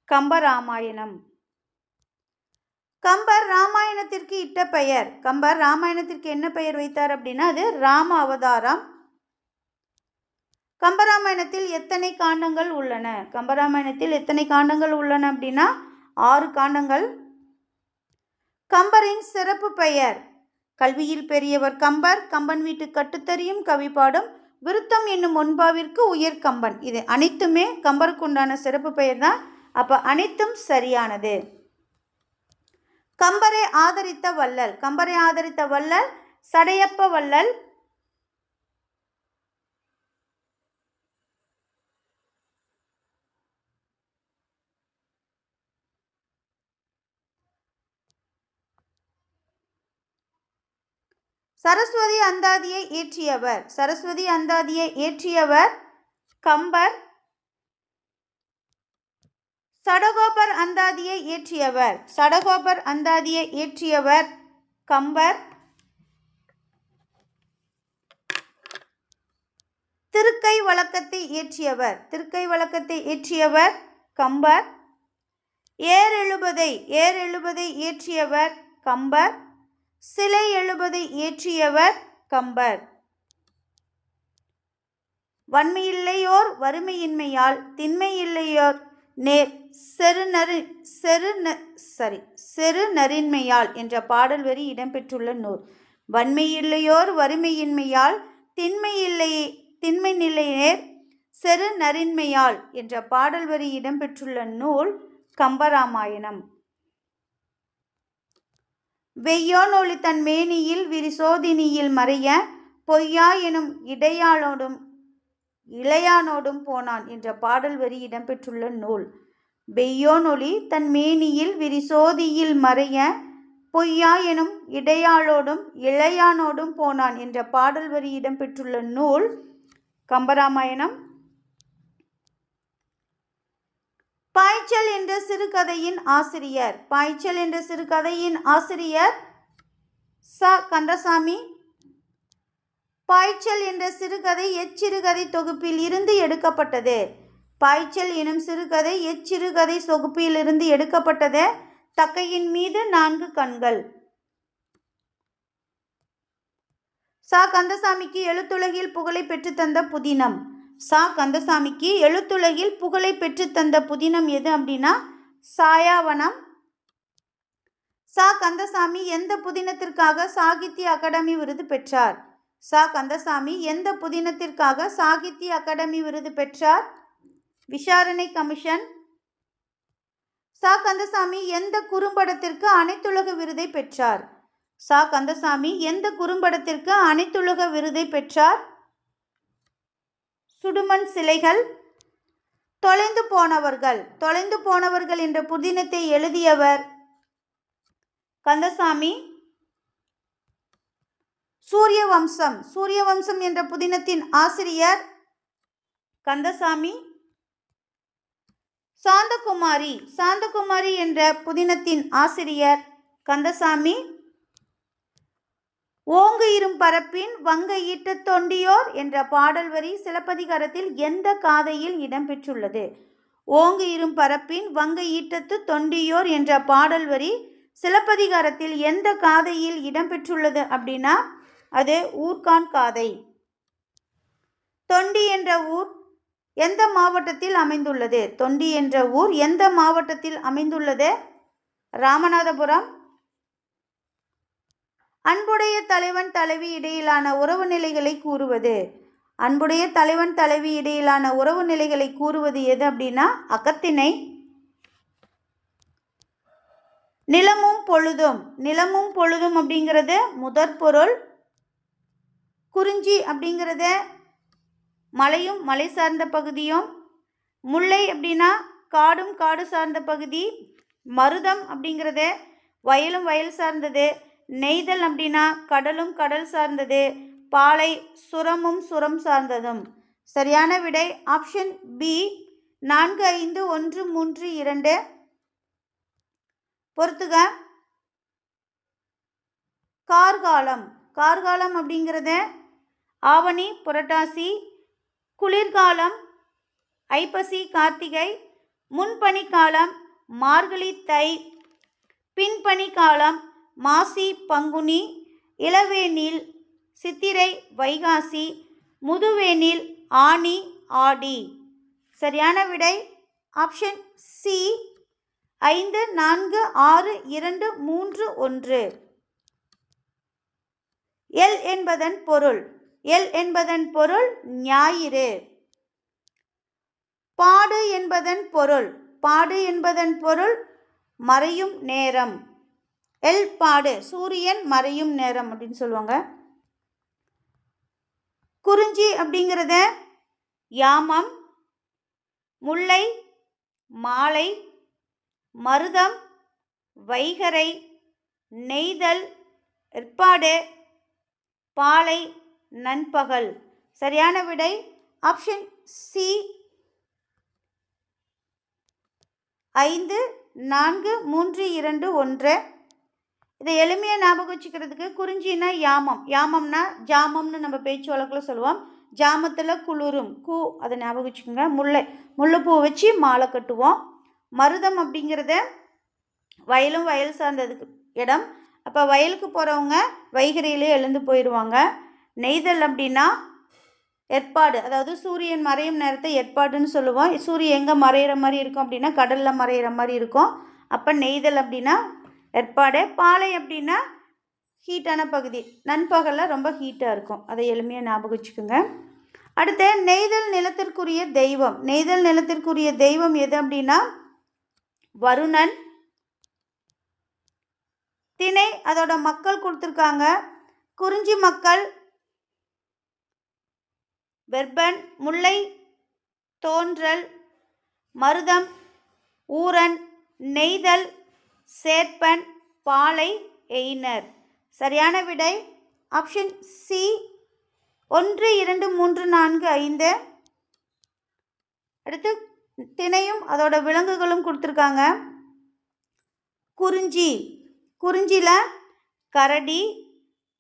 கம்பராமாயணம். கம்பர் ராமாயணத்திற்கு இட்ட பெயர். கம்பர் ராமாயணத்திற்கு என்ன பெயர் வைத்தார் அப்படின்னா அது ராம அவதாரம். கம்பராமாயணத்தில் எத்தனை காண்டங்கள் உள்ளன? கம்பராமாயணத்தில் எத்தனை காண்டங்கள் உள்ளன அப்படின்னா 6 காண்டங்கள். கம்பரின் சிறப்பு பெயர். கல்வியில் பெரியவர் கம்பர், கம்பன் வீட்டு கட்டுத்தறியும் கவி பாடும், விருத்தம் என்னும் ஒன்பாவிற்கு உயர் கம்பன். இது அனைத்துமே கம்பருக்கு உண்டான சிறப்பு பெயர் தான். அப்போ அனைத்தும் சரியானது. கம்பரை ஆதரித்த வள்ளல். கம்பரை ஆதரித்த வள்ளல் சடையப்ப வள்ளல். சரஸ்வதி அந்தாதியை இயற்றியவர். சரஸ்வதி அந்தாதியை இயற்றியவர் கம்பர். சடகோபர் அந்தாதியை இயற்றியவர். சடகோபர் அந்தாதியை இயற்றியவர் கம்பர். திருக்கை வழக்கத்தை இயற்றியவர். திருக்கை வழக்கத்தை இயற்றியவர் கம்பர். ஏர் எழுபதை இயற்றியவர் கம்பர். சிலை எழுபதை இயற்றியவர் கம்பர். வன்மையில்லையோர் வறுமையின்மையால் திண்மையில்லையோர் நேர் செரு நரின்மையால் என்ற பாடல் வரி இடம்பெற்றுள்ள நூல். வன்மையில்லையோர் வறுமையின்மையால் திண்மை நிலை நேர் செரு நரின்மையால் என்ற பாடல் வரி இடம்பெற்றுள்ள நூல் கம்பராமாயணம். வெய்யோனொளி தன் மேனியில் விரிசோதினியில் மறைய பொய்யா எனும் இளையானோடும் போனான் என்ற பாடல் வரி இடம்பெற்றுள்ள நூல். வெய்யோனொளி தன் மேனியில் விரிசோதியில் மறைய பொய்யா எனும் இளையானோடும் போனான் என்ற பாடல் வரி இடம்பெற்றுள்ள நூல் கம்பராமாயணம். பாய்ச்சல் என்ற சிறுகதையின் ஆசிரியர். பாய்ச்சல் என்ற சிறுகதையின் ஆசிரியர் ச. கந்தசாமி. பாய்ச்சல் என்ற சிறுகதை எச்சிறுகதை தொகுப்பில் இருந்து எடுக்கப்பட்டது. பாய்ச்சல் எனும் சிறுகதை எச்சிறுகதை தொகுப்பில் இருந்து எடுக்கப்பட்டது. தக்கையின் மீது 4 கண்கள். ச. கந்தசாமிக்கு எழுத்துலகில் புகழை பெற்றுத்தந்த புதினம். ச. கந்தசாமிக்கு எழுத்துலகில் புகழை பெற்றுத்தந்த புதினம் எது அப்படின்னா சாயாவனம். ச. கந்தசாமி எந்த புதினத்திற்காக சாகித்ய அகாடமி விருது பெற்றார்? ச. கந்தசாமி எந்த புதினத்திற்காக சாகித்ய அகாடமி விருது பெற்றார்? விசாரணை கமிஷன். ச. கந்தசாமி எந்த குறும்படத்திற்கு அனைத்துலக விருதை பெற்றார்? ச. கந்தசாமி எந்த குறும்படத்திற்கு அனைத்துலக விருதை பெற்றார்? சுடுமண் சிலைகள். தொலைந்து போனவர்கள். தொலைந்து போனவர்கள் என்ற புதினத்தை எழுதியவர் கந்தசாமி. சூரியவம்சம். சூரியவம்சம் என்ற புதினத்தின் ஆசிரியர் கந்தசாமி. சாந்தகுமாரி. சாந்தகுமாரி என்ற புதினத்தின் ஆசிரியர் கந்தசாமி. ஓங்கு இரும் பரப்பின் வங்க ஈட்ட தொண்டியோர் என்ற பாடல் வரி சிலப்பதிகாரத்தில் எந்த காதையில் இடம்பெற்றுள்ளது? ஓங்கு இரும் பரப்பின் வங்க ஈட்டத்து தொண்டியோர் என்ற பாடல் வரி சிலப்பதிகாரத்தில் எந்த காதையில் இடம்பெற்றுள்ளது அப்படின்னா அது ஊர்கான் காதை. தொண்டி என்ற ஊர் எந்த மாவட்டத்தில் அமைந்துள்ளது? தொண்டி என்ற ஊர் எந்த மாவட்டத்தில் அமைந்துள்ளது? ராமநாதபுரம். அன்புடைய தலைவன் தலைவி இடையிலான உறவு நிலைகளை கூறுவது. அன்புடைய தலைவன் தலைவி இடையிலான உறவு நிலைகளை கூறுவது எது அப்படின்னா அகத்திணை. நிலமும் பொழுதும். நிலமும் பொழுதும் அப்படிங்கிறது முதற் பொருள். குறிஞ்சி அப்படிங்கிறத மலையும் மலை சார்ந்த பகுதியும். முல்லை அப்படின்னா காடும் காடு சார்ந்த பகுதி. மருதம் அப்படிங்கிறது வயலும் வயல் சார்ந்தது. நெய்தல் அப்படின்னா கடலும் கடல் சார்ந்தது. பாலை சுரமும் சுரம் சார்ந்ததும். சரியான விடை ஆப்ஷன் பி 4, 5, 1, 3, 2. பொறுத்துக. கார்காலம். கார்காலம் அப்படிங்கிறது ஆவணி புரட்டாசி. குளிர்காலம் ஐப்பசி கார்த்திகை. முன்பனிக்காலம் மார்கழி தை. பின்பனிக்காலம் மாசி பங்குனி. இளவேனில் சித்திரை வைகாசி. முதுவேனில் ஆனி ஆடி. சரியான விடை ஆப்ஷன் சி 5, 4, 6, 2, 3, 1. எல் என்பதன் பொருள். எல் என்பதன் பொருள் ஞாயிறு. பாடு என்பதன் பொருள். பாடு என்பதன் பொருள் மறையும் நேரம். எல் பாடு சூரியன் மறையும் நேரம் அப்படின்னு சொல்லுவாங்க. குறிஞ்சி அப்படிங்கிறத யாமம். முல்லை மாலை. மருதம் வைகறை. நெய்தல் ஏற்பாடு. பாலை நண்பகல். சரியான விடை ஆப்ஷன் சி 5, 4, 3, 2, 1. இதை எளிமையாக ஞாபகம் வச்சுக்கிறதுக்கு குறிஞ்சின்னா யாமம். யாமம்னா ஜாமம்னு நம்ம பேச்சு வழக்கில் சொல்லுவோம். ஜாமத்தில் குளிரும் கூ அதை ஞாபகம் வச்சுக்கோங்க. முல்லைப்பூ வச்சு மாலை கட்டுவோம். மருதம் அப்படிங்கிறத வயலும் வயல் சார்ந்ததுக்கு இடம். அப்போ வயலுக்கு போகிறவங்க வைகரையிலே எழுந்து போயிடுவாங்க. நெய்தல் அப்படின்னா ஏற்பாடு, அதாவது சூரியன் மறையும் நேரத்தை ஏற்பாடுன்னு சொல்லுவோம். சூரியன் எங்கே மறையிற மாதிரி இருக்கும் அப்படின்னா கடலில் மறையிற மாதிரி இருக்கும். அப்போ நெய்தல் அப்படின்னா ஏற்பாடு. பாலை அப்படின்னா ஹீட்டான பகுதி. நண்பகலில் ரொம்ப ஹீட்டாக இருக்கும். அதை எளிமையாக ஞாபகம் வச்சுக்கோங்க. அடுத்து நெய்தல் நிலத்திற்குரிய தெய்வம். நெய்தல் நிலத்திற்குரிய தெய்வம் எது அப்படின்னா வருணன். திணை அதோட மக்கள் கொடுத்துருக்காங்க. குறிஞ்சி மக்கள் வெர்பன். முல்லை தோன்றல். மருதம் ஊரன். நெய்தல் சேர்ப்பன். பாலை எயினர். சரியான விடை ஆப்ஷன் சி 1, 2, 3, 4, 5. அடுத்து திணையும் அதோட விலங்குகளும் கொடுத்துருக்காங்க. குறிஞ்சி. குறிஞ்சியில் கரடி.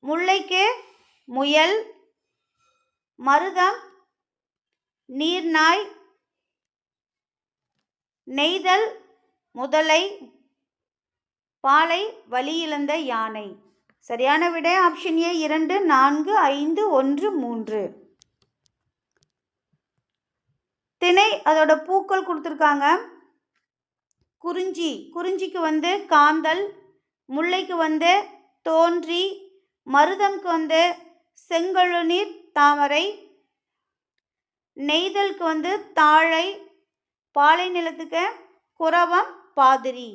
முல்லைக்கு முயல். மருதம் நீர்நாய். நெய்தல் முதலை. பாலை வலியிழந்த யானை. சரியான விடை ஆப்ஷன் ஏ 2, 4, 5, 1, 3. திணை அதோட பூக்கள் கொடுத்துருக்காங்க. குறிஞ்சி. குறிஞ்சிக்கு காந்தல். முல்லைக்கு தோன்றி. மருதம்க்கு செங்கழுநீர் தாமரை. நெய்தலுக்கு தாழை. பாலை நிலத்துக்கு குரவம் பாதிரி.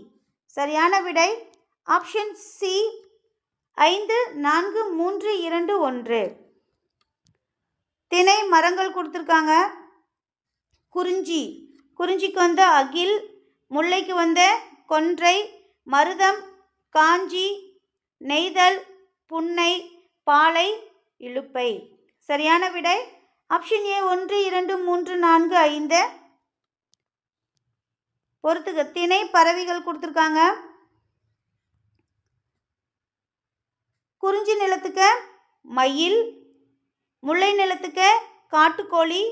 சரியான விடை ஆப்ஷன் சி 5, 4, 3, 2, 1. திணை மரங்கள் கொடுத்துருக்காங்க. குறிஞ்சி. குறிஞ்சிக்கு அகில். முல்லைக்கு கொன்றை. மருதம் காஞ்சி. நெய்தல் புன்னை. பாலை இலுப்பை. சரியான விடை ஆப்ஷன் ஏ 1, 2, 3, 4, 5. பொறுத்துக்க. திணை பறவைகள் கொடுத்துருக்காங்க. குறிஞ்சி நிலத்துக்கு மயில். முல்லை நிலத்துக்கு காட்டுக்கோழி.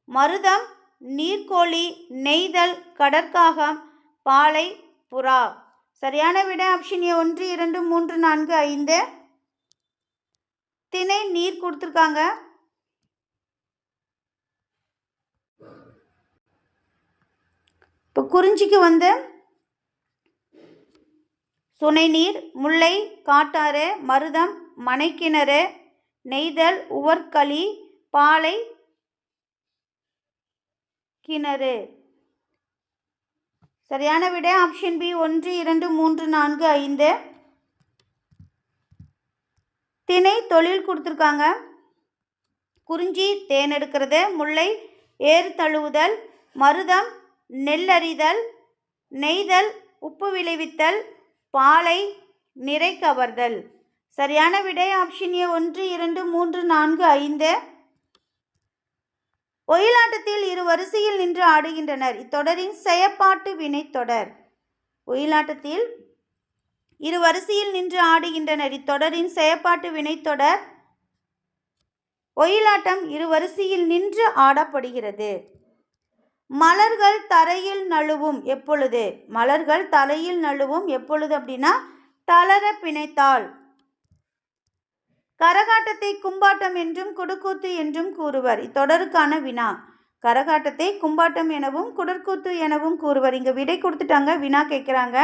மருதம் நீர்க்கோழி. நெய்தல் கடற்காகம். பாலை புறா. சரியான விடை ஆப்ஷன் ஏ 1, 2, 3, 4, 5. திணை நீர் கொடுத்துருக்காங்க. இப்போ குறிஞ்சிக்கு சுனைநீர், முல்லை, காட்டாறு, மருதம், மனைக்கிணறு, நெய்தல், உவர்களி, பாலை, கிணறு. சரியான விடை ஆப்ஷன் பி 1, 2, 3, 4, 5. திணை தொழில் கொடுத்துருக்காங்க. குறிஞ்சி தேன் எடுக்கிறது, முல்லை ஏறு தழுவுதல், மருதம் நெல்லறிதல், நெய்தல் உப்பு விளைவித்தல், பாலை நிறை கவர்தல். சரியான விடை ஆப்ஷன் ஏ 1, 2, 3, 4, 5. ஒயிலாட்டத்தில் இரு வரிசையில் நின்று ஆடுகின்றனர். இத்தொடரின் செயப்பாட்டு வினைத்தொடர். ஒயிலாட்டத்தில் இரு வரிசையில் நின்று ஆடுகின்றனர். இத்தொடரின் செயப்பாட்டு வினைத்தொடர். ஒயிலாட்டம் இரு வரிசையில் நின்று ஆடப்படுகிறது. மலர்கள் தரையில் நழுவும் எப்பொழுது? மலர்கள் தரையில் நழுவும் எப்பொழுது அப்படின்னா தளர பிணைத்தால். கரகாட்டத்தை கும்பாட்டம் என்றும் குடக்கூத்து என்றும் கூறுவர். இத்தொடருக்கான வினா. கரகாட்டத்தை கும்பாட்டம் எனவும் குடற்கூத்து எனவும் கூறுவர். இங்கே விடை கொடுத்துட்டாங்க, வினா கேட்குறாங்க.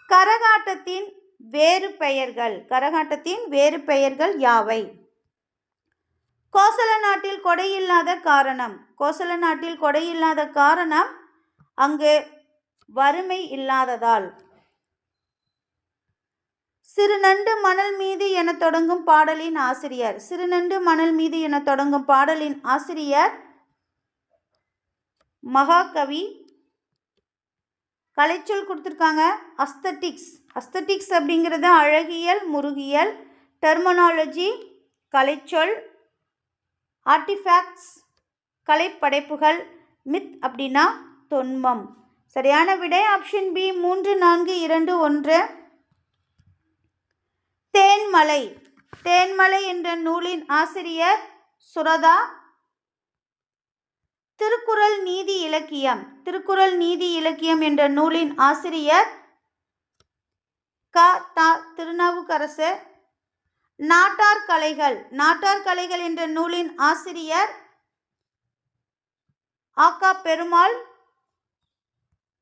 கரகாட்டத்தின் வேறு பெயர்கள். கரகாட்டத்தின் வேறு பெயர்கள் யாவை? கோசல நாட்டில் கொடையில்லாத காரணம். கோசல நாட்டில் கொடையில்லாத காரணம் அங்கு வறுமை இல்லாததால். சிறுநண்டு மணல் மீது என தொடங்கும் பாடலின் ஆசிரியர். சிறுநண்டு மணல் மீது என தொடங்கும் பாடலின் ஆசிரியர் மகாகவி. கலைச்சொல் கொடுத்துருக்காங்க அஸ்தட்டிக்ஸ். அஸ்தட்டிக்ஸ் அப்படிங்கிறது அழகியல், முருகியல். டெர்மினாலஜி கலைச்சொல். ஆர்டிஃபேக்ட்ஸ் கலைப்படைப்புகள். மித் அப்படின்னா தொன்மம். சரியான விடை ஆப்ஷன் பி 3, 4, 2, 1. தேன்மலை. தேன்மலை என்ற நூலின் ஆசிரியர் சுரதா. திருக்குறள் நீதி இலக்கியம். திருக்குறள் நீதி இலக்கியம் என்ற நூலின் ஆசிரியர் க. த. திருநாவுக்கரசு. நாட்டார் கலைகள். நாட்டார் கலைகள் என்ற நூலின் ஆசிரியர் ஆ. பெருமாள்.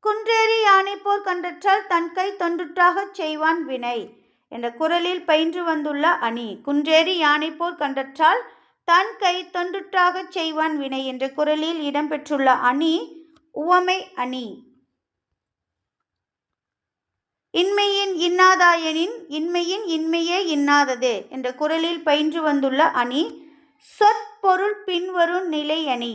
குன்றேறி யானைப்போர் கண்டற்றால் தன் கை தொண்டுற்றாகச் செய்வான் வினை என்ற குறளில் பயின்று வந்துள்ள அணி. குன்றேறி யானைப்போர் கண்டற்றால் தன் கை தொண்டுற்றாகச் செய்வான் வினை என்ற குறளில் இடம்பெற்றுள்ள அணி உவமை அணி. இன்மையின் இன்னாதாயனின் இன்மையின் இன்மையே இன்னாதது என்ற குறளில் பயின்று வந்துள்ள அணி சொற்பொருள் பின்வரும் நிலை அணி.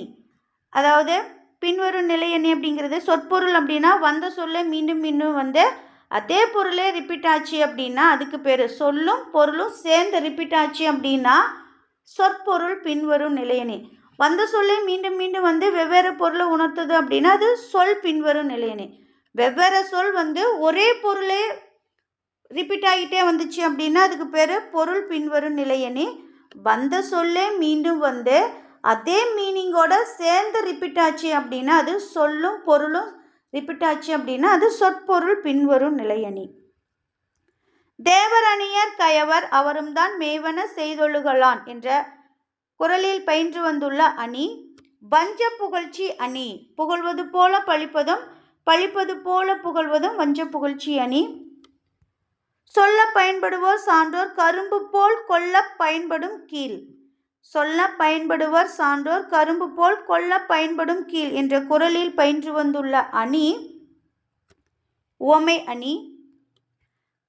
அதாவது பின்வரும் நிலை அணி அப்படிங்கிறது சொற்பொருள் அப்படின்னா வந்த சொல்ல மீண்டும் மீண்டும் வந்து அதே பொருளே ரிப்பீட் ஆச்சு அப்படின்னா அதுக்கு பேர். சொல்லும் பொருளும் சேர்ந்து ரிப்பீட் ஆச்சு அப்படின்னா சொற்பொருள் பின்வரும் நிலையணி. வந்த சொல்லை மீண்டும் மீண்டும் வந்து வெவ்வேறு பொருளை உணர்த்துது அப்படின்னா அது சொல் பின்வரும் நிலையணி. வெவ்வேறு சொல் வந்து ஒரே பொருளே ரிப்பீட் ஆகிட்டே வந்துச்சு அப்படின்னா அதுக்கு பேர் பொருள் பின்வரும் நிலையணி. வந்த சொல்லே மீண்டும் வந்து அதே மீனிங்கோட சேர்ந்து ரிப்பீட் ஆச்சு அப்படின்னா அது சொல்லும் பொருளும் ரிப்பீட் ஆச்சு அப்படின்னா அது சொற்பொருள் பின்வரும் நிலையணி. தேவர் அணியர் கயவர் அவரும் தான் மேய்வன செய்தொழுகலான் என்ற குறளில் பயின்று வந்துள்ள அணி வஞ்ச புகழ்ச்சி அணி. புகழ்வது போல பழிப்பதும் பழிப்பது போல புகழ்வதும் வஞ்ச புகழ்ச்சி அணி. சொல்ல பயன்படுவோர் சான்றோர் கரும்பு போல் கொல்ல பயன்படும் கீழ். சொல்ல பயன்படுவர் சான்றோர் கரும்பு போல் கொல்ல பயன்படும் கீழ் என்ற குறளில் பயின்று வந்துள்ள அணி உவமை அணி.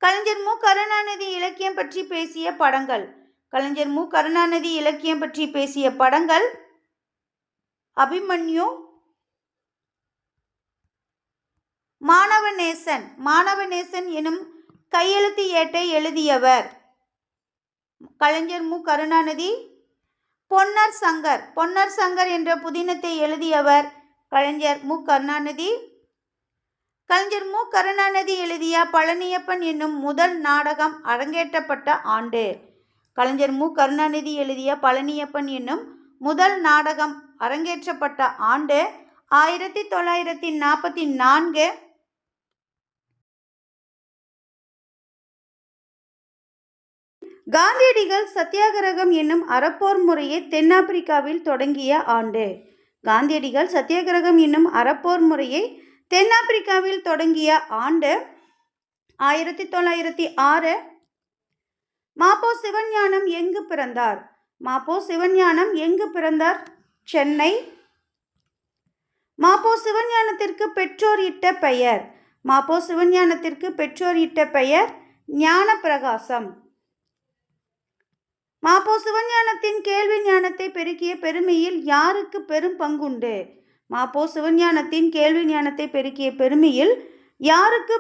கலைஞர் மு. கருணாநிதி இலக்கியம் பற்றி பேசிய படங்கள். கலைஞர் மு. கருணாநிதி இலக்கியம் பற்றி பேசிய படங்கள் அபிமன்யு. மாணவநேசன். மாணவநேசன் எனும் கையெழுத்து ஏட்டை எழுதியவர் கலைஞர் மு. கருணாநிதி. பொன்னர் சங்கர். பொன்னர் சங்கர் என்ற புதினத்தை எழுதியவர் கலைஞர் மு. கருணாநிதி. கலைஞர் மு. கருணாநிதி எழுதிய பழனியப்பன் என்னும் முதல் நாடகம் அரங்கேற்றப்பட்ட ஆண்டு. கலைஞர் மு. கருணாநிதி எழுதிய பழனியப்பன் என்னும் முதல் நாடகம் அரங்கேற்றப்பட்ட ஆண்டு 1944. காந்தியடிகள் சத்தியாகிரகம் என்னும் அறப்போர் முறையை தென்னாப்பிரிக்காவில் தொடங்கிய ஆண்டு. காந்தியடிகள் சத்தியாகிரகம் என்னும் அறப்போர் முறையை தென்னாப்பிரிக்காவில் தொடங்கிய ஆண்டு 1906. மாப்போ சிவஞானம் எங்கு பிறந்தார்? மாப்போ சிவஞானம் எங்கு பிறந்தார்? சென்னை. மாப்போ சிவஞானத்திற்கு பெற்றோர் இட்ட பெயர்? மாப்போ சிவஞானத்திற்கு பெற்றோர் இட்ட பெயர் ஞானப்பிரகாசம். மாப்போ சிவஞானத்தின் கேள்வி ஞானத்தை பெருக்கிய பெருமையில் யாருக்கு பெரும் பங்குண்டு? மாப்போ சிவஞானத்தின் கேள்வி ஞானத்தை பெருக்கிய பெருமையில் யாருக்கு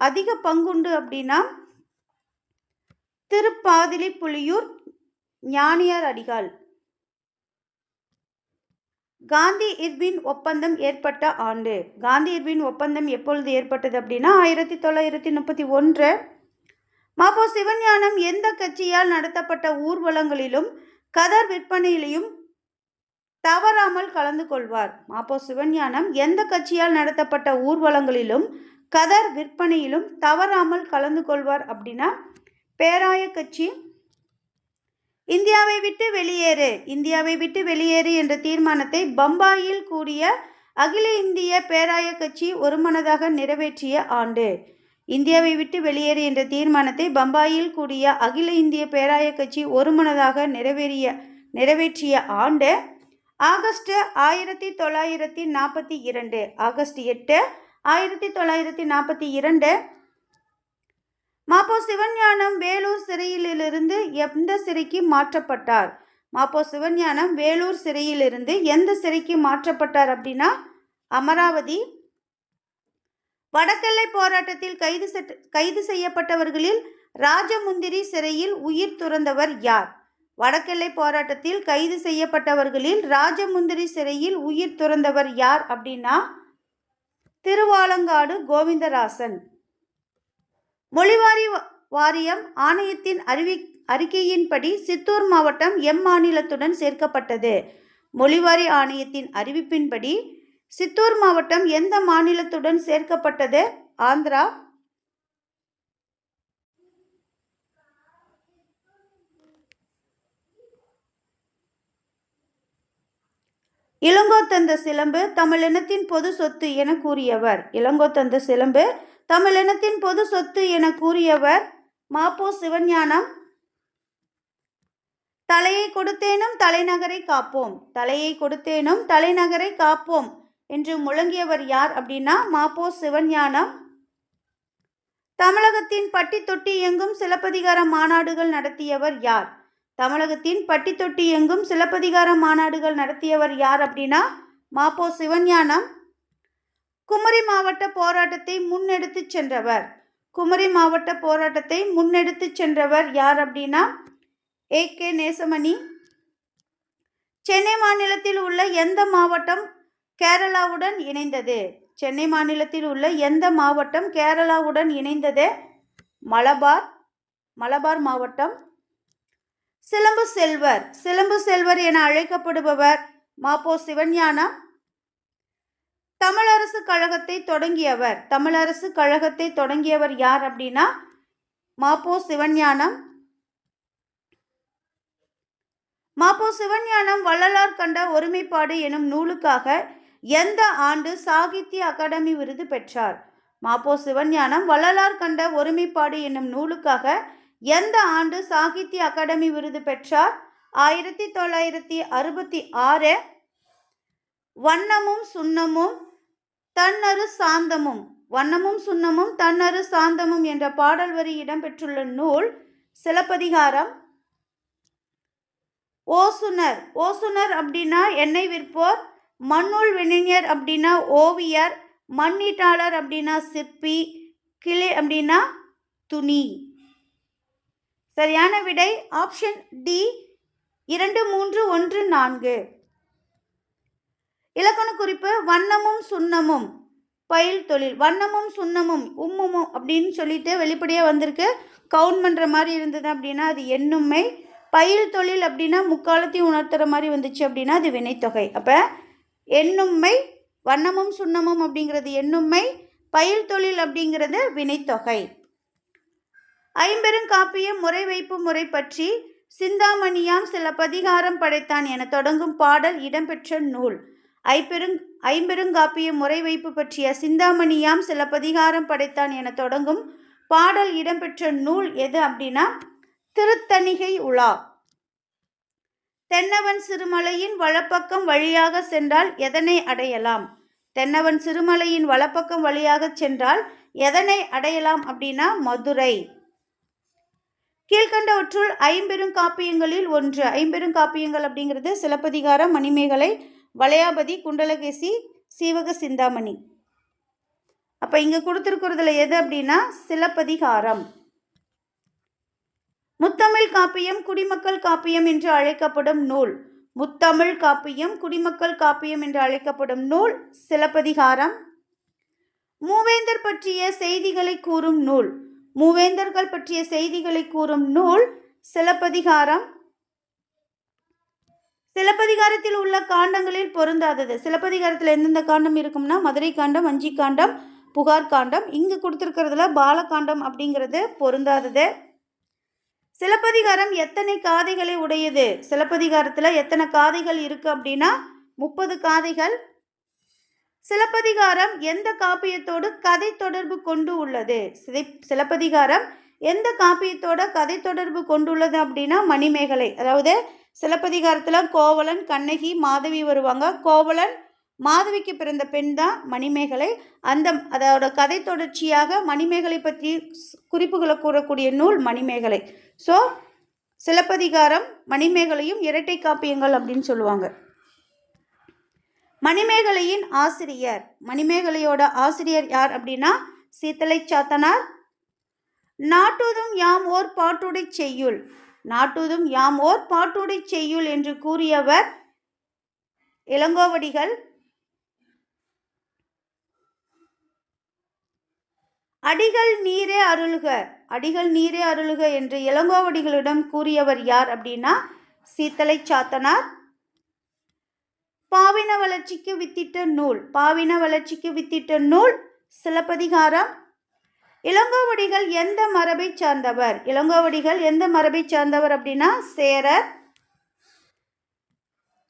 அதிக பங்குண்டு அப்படின்னா திருப்பாதிலிப்புலியூர் ஞானியார் அடிகள். காந்தி இர்வின் ஒப்பந்தம் ஏற்பட்ட ஆண்டு? காந்தி இர்வின் ஒப்பந்தம் எப்பொழுது ஏற்பட்டது அப்படின்னா 1931. மாப்போ சிவஞானம் எந்த கட்சியால் நடத்தப்பட்ட ஊர்வலங்களிலும் கதர் விற்பனையிலும் தவறாமல் கலந்து கொள்வார்? மாப்போ சிவஞானம் எந்த கட்சியால் நடத்தப்பட்ட ஊர்வலங்களிலும் கதர் விற்பனையிலும் தவறாமல் கலந்து கொள்வார் அப்படின்னா பேராய கட்சி. இந்தியாவை விட்டு வெளியேறு, இந்தியாவை விட்டு வெளியேறு என்ற தீர்மானத்தை பம்பாயில் கூடிய அகில இந்திய பேராய கட்சி ஒருமனதாக நிறைவேற்றிய ஆண்டு? இந்தியாவை விட்டு வெளியேறு என்ற தீர்மானத்தை பம்பாயில் கூடிய அகில இந்திய பேராய கட்சி ஒருமனதாக நிறைவேற்றிய ஆண்டு ஆகஸ்ட் 1942. ஆகஸ்ட் 8, 1942. மாப்போ சிவஞானம் வேலூர் சிறையிலிருந்து எந்த சிறைக்கு மாற்றப்பட்டார்? மாப்போ சிவஞானம் வேலூர் சிறையிலிருந்து எந்த சிறைக்கு மாற்றப்பட்டார் அப்படின்னா அமராவதி. வடக்கெல்லை போராட்டத்தில் கைது செய்யப்பட்டவர்களில் ராஜமுந்திரி சிறையில் உயிர் துறந்தவர் யார்? வடக்கெல்லை போராட்டத்தில் கைது செய்யப்பட்டவர்களில் ராஜமுந்திரி சிறையில் உயிர் துறந்தவர் யார் அப்படின்னா திருவாலங்காடு கோவிந்தராசன். மொழிவாரி வாரியம் ஆணையத்தின் அறிக்கையின்படி சித்தூர் மாவட்டம் மாநிலத்துடன் சேர்க்கப்பட்டது? மொழிவாரி ஆணையத்தின் அறிவிப்பின்படி சித்தூர் மாவட்டம் எந்த மாநிலத்துடன் சேர்க்கப்பட்டது? ஆந்திரா. இளங்கோத்தந்த சிலம்பு தமிழினத்தின் பொது சொத்து என கூறியவர்? இளங்கோத்தந்த சிலம்பு தமிழினத்தின் பொது சொத்து என கூறியவர் மாப்போ சிவஞானம். தலையை கொடுத்தேனும் தலைநகரை காப்போம், தலையை கொடுத்தேனும் தலைநகரை காப்போம் என்று முழங்கியவர் யார் அப்படின்னா மாப்போ சிவஞானம். தமிழகத்தின் பட்டி தொட்டி எங்கும் சிலப்பதிகார மாநாடுகள் நடத்தியவர் யார்? தமிழகத்தின் பட்டி தொட்டி எங்கும் சிலப்பதிகார மாநாடுகள் நடத்தியவர் யார் அப்படின்னா மாப்போ சிவஞானம். குமரி மாவட்ட போராட்டத்தை முன்னெடுத்து சென்றவர்? குமரி மாவட்ட போராட்டத்தை முன்னெடுத்து சென்றவர் யார் அப்படின்னா AK நேசமணி. சென்னை மாநிலத்தில் உள்ள எந்த மாவட்டம் கேரளாவுடன் இணைந்தது? சென்னை மாநிலத்தில் உள்ள எந்த மாவட்டம் கேரளாவுடன் இணைந்தது? மலபார் மாவட்டம். சிலம்பு செல்வர், சிலம்பு செல்வர் என அழைக்கப்படுபவர் மாப்போ சிவஞானம். தமிழரசு கழகத்தை தொடங்கியவர்? தமிழரசு கழகத்தை தொடங்கியவர் யார் அப்படின்னா மாப்போ சிவஞானம். மாப்போ சிவஞானம் வள்ளலார் கண்ட ஒருமைப்பாடு எனும் நூலுக்காக எந்த ஆண்டு சாகித்ய அகாடமி விருது பெற்றார்? மாப்போ சிவஞானம் வள்ளலார் கண்ட ஒருமைப்பாடு என்னும் நூலுக்காக எந்த ஆண்டு சாகித்ய அகாடமி விருது பெற்றார்? 1966. வண்ணமும் சுண்ணமும் தன்னரு சாந்தமும், வண்ணமும் சுண்ணமும் தன்னரு சாந்தமும் என்ற பாடல் வரி இடம்பெற்றுள்ள நூல் சிலப்பதிகாரம். ஓசுனர், ஓசுனர் அப்படின்னா எண்ணெய் விற்போர், மண்ணுள் வினைஞர் அப்படின்னா ஓவியர், மண்ணீட்டாளர் அப்படின்னா சிற்பி, கிளை அப்படின்னா துணி. சரியான விடை ஆப்ஷன் டி 2, 3, 1, 4. இலக்கண குறிப்பு வண்ணமும் சுண்ணமும் பயில் தொழில். வண்ணமும் சுண்ணமும் உம்முமும் அப்படின்னு சொல்லிட்டு வெளிப்படையாக வந்திருக்கு. கவுண்ட் பண்ணுற மாதிரி இருந்தது அப்படின்னா அது எண்ணுமை. பயில் தொழில் அப்படின்னா முக்காலத்தையும் உணர்த்துற மாதிரி வந்துச்சு அப்படின்னா அது வினைத்தொகை. அப்போ எண்ணுமை, வண்ணமும் சுண்ணமும் அப்படிங்கிறது எண்ணுமை, பயில் தொழில் அப்படிங்கிறது வினைத்தொகை. ஐம்பெருங்காப்பிய முறை வைப்பு முறை பற்றி சிந்தாமணியாம் சிலப்பதிகாரம் படைத்தான் என தொடங்கும் பாடல் இடம்பெற்ற நூல். ஐம்பெருங்காப்பிய முறை வைப்பு பற்றிய சிந்தாமணியாம் சிலப்பதிகாரம் படைத்தான் என தொடங்கும் பாடல் இடம்பெற்ற நூல் எது அப்படின்னா திருத்தணிகை உலா. தென்னவன் சிறுமலையின் வலப்பக்கம் வழியாக சென்றால் எதனை அடையலாம்? தென்னவன் சிறுமலையின் வலப்பக்கம் வழியாக சென்றால் எதனை அடையலாம் அப்படின்னா மதுரை. கீழ்கண்டவற்றுள் ஐம்பெரும் காப்பியங்களில் ஒன்று. ஐம்பெரும் காப்பியங்கள் அப்படிங்கிறது சிலப்பதிகாரம், மணிமேகலை, வளையாபதி, குண்டலகேசி, சீவக சிந்தாமணி. அப்போ இங்கே கொடுத்துருக்கிறதுல எது அப்படின்னா சிலப்பதிகாரம். முத்தமிழ் காப்பியம் குடிமக்கள் காப்பியம் என்று அழைக்கப்படும் நூல். முத்தமிழ் காப்பியம் குடிமக்கள் காப்பியம் என்று அழைக்கப்படும் நூல் சிலப்பதிகாரம். மூவேந்தர் பற்றிய செய்திகளை கூறும் நூல். மூவேந்தர்கள் பற்றிய செய்திகளை கூறும் நூல் சிலப்பதிகாரம். சிலப்பதிகாரத்தில் உள்ள காண்டங்களில் பொருந்தாதது. சிலப்பதிகாரத்தில் எந்தெந்த காண்டம் இருக்கும்னா மதுரை காண்டம், வஞ்சி காண்டம், புகார் காண்டம். இங்கு கொடுத்துருக்கிறதுல பாலகாண்டம் அப்படிங்கிறது பொருந்தாதது. சிலப்பதிகாரம் எத்தனை காதைகளை உடையது? சிலப்பதிகாரத்தில் எத்தனை காதைகள் இருக்கு அப்படின்னா 30 காதைகள். சிலப்பதிகாரம் எந்த காப்பியத்தோடு கதை தொடர்பு கொண்டு உள்ளது? சிலப்பதிகாரம் எந்த காப்பியத்தோட கதை தொடர்பு கொண்டுள்ளது அப்படின்னா மணிமேகலை. அதாவது சிலப்பதிகாரத்தில் கோவலன், கண்ணகி, மாதவி வருவாங்க. கோவலன் மாதவிக்கு பிறந்த பெண் தான் மணிமேகலை. அதோட கதை தொடர்ச்சியாக மணிமேகலை பற்றி குறிப்புகளை கூறக்கூடிய நூல் மணிமேகலை. ஸோ சிலப்பதிகாரம் மணிமேகலையும் இரட்டை காப்பியங்கள் அப்படின்னு சொல்லுவாங்க. மணிமேகலையின் ஆசிரியர். மணிமேகலையோட ஆசிரியர் யார் அப்படின்னா சீத்தலை சாத்தனார். நாட்டுதும் யாம் ஓர் பாட்டுடை செய்யுள். நாட்டுதும் யாம் ஓர் பாட்டுடை செய்யுள் என்று கூறியவர் இளங்கோவடிகள். அடிகள் நீரே அருளுக. அடிகள் நீரே அருளுக என்று இளங்கோவடிகளிடம் கூறியவர் யார் அப்படின்னா சீத்தலை சாத்தனார். பாவின வளர்ச்சிக்கு வித்திட்ட நூல். பாவின வளர்ச்சிக்கு வித்திட்ட நூல் சிலப்பதிகாரம். இளங்கோவடிகள் எந்த மரபை சார்ந்தவர்? இளங்கோவடிகள் எந்த மரபை சார்ந்தவர் அப்படின்னா சேரர்.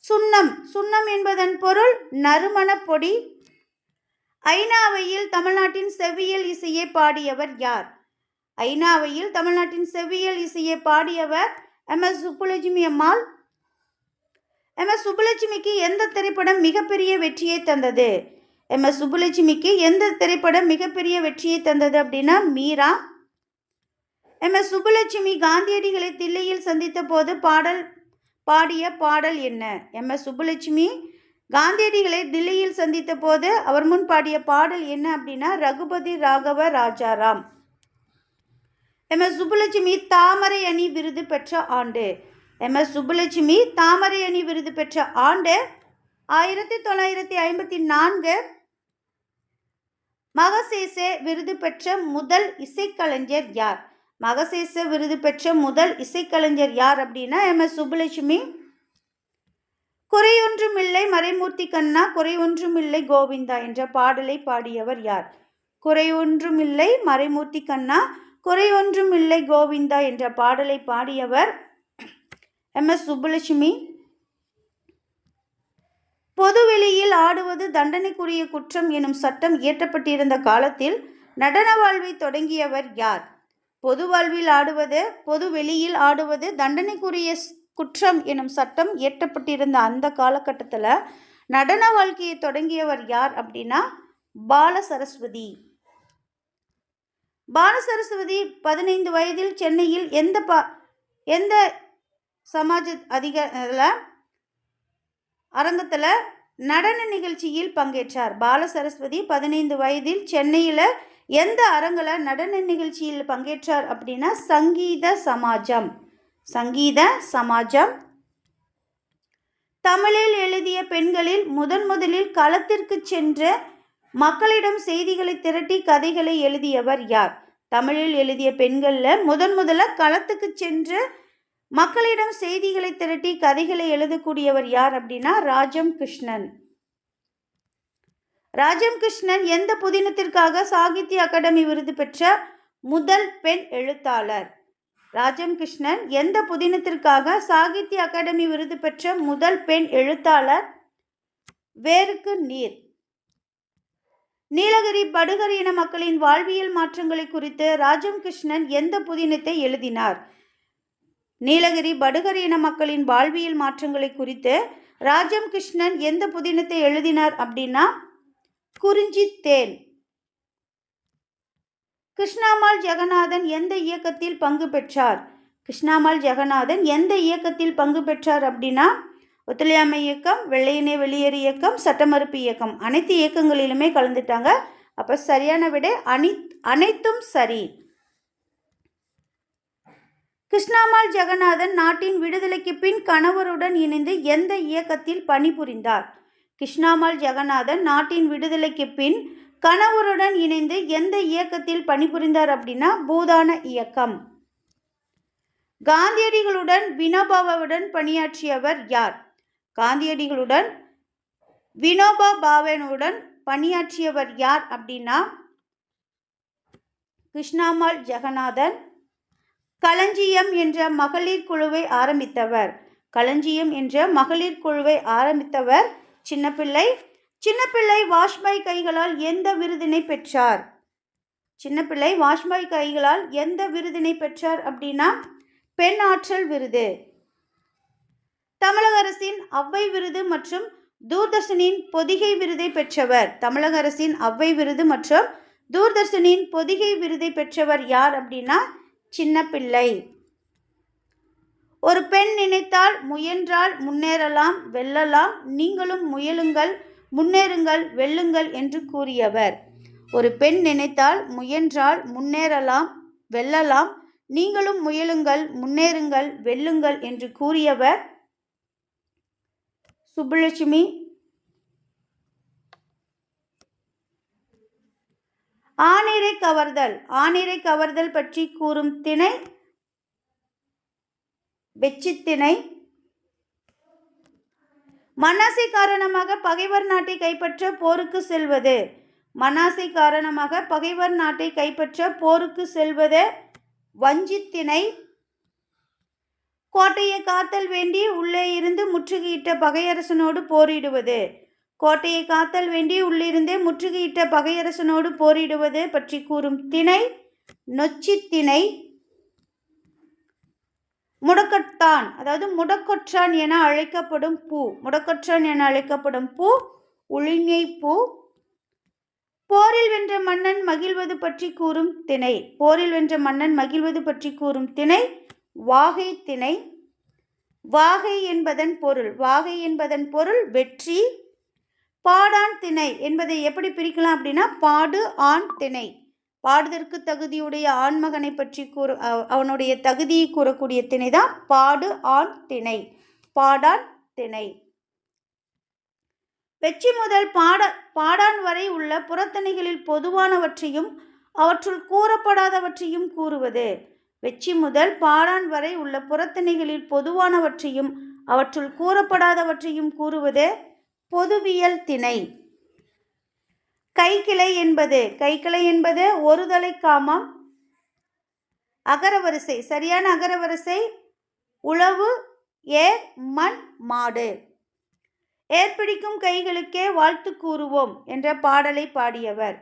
சுண்ணம். சுண்ணம் என்பதன் பொருள் நறுமணப் பொடி. ஐநாவையில் தமிழ்நாட்டின் செவ்வியல் இசையை பாடியவர் யார்? ஐநாவையில் தமிழ்நாட்டின் செவ்வியல் இசையை பாடியவர் MS சுப்புலட்சுமி அம்மாள். MS சுப்புலட்சுமிக்கு எந்த திரைப்படம் மிகப்பெரிய வெற்றியை தந்தது? MS சுப்புலட்சுமிக்கு எந்த திரைப்படம் மிகப்பெரிய வெற்றியை தந்தது அப்படின்னா மீரா. MS சுப்புலட்சுமி காந்தியடிகளை தில்லையில் சந்தித்த போது பாடிய பாடல் என்ன? MS சுப்புலட்சுமி காந்தியடிகளை தில்லியில் சந்தித்த போது அவர் முன் பாடிய பாடல் என்ன அப்படின்னா ரகுபதி ராகவ ராஜாராம். MS சுப்புலட்சுமி தாமரை அணி விருது பெற்ற ஆண்டு. MS சுப்புலட்சுமி தாமரை அணி விருது பெற்ற ஆண்டு 1954. மகசேசே விருது பெற்ற முதல் இசைக்கலைஞர் யார்? மகசேசே விருது பெற்ற முதல் இசைக்கலைஞர் யார் அப்படின்னா MS சுப்புலட்சுமி. குறையொன்றுமில்லை மறைமூர்த்தி கண்ணா குறையொன்றுமில்லை கோவிந்தா என்ற பாடலை பாடியவர் யார்? குறையொன்றுமில்லை மறைமூர்த்தி கண்ணா குறையொன்றுமில்லை கோவிந்தா என்ற பாடலை பாடியவர் MS சுப்புலட்சுமி. பொதுவெளியில் ஆடுவது தண்டனைக்குரிய குற்றம் எனும் சட்டம் இயற்றப்பட்டிருந்த காலத்தில் நடன வாழ்வை தொடங்கியவர் யார்? பொதுவெளியில் ஆடுவது தண்டனைக்குரிய குற்றம் எனும் சட்டம் இயற்றப்பட்டிருந்த அந்த காலகட்டத்தில் நடன வாழ்க்கையை தொடங்கியவர் யார் அப்படின்னா பாலசரஸ்வதி. பாலசரஸ்வதி 15 வயதில் சென்னையில் எந்த சமாஜ அரங்கத்தில் நடன நிகழ்ச்சியில் பங்கேற்றார்? பாலசரஸ்வதி 15 வயதில் சென்னையில் எந்த அரங்கில் நடன நிகழ்ச்சியில் பங்கேற்றார் அப்படின்னா சங்கீத சமாஜம். சங்கீத சமாஜம். தமிழில் எழுதிய பெண்களில் முதலில் களத்திற்கு சென்று மக்களிடம் செய்திகளை திரட்டி கதைகளை எழுதியவர் யார்? தமிழில் எழுதிய பெண்களில் முதல்ல களத்துக்கு சென்று மக்களிடம் செய்திகளை திரட்டி கதைகளை எழுதக்கூடியவர் யார் அப்படின்னா ராஜம் கிருஷ்ணன். ராஜம் கிருஷ்ணன் எந்த புதினத்திற்காக சாகித்ய அகாடமி விருது பெற்ற முதல் பெண் எழுத்தாளர்? ராஜம் கிருஷ்ணன் எந்த புதினத்திற்காக சாகித்ய அகாடமி விருது பெற்ற முதல் பெண் எழுத்தாளர்? வேருக்கு நீர். நீலகிரி படுகர் இன மக்களின் வாழ்வியல் மாற்றங்களை குறித்து ராஜம் கிருஷ்ணன் எந்த புதினத்தை எழுதினார்? நீலகிரி படுகர் இன மக்களின் வாழ்வியல் மாற்றங்களை குறித்து ராஜம் கிருஷ்ணன் எந்த புதினத்தை எழுதினார் அப்படின்னா குறிஞ்சி தேன். கிருஷ்ணாம்மாள் ஜெகநாதன் எந்த இயக்கத்தில் பங்கு பெற்றார்? கிருஷ்ணாம்மாள் ஜெகநாதன் எந்த இயக்கத்தில் பங்கு பெற்றார் அப்படின்னா ஒத்துழையாமை இயக்கம், வெள்ளையனே வெளியேறு இயக்கம், சட்டமறுப்பு இயக்கம், அனைத்து இயக்கங்களிலுமே கலந்துட்டாங்க. அப்போ சரியான விடை அனைத்தும் சரி. கிருஷ்ணாம்மாள் ஜெகநாதன் நாட்டின் விடுதலைக்கு பின் கணவருடன் இணைந்து எந்த இயக்கத்தில் பணிபுரிந்தார்? கிருஷ்ணாம்மாள் ஜெகநாதன் நாட்டின் விடுதலைக்கு பின் கணவருடன் இணைந்து எந்த இயக்கத்தில் பணிபுரிந்தார் அப்படின்னா பூதான இயக்கம். காந்தியடிகளுடன் வினோபாவுடன் பணியாற்றியவர் யார்? காந்தியடிகளுடன் வினோபா பாவேனுடன் பணியாற்றியவர் யார் அப்படின்னா கிருஷ்ணாம்மாள் ஜெகநாதன். களஞ்சியம் என்ற மகளிர் குழுவை ஆரம்பித்தவர். களஞ்சியம் என்ற மகளிர் குழுவை ஆரம்பித்தவர் சின்னப்பிள்ளை. சின்னப்பிள்ளை வாஜ்பாய் கைகளால் எந்த விருதினை பெற்றார்? சின்னப்பிள்ளை வாஜ்பாய் கைகளால் எந்த விருதினை பெற்றார் அப்படின்னா பெண் ஆற்றல் விருது. தமிழக அரசின் ஔவை விருது மற்றும் தூர்தர்ஷனின் பொதிகை விருதை பெற்றவர். தமிழக அரசின் ஔவை விருது மற்றும் தூர்தர்ஷனின் பொதிகை விருதை பெற்றவர் யார் அப்படின்னா சின்னப்பிள்ளை. ஒரு பெண் நினைத்தால் முயன்றால் முன்னேறலாம் வெல்லலாம், நீங்களும் முயலுங்கள் முன்னேறுங்கள் வெல்லுங்கள் என்று கூறியவர். ஒரு பெண் நினைத்தால் முயன்றால் முன்னேறலாம் வெல்லலாம், நீங்களும் முயலுங்கள் முன்னேறுங்கள் வெல்லுங்கள் என்று கூறியவர் சுப்புலட்சுமி. ஆணிரை கவர்தல். ஆணிரை கவர்தல் பற்றி கூறும் திணை வெச்சித்திணை. மனாசை காரணமாக பகைவர் நாட்டை கைப்பற்ற போருக்கு செல்வது. மனாசை காரணமாக பகைவர் நாட்டை கைப்பற்ற போருக்கு செல்வது வஞ்சித்திணை. கோட்டையை காத்தல் வேண்டி உள்ளே இருந்து முற்றுகையிட்ட பகையரசனோடு போரிடுவது. கோட்டையை காத்தல் வேண்டி உள்ளிருந்தே முற்றுகையிட்ட பகையரசனோடு போரிடுவது பற்றி கூறும் திணை நொச்சித்திணை. முடக்கத்தான் அதாவது முடக்கொற்றான் என அழைக்கப்படும் பூ. முடக்கொற்றான் என அழைக்கப்படும் பூ உளிஞை பூ. போரில் வென்ற மன்னன் மகிழ்வது பற்றி கூறும் திணை. போரில் வென்ற மன்னன் மகிழ்வது பற்றி கூறும் திணை வாகை திணை. வாகை என்பதன் பொருள் வாகை என்பதன் பொருள் வெற்றி. பாடான் திணை என்பதை எப்படி பிரிக்கலாம் அப்படின்னா பாடு ஆண் திணை. பாடுதற்கு தகுதியுடைய ஆண்மகனை பற்றி அவனுடைய தகுதியை கூறக்கூடிய திணை தான் பாடு ஆண் திணை, பாடான் திணை. வெற்றி முதல் பாடான் வரை உள்ள புறத்திணைகளில் பொதுவானவற்றையும் அவற்றுள் கூறப்படாதவற்றையும் கூறுவது. வெற்றி முதல் பாடான் வரை உள்ள புறத்திணைகளில் பொதுவானவற்றையும் அவற்றுள் கூறப்படாதவற்றையும் கூறுவது பொதுவியல் திணை. கைக்கிளை என்பது ஒருதலை காமம். அகரவரிசை சரியான அகரவரிசை உழவு ஏர் மண் மாடு. ஏற்பிடிக்கும் கைகளுக்கே வாழ்த்து கூறுவோம் என்ற பாடலை பாடியவர்.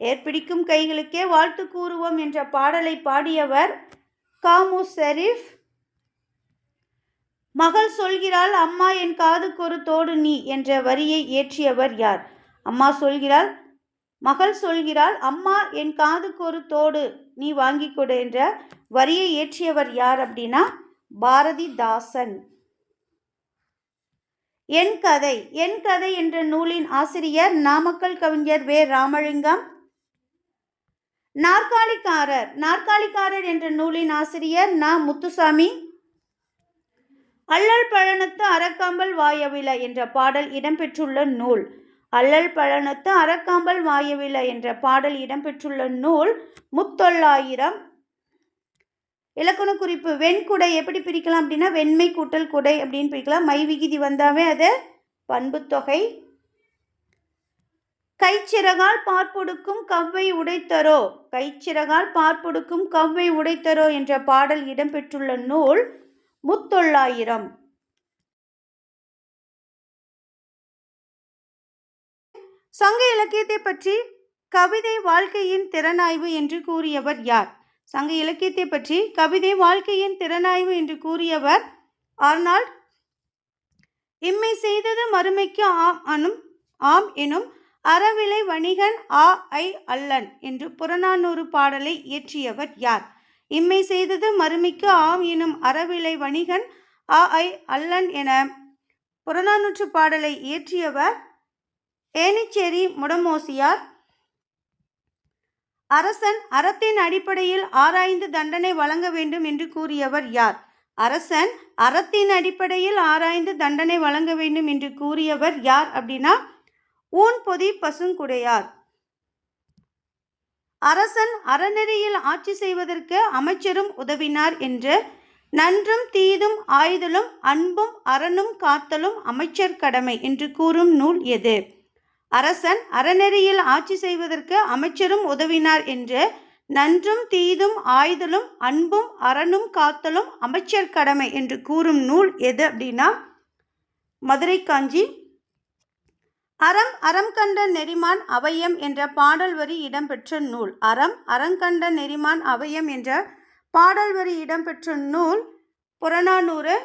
ஏற்பிடிக்கும் கைகளுக்கே வாழ்த்து கூறுவோம் என்ற பாடலை பாடியவர் காமு ஷெரீப். மகள் சொல்கிறாள் அம்மா என் காதுக்கொரு தோடு நீ என்ற வரியை இயற்றியவர் யார்? அம்மா சொல்கிறாள் மகள் சொல்கிறாள் அம்மா என் காதுக்கொரு தோடு நீ வாங்கி கொடு என்ற வரியை இயற்றியவர் யார் அப்படின்னா பாரதிதாசன். என் கதை என்ற நூலின் ஆசிரியர் நாமக்கல் கவிஞர் வே. ராமலிங்கம். நாற்காலிக்காரர் என்ற நூலின் ஆசிரியர் ந. முத்துசாமி. அல்லல் பழனத்து அறக்காம்பல் வாயவில என்ற பாடல் இடம்பெற்றுள்ள நூல். அல்லல் பழனத்து அறக்காம்பல் வாயவில என்ற பாடல் இடம்பெற்றுள்ள நூல் முத்தொள்ளாயிரம். இலக்கண குறிப்பு வெண்குடை எப்படி பிரிக்கலாம் அப்படின்னா வெண்மை கூட்டல் குடை அப்படின்னு பிரிக்கலாம். மை விகுதி வந்தாவே அது பண்பு தொகை. கைச்சிறகால் பார்ப்பொடுக்கும் கவ்வை உடைத்தரோ கைச்சிறகால் பார்ப்பொடுக்கும் கவ்வை உடைத்தரோ என்ற பாடல் இடம்பெற்றுள்ள நூல் முத்தொள்ளாயிரம். சங்க இலக்கியத்தை பற்றி கவிதை வாழ்க்கையின் திறனாய்வு என்று கூறியவர் யார்? சங்க இலக்கியத்தை பற்றி கவிதை வாழ்க்கையின் திறனாய்வு என்று கூறியவர் ஆர்னால்ட். இம்மை செய்தது மறுமைக்கு ஆம் எனும் அறவிலை வணிகன் ஐ அல்லன் என்று புறநானூறு பாடலை இயற்றியவர் யார்? இம்மை செய்தது மறுமைக்கு ஆம் எனும் அறவிலை வணிகன் ஐ அல்லன் என புறநானூற்று பாடலை இயற்றியவர் ஏனிச்சேரி முடமோசியார். அரசன் அறத்தின் அடிப்படையில் ஆராய்ந்து தண்டனை வழங்க வேண்டும் என்று கூறியவர் யார்? அரசன் அறத்தின் அடிப்படையில் ஆராய்ந்து தண்டனை வழங்க வேண்டும் என்று கூறியவர் யார் அப்படின்னா ஊன்பொதி பசுங்குடையார். அரசன் அறநெறியில் ஆட்சி செய்வதற்கு அமைச்சரும் உதவினார் என்று நன்றும் தீதும் ஆய்தலும் அன்பும் அறனும் காத்தலும் அமைச்சர் கடமை என்று கூறும் நூல் எது? அரசன் அறநெறியில் ஆட்சி செய்வதற்கு அமைச்சரும் உதவினார் என்று நன்றும் தீதும் ஆய்தலும் அன்பும் அறனும் காத்தலும் அமைச்சர் கடமை என்று கூறும் நூல் எது அப்படின்னா மதுரை காஞ்சி. அறம் அறம்கண்ட நெறிமான் அவையம் என்ற பாடல் வரி இடம்பெற்ற நூல். அறம் அறங்கண்ட நெறிமான் அவையம் என்ற பாடல் வரி இடம்பெற்ற நூல் புறநானூறு.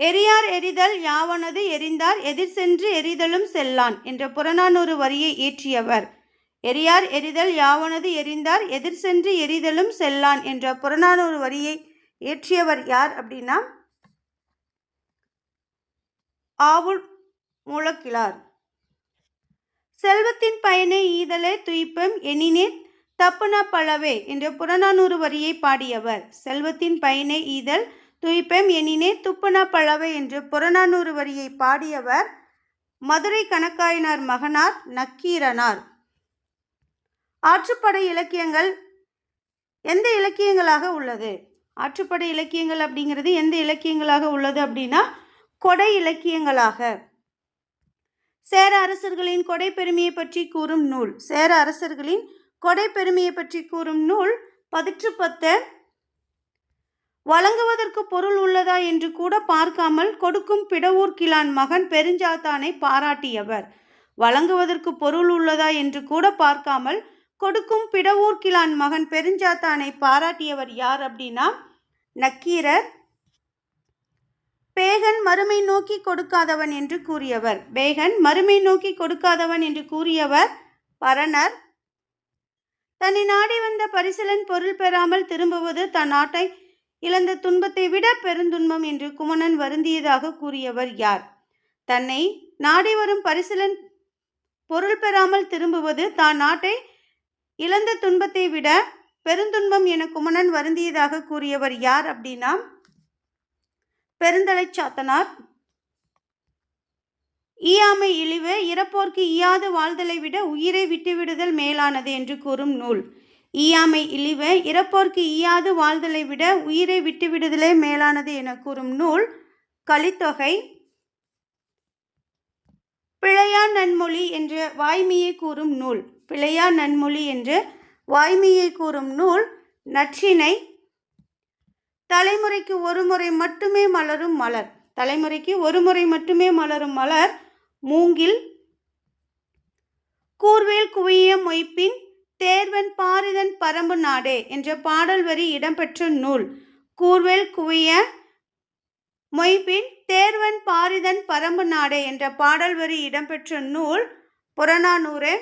எரியார் எரிதல் யாவனது எரிந்தார் எதிர் சென்று எரிதலும் செல்லான் என்ற புறநானூறு வரியை இயற்றியவர். எரியார் எரிதல் யாவனது எரிந்தார் எதிர் சென்று எரிதலும் செல்லான் என்ற புறநானூறு வரியை இயற்றியவர் யார் அப்படின்னா ஆவுல் மூலக்கிழார். செல்வத்தின் பயனை ஈதலே துய்ப்பம் எனினே தப்புன பலவே என்ற புறநானூறு வரியை பாடியவர். செல்வத்தின் பயனை ஈதல் துய்ப்பம் எனினே துப்புன பலவே என்று புறநானூறு வரியை பாடியவர் மதுரை கணக்காயனார் மகனார் நக்கீரனார். ஆற்றுப்படை இலக்கியங்கள் எந்த இலக்கியங்களாக உள்ளது? ஆற்றுப்படை இலக்கியங்கள் அப்படிங்கிறது எந்த இலக்கியங்களாக உள்ளது அப்படின்னா கொடை இலக்கியங்களாக. சேர அரசர்களின் கொடை பெருமையை பற்றி கூறும் நூல். சேர அரசர்களின் கொடை பெருமையை பற்றி கூறும் நூல் பதிற்றுப்பத்து. வழங்குவதற்கு பொருள் உள்ளதா என்று கூட பார்க்காமல் கொடுக்கும் பிடவூர் கிழான் மகன் பெருஞ்சாத்தானை பாராட்டியவர். வழங்குவதற்கு பொருள் உள்ளதா என்று கூட பார்க்காமல் கொடுக்கும் பிடவூர் கிழான் மகன் பெருஞ்சாத்தானை பாராட்டியவர் யார் அப்படின்னா நக்கீரர். பேகன் மறுமை நோக்கி கொடுக்காதவன் என்று கூறியவர். பேகன் மறுமை நோக்கி கொடுக்காதவன் என்று கூறியவர் பரணர். தன்னை நாடி வந்த பரிசலன் பொருள் பெறாமல் திரும்புவது தன் நாட்டை இழந்த துன்பத்தை விட பெருந்துன்பம் என்று குமணன் வருந்தியதாக கூறியவர் யார்? தன்னை நாடி வரும் பரிசலன் பொருள் பெறாமல் திரும்புவது தான் நாட்டை இழந்த துன்பத்தை விட பெருந்துன்பம் என குமணன் வருந்தியதாக கூறியவர் யார் அப்படின்னா பெருந்தலை சாத்தனார். ஈயாமை இழிவு இறப்போர்க்கு ஈயாது வாழ்தலை விட உயிரை விட்டுவிடுதல் மேலானது என்று கூறும் நூல். ஈயாமை இழிவு இறப்போர்க்கு ஈயாது வாழ்தலை விட உயிரை விட்டுவிடுதலே மேலானது என கூறும் நூல் கலித்தொகை. பிழையான் நன்மொழி என்ற வாய்மையை கூறும் நூல். பிழையான் நன்மொழி என்று வாய்மையை கூறும் நூல் நற்றிணை. தலைமுறைக்கு ஒரு முறை மட்டுமே மலரும் மலர். தலைமுறைக்கு ஒரு முறை மட்டுமே மலரும் மலர் மூங்கில். கூர்வேல் குவிய மொய்ப்பின் தேர்வன் பாரிதன் பரம்பு நாடே என்ற பாடல் வரி இடம்பெற்ற நூல். கூர்வேல் குவிய மொய்ப்பின் தேர்வன் பாரிதன் பரம்பு நாடே என்ற பாடல் வரி இடம்பெற்ற நூல் புறநானூறு.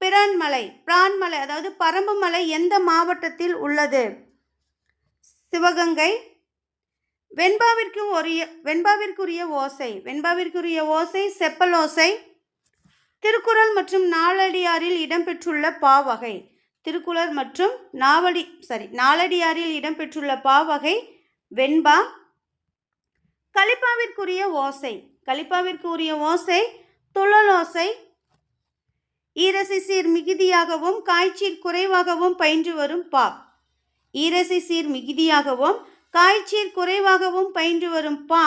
பிரான்மலை பிரான்மலை அதாவது பரம்பு மலை எந்த மாவட்டத்தில் உள்ளது? சிவகங்கை. வெண்பாவிற்குரிய ஓசை. வெண்பாவிற்குரிய ஓசை செப்பல் ஓசை. திருக்குறள் மற்றும் நாலடியாரில் இடம்பெற்றுள்ள பாவகை. திருக்குறள் மற்றும் நாலடியாரில் இடம்பெற்றுள்ள பாவகை வெண்பா. கலிப்பாவிற்குரிய ஓசை. கலிப்பாவிற்குரிய ஓசை துள்ளலோசை. ஈரசை சீர் மிகுதியாகவும் காய்ச்சீர் குறைவாகவும் பயின்று வரும் பா. ஈரசை சீர் மிகுதியாகவும் காய்ச்சீர் குறைவாகவும் பயின்று வரும் பா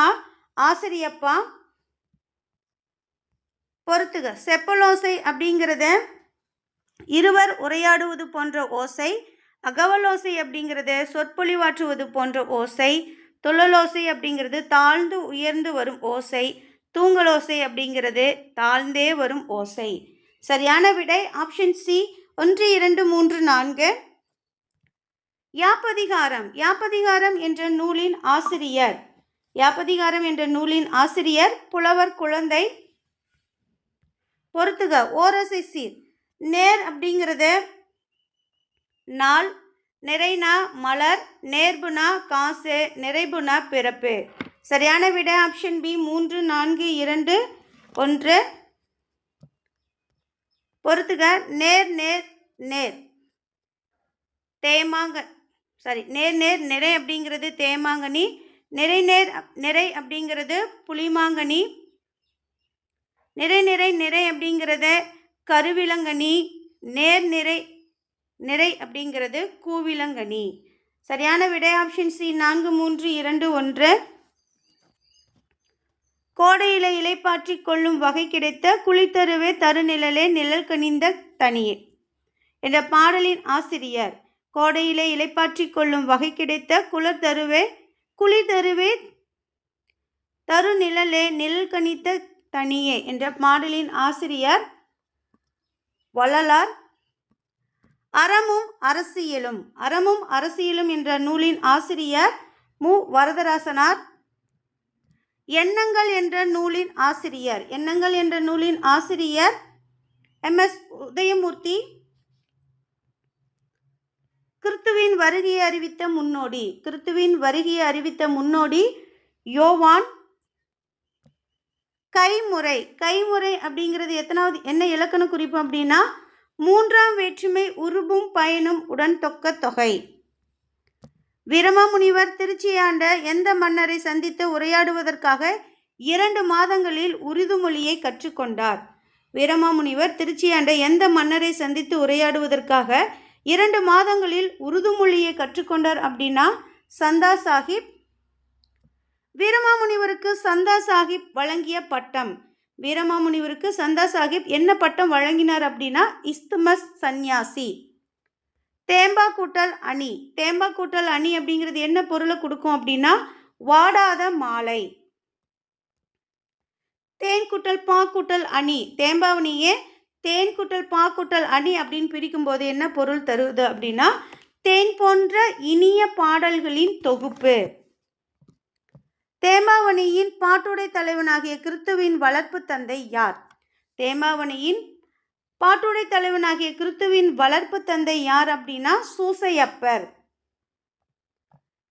ஆசிரியப்பா. பொறுத்துக. செப்பலோசை அப்படிங்கிறத இருவர் உரையாடுவது போன்ற ஓசை. அகவலோசை அப்படிங்கிறத சொற்பொழிவாற்றுவது போன்ற ஓசை. துள்ளலோசை அப்படிங்கிறது தாழ்ந்து உயர்ந்து வரும் ஓசை. தூங்கலோசை அப்படிங்கிறது தாழ்ந்தே வரும் ஓசை. சரியான விடை ஆப்ஷன் சி 1, 2, 3, 4. யாப்பதிகாரம். யாப்பதிகாரம் என்ற நூலின் ஆசிரியர். யாப்பதிகாரம் என்ற நூலின் ஆசிரியர் புலவர் குழந்தை. பொறுத்துக. ஓரசை சீர். நேர் அப்படிங்கிறது நாள், நிறைனா மலர், நேர்புனா காசு, நிறைபுனா பிறப்பு. சரியான விடை ஆப்ஷன் பி 3, 4, 2, 1. பொறுத்துக. நேர் நேர் நேர் தேமாங்க நேர் நேர் நிறை அப்படிங்கிறது தேமாங்கனி, நிறை நேர் நிறை அப்படிங்கிறது புளிமாங்கனி, நிறை நிறை நிறை அப்படிங்கிறது கருவிலங்கனி, நேர் நிறை நிறை அப்படிங்கிறது கூவிலங்கனி. சரியான விடை ஆப்ஷன் சி 4, 3, 2, 1. கோடையில இலைப்பாற்றி கொள்ளும் வகை கிடைத்த குளித்தருவே தருநிழலே நிழல் கனிந்த தனியே என்ற பாடலின் ஆசிரியர். கோடையிலே இலைப்பாற்றி கொள்ளும் வகை கிடைத்த குளித்தருவே தருநிழலே நிழல் கனித்த தனியே என்ற பாடலின் ஆசிரியர் வள்ளலார். அறமும் அரசியலும். அறமும் அரசியலும் என்ற நூலின் ஆசிரியர் மு. வரதராசனார். எண்ணங்கள் என்ற நூலின் ஆசிரியர். எண்ணங்கள் என்ற நூலின் ஆசிரியர் எம்.எஸ். உதயமூர்த்தி. கிறித்துவின் வருகையை அறிவித்த முன்னோடி. கிறித்துவின் வருகையை அறிவித்த முன்னோடி யோவான். கைமுறை. கைமுறை அப்படிங்கிறது எத்தனாவது என்ன இலக்கண குறிப்பு அப்படின்னா 3ஆம் வேற்றுமை உருபும் பயனும் உடன் தொக்க தொகை. வீரமாமுனிவர் திருச்சியாண்ட எந்த மன்னரை சந்தித்து உரையாடுவதற்காக 2 மாதங்களில் உருது மொழியை கற்றுக்கொண்டார்? வீரமாமுனிவர் திருச்சியாண்ட எந்த மன்னரை சந்தித்து உரையாடுவதற்காக 2 மாதங்களில் உருது மொழியை கற்றுக்கொண்டார் அப்படின்னா சந்தா சாஹிப். வீரமாமுனிவருக்கு சந்தா சாஹிப் வழங்கிய பட்டம். வீரமாமுனிவருக்கு சந்தா சாஹிப் என்ன பட்டம் வழங்கினார் அப்படின்னா இஸ்துமஸ் சந்நியாசி. தேம்பா கூட்டல் அணி. தேம்பா கூட்டல் அணி அப்படிங்கிறது என்ன பொருளை கொடுக்கும் அப்படின்னா வாடாத மாலை. தேன் கூட்டல் பா கூட்டல் அணி. தேம்பாவணியே தேன் கூட்டல் பா கூட்டல் அணி அப்படின்னு பிரிக்கும் போது என்ன பொருள் தருவது அப்படின்னா தேன் போன்ற இனிய பாடல்களின் தொகுப்பு. தேம்பாவணியின் பாட்டுடை தலைவனாகிய கிறித்துவின் வளர்ப்பு தந்தை யார்? தேம்பாவணியின் பாட்டுடை தலைவனாகிய கிறித்துவின் வளர்ப்பு தந்தை யார் அப்படின்னா சூசையப்பர்.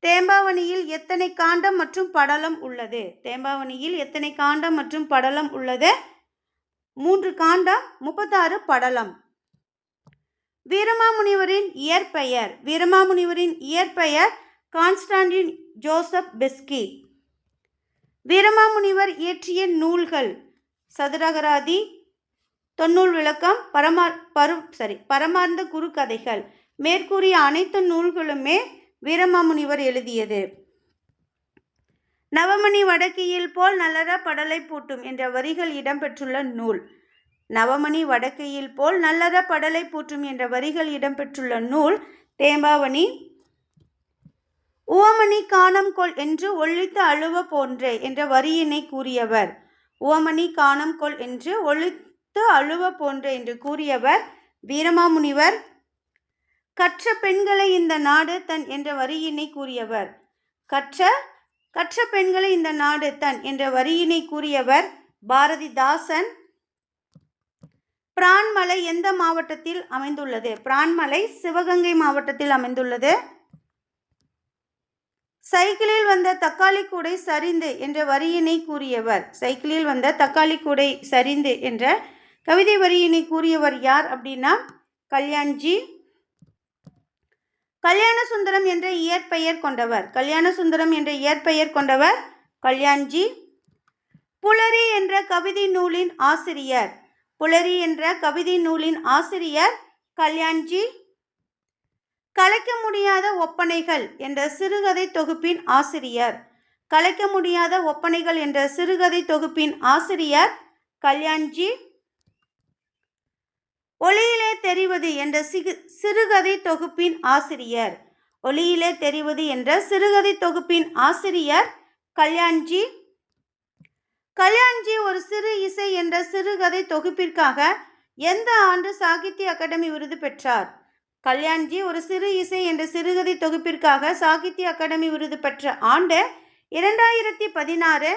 தேம்பாவணியில் எத்தனை காண்டம் மற்றும் படலம் உள்ளது? தேம்பாவணியில் எத்தனை காண்டம் மற்றும் படலம் உள்ளது? 3 காண்டம் 36 படலம். வீரமாமுனிவரின் இயற்பெயர். வீரமாமுனிவரின் இயற்பெயர் கான்ஸ்டான்டின் ஜோசப் பெஸ்கி. வீரமாமுனிவர் இயற்றிய நூல்கள் சதுரகராதி, தொன்னூல் விளக்கம், பரமார்ந்த குறுக்கதைகள். மேற்கூறிய அனைத்து நூல்களுமே வீரமாமுனிவர் எழுதியது. நவமணி வடக்கையில் போல் நல்லற படலை பூட்டும் என்ற வரிகள் இடம்பெற்றுள்ள நூல். நவமணி வடக்கையில் போல் நல்லற படலை பூட்டும் என்ற வரிகள் இடம்பெற்றுள்ள நூல் தேம்பாவணி. உவமணி காணம் கொள் என்று ஒழித்து அழுவ போன்றே என்ற வரியினை கூறியவர். உவமணி காணம் கொள் என்று ஒழித்து அழுவ போன்றே என்று கூறியவர் வீரமாமுனிவர். கற்ற பெண்களை இந்த நாடு தன் என்ற வரியினை கூறியவர். கற்ற பெண்களை இந்த நாடு தன் என்ற வரியினை கூறியவர் பாரதிதாசன். பிரான்மலை எந்த மாவட்டத்தில் அமைந்துள்ளது? பிரான்மலை சிவகங்கை மாவட்டத்தில் அமைந்துள்ளது. சைக்கிளில் வந்த தக்காளி கூடை சரிந்து என்ற வரியினை கூறியவர். சைக்கிளில் வந்த தக்காளி கூடை சரிந்து என்ற கவிதை வரியினை கூறியவர் யார் அப்படின்னா கல்யாண்ஜி. கல்யாணசுந்தரம் என்ற இயற்பெயர் கொண்டவர். கல்யாணசுந்தரம் என்ற இயற்பெயர் கொண்டவர் கல்யாண்ஜி. புலரி என்ற கவிதை நூலின் ஆசிரியர். புலரி என்ற கவிதை நூலின் ஆசிரியர் கல்யாண்ஜி. கலைக்க முடியாத ஒப்பனைகள் என்ற சிறுகதை தொகுப்பின் ஆசிரியர். கலைக்க முடியாத ஒப்பனைகள் என்ற சிறுகதை தொகுப்பின் ஆசிரியர் கல்யாண்ஜி. ஒளியிலே தெரிவது என்ற சிறுகதை தொகுப்பின் ஆசிரியர். ஒளியிலே தெரிவது என்ற சிறுகதை தொகுப்பின் ஆசிரியர் கல்யாண்ஜி. கல்யாண்ஜி ஒரு சிறு இசை என்ற சிறுகதை தொகுப்பிற்காக எந்த ஆண்டு சாகித்ய அகாடமி விருது பெற்றார்? கல்யாண்ஜி ஒரு சிறு இசை என்ற சிறுகதை தொகுப்பிற்காக சாகித்ய அகாடமி விருது பெற்ற ஆண்டு 2016.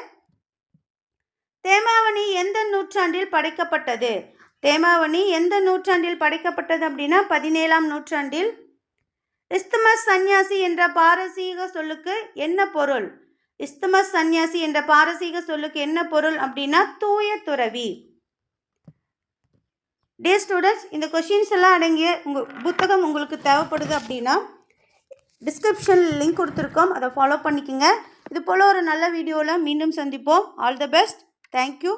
தேமாவணி எந்த நூற்றாண்டில் படைக்கப்பட்டது? தேமாவணி எந்த நூற்றாண்டில் படைக்கப்பட்டது அப்படின்னா 17ஆம் நூற்றாண்டில். இஸ்துமஸ் சந்நியாசி என்ற பாரசீக சொல்லுக்கு என்ன பொருள்? இஸ்துமஸ் சந்நியாசி என்ற பாரசீக சொல்லுக்கு என்ன பொருள் அப்படின்னா தூய துறவி. டியர் ஸ்டூடெண்ட்ஸ், இந்த கொஷின்ஸ் எல்லாம் அடங்கிய புத்தகம் உங்களுக்கு தேவைப்படுது அப்படின்னா டிஸ்கிரிப்ஷனில் லிங்க் கொடுத்துருக்கோம், அதை ஃபாலோ பண்ணிக்கோங்க. இது போல் ஒரு நல்ல வீடியோவில் மீண்டும் சந்திப்போம். All the best. தேங்க்யூ.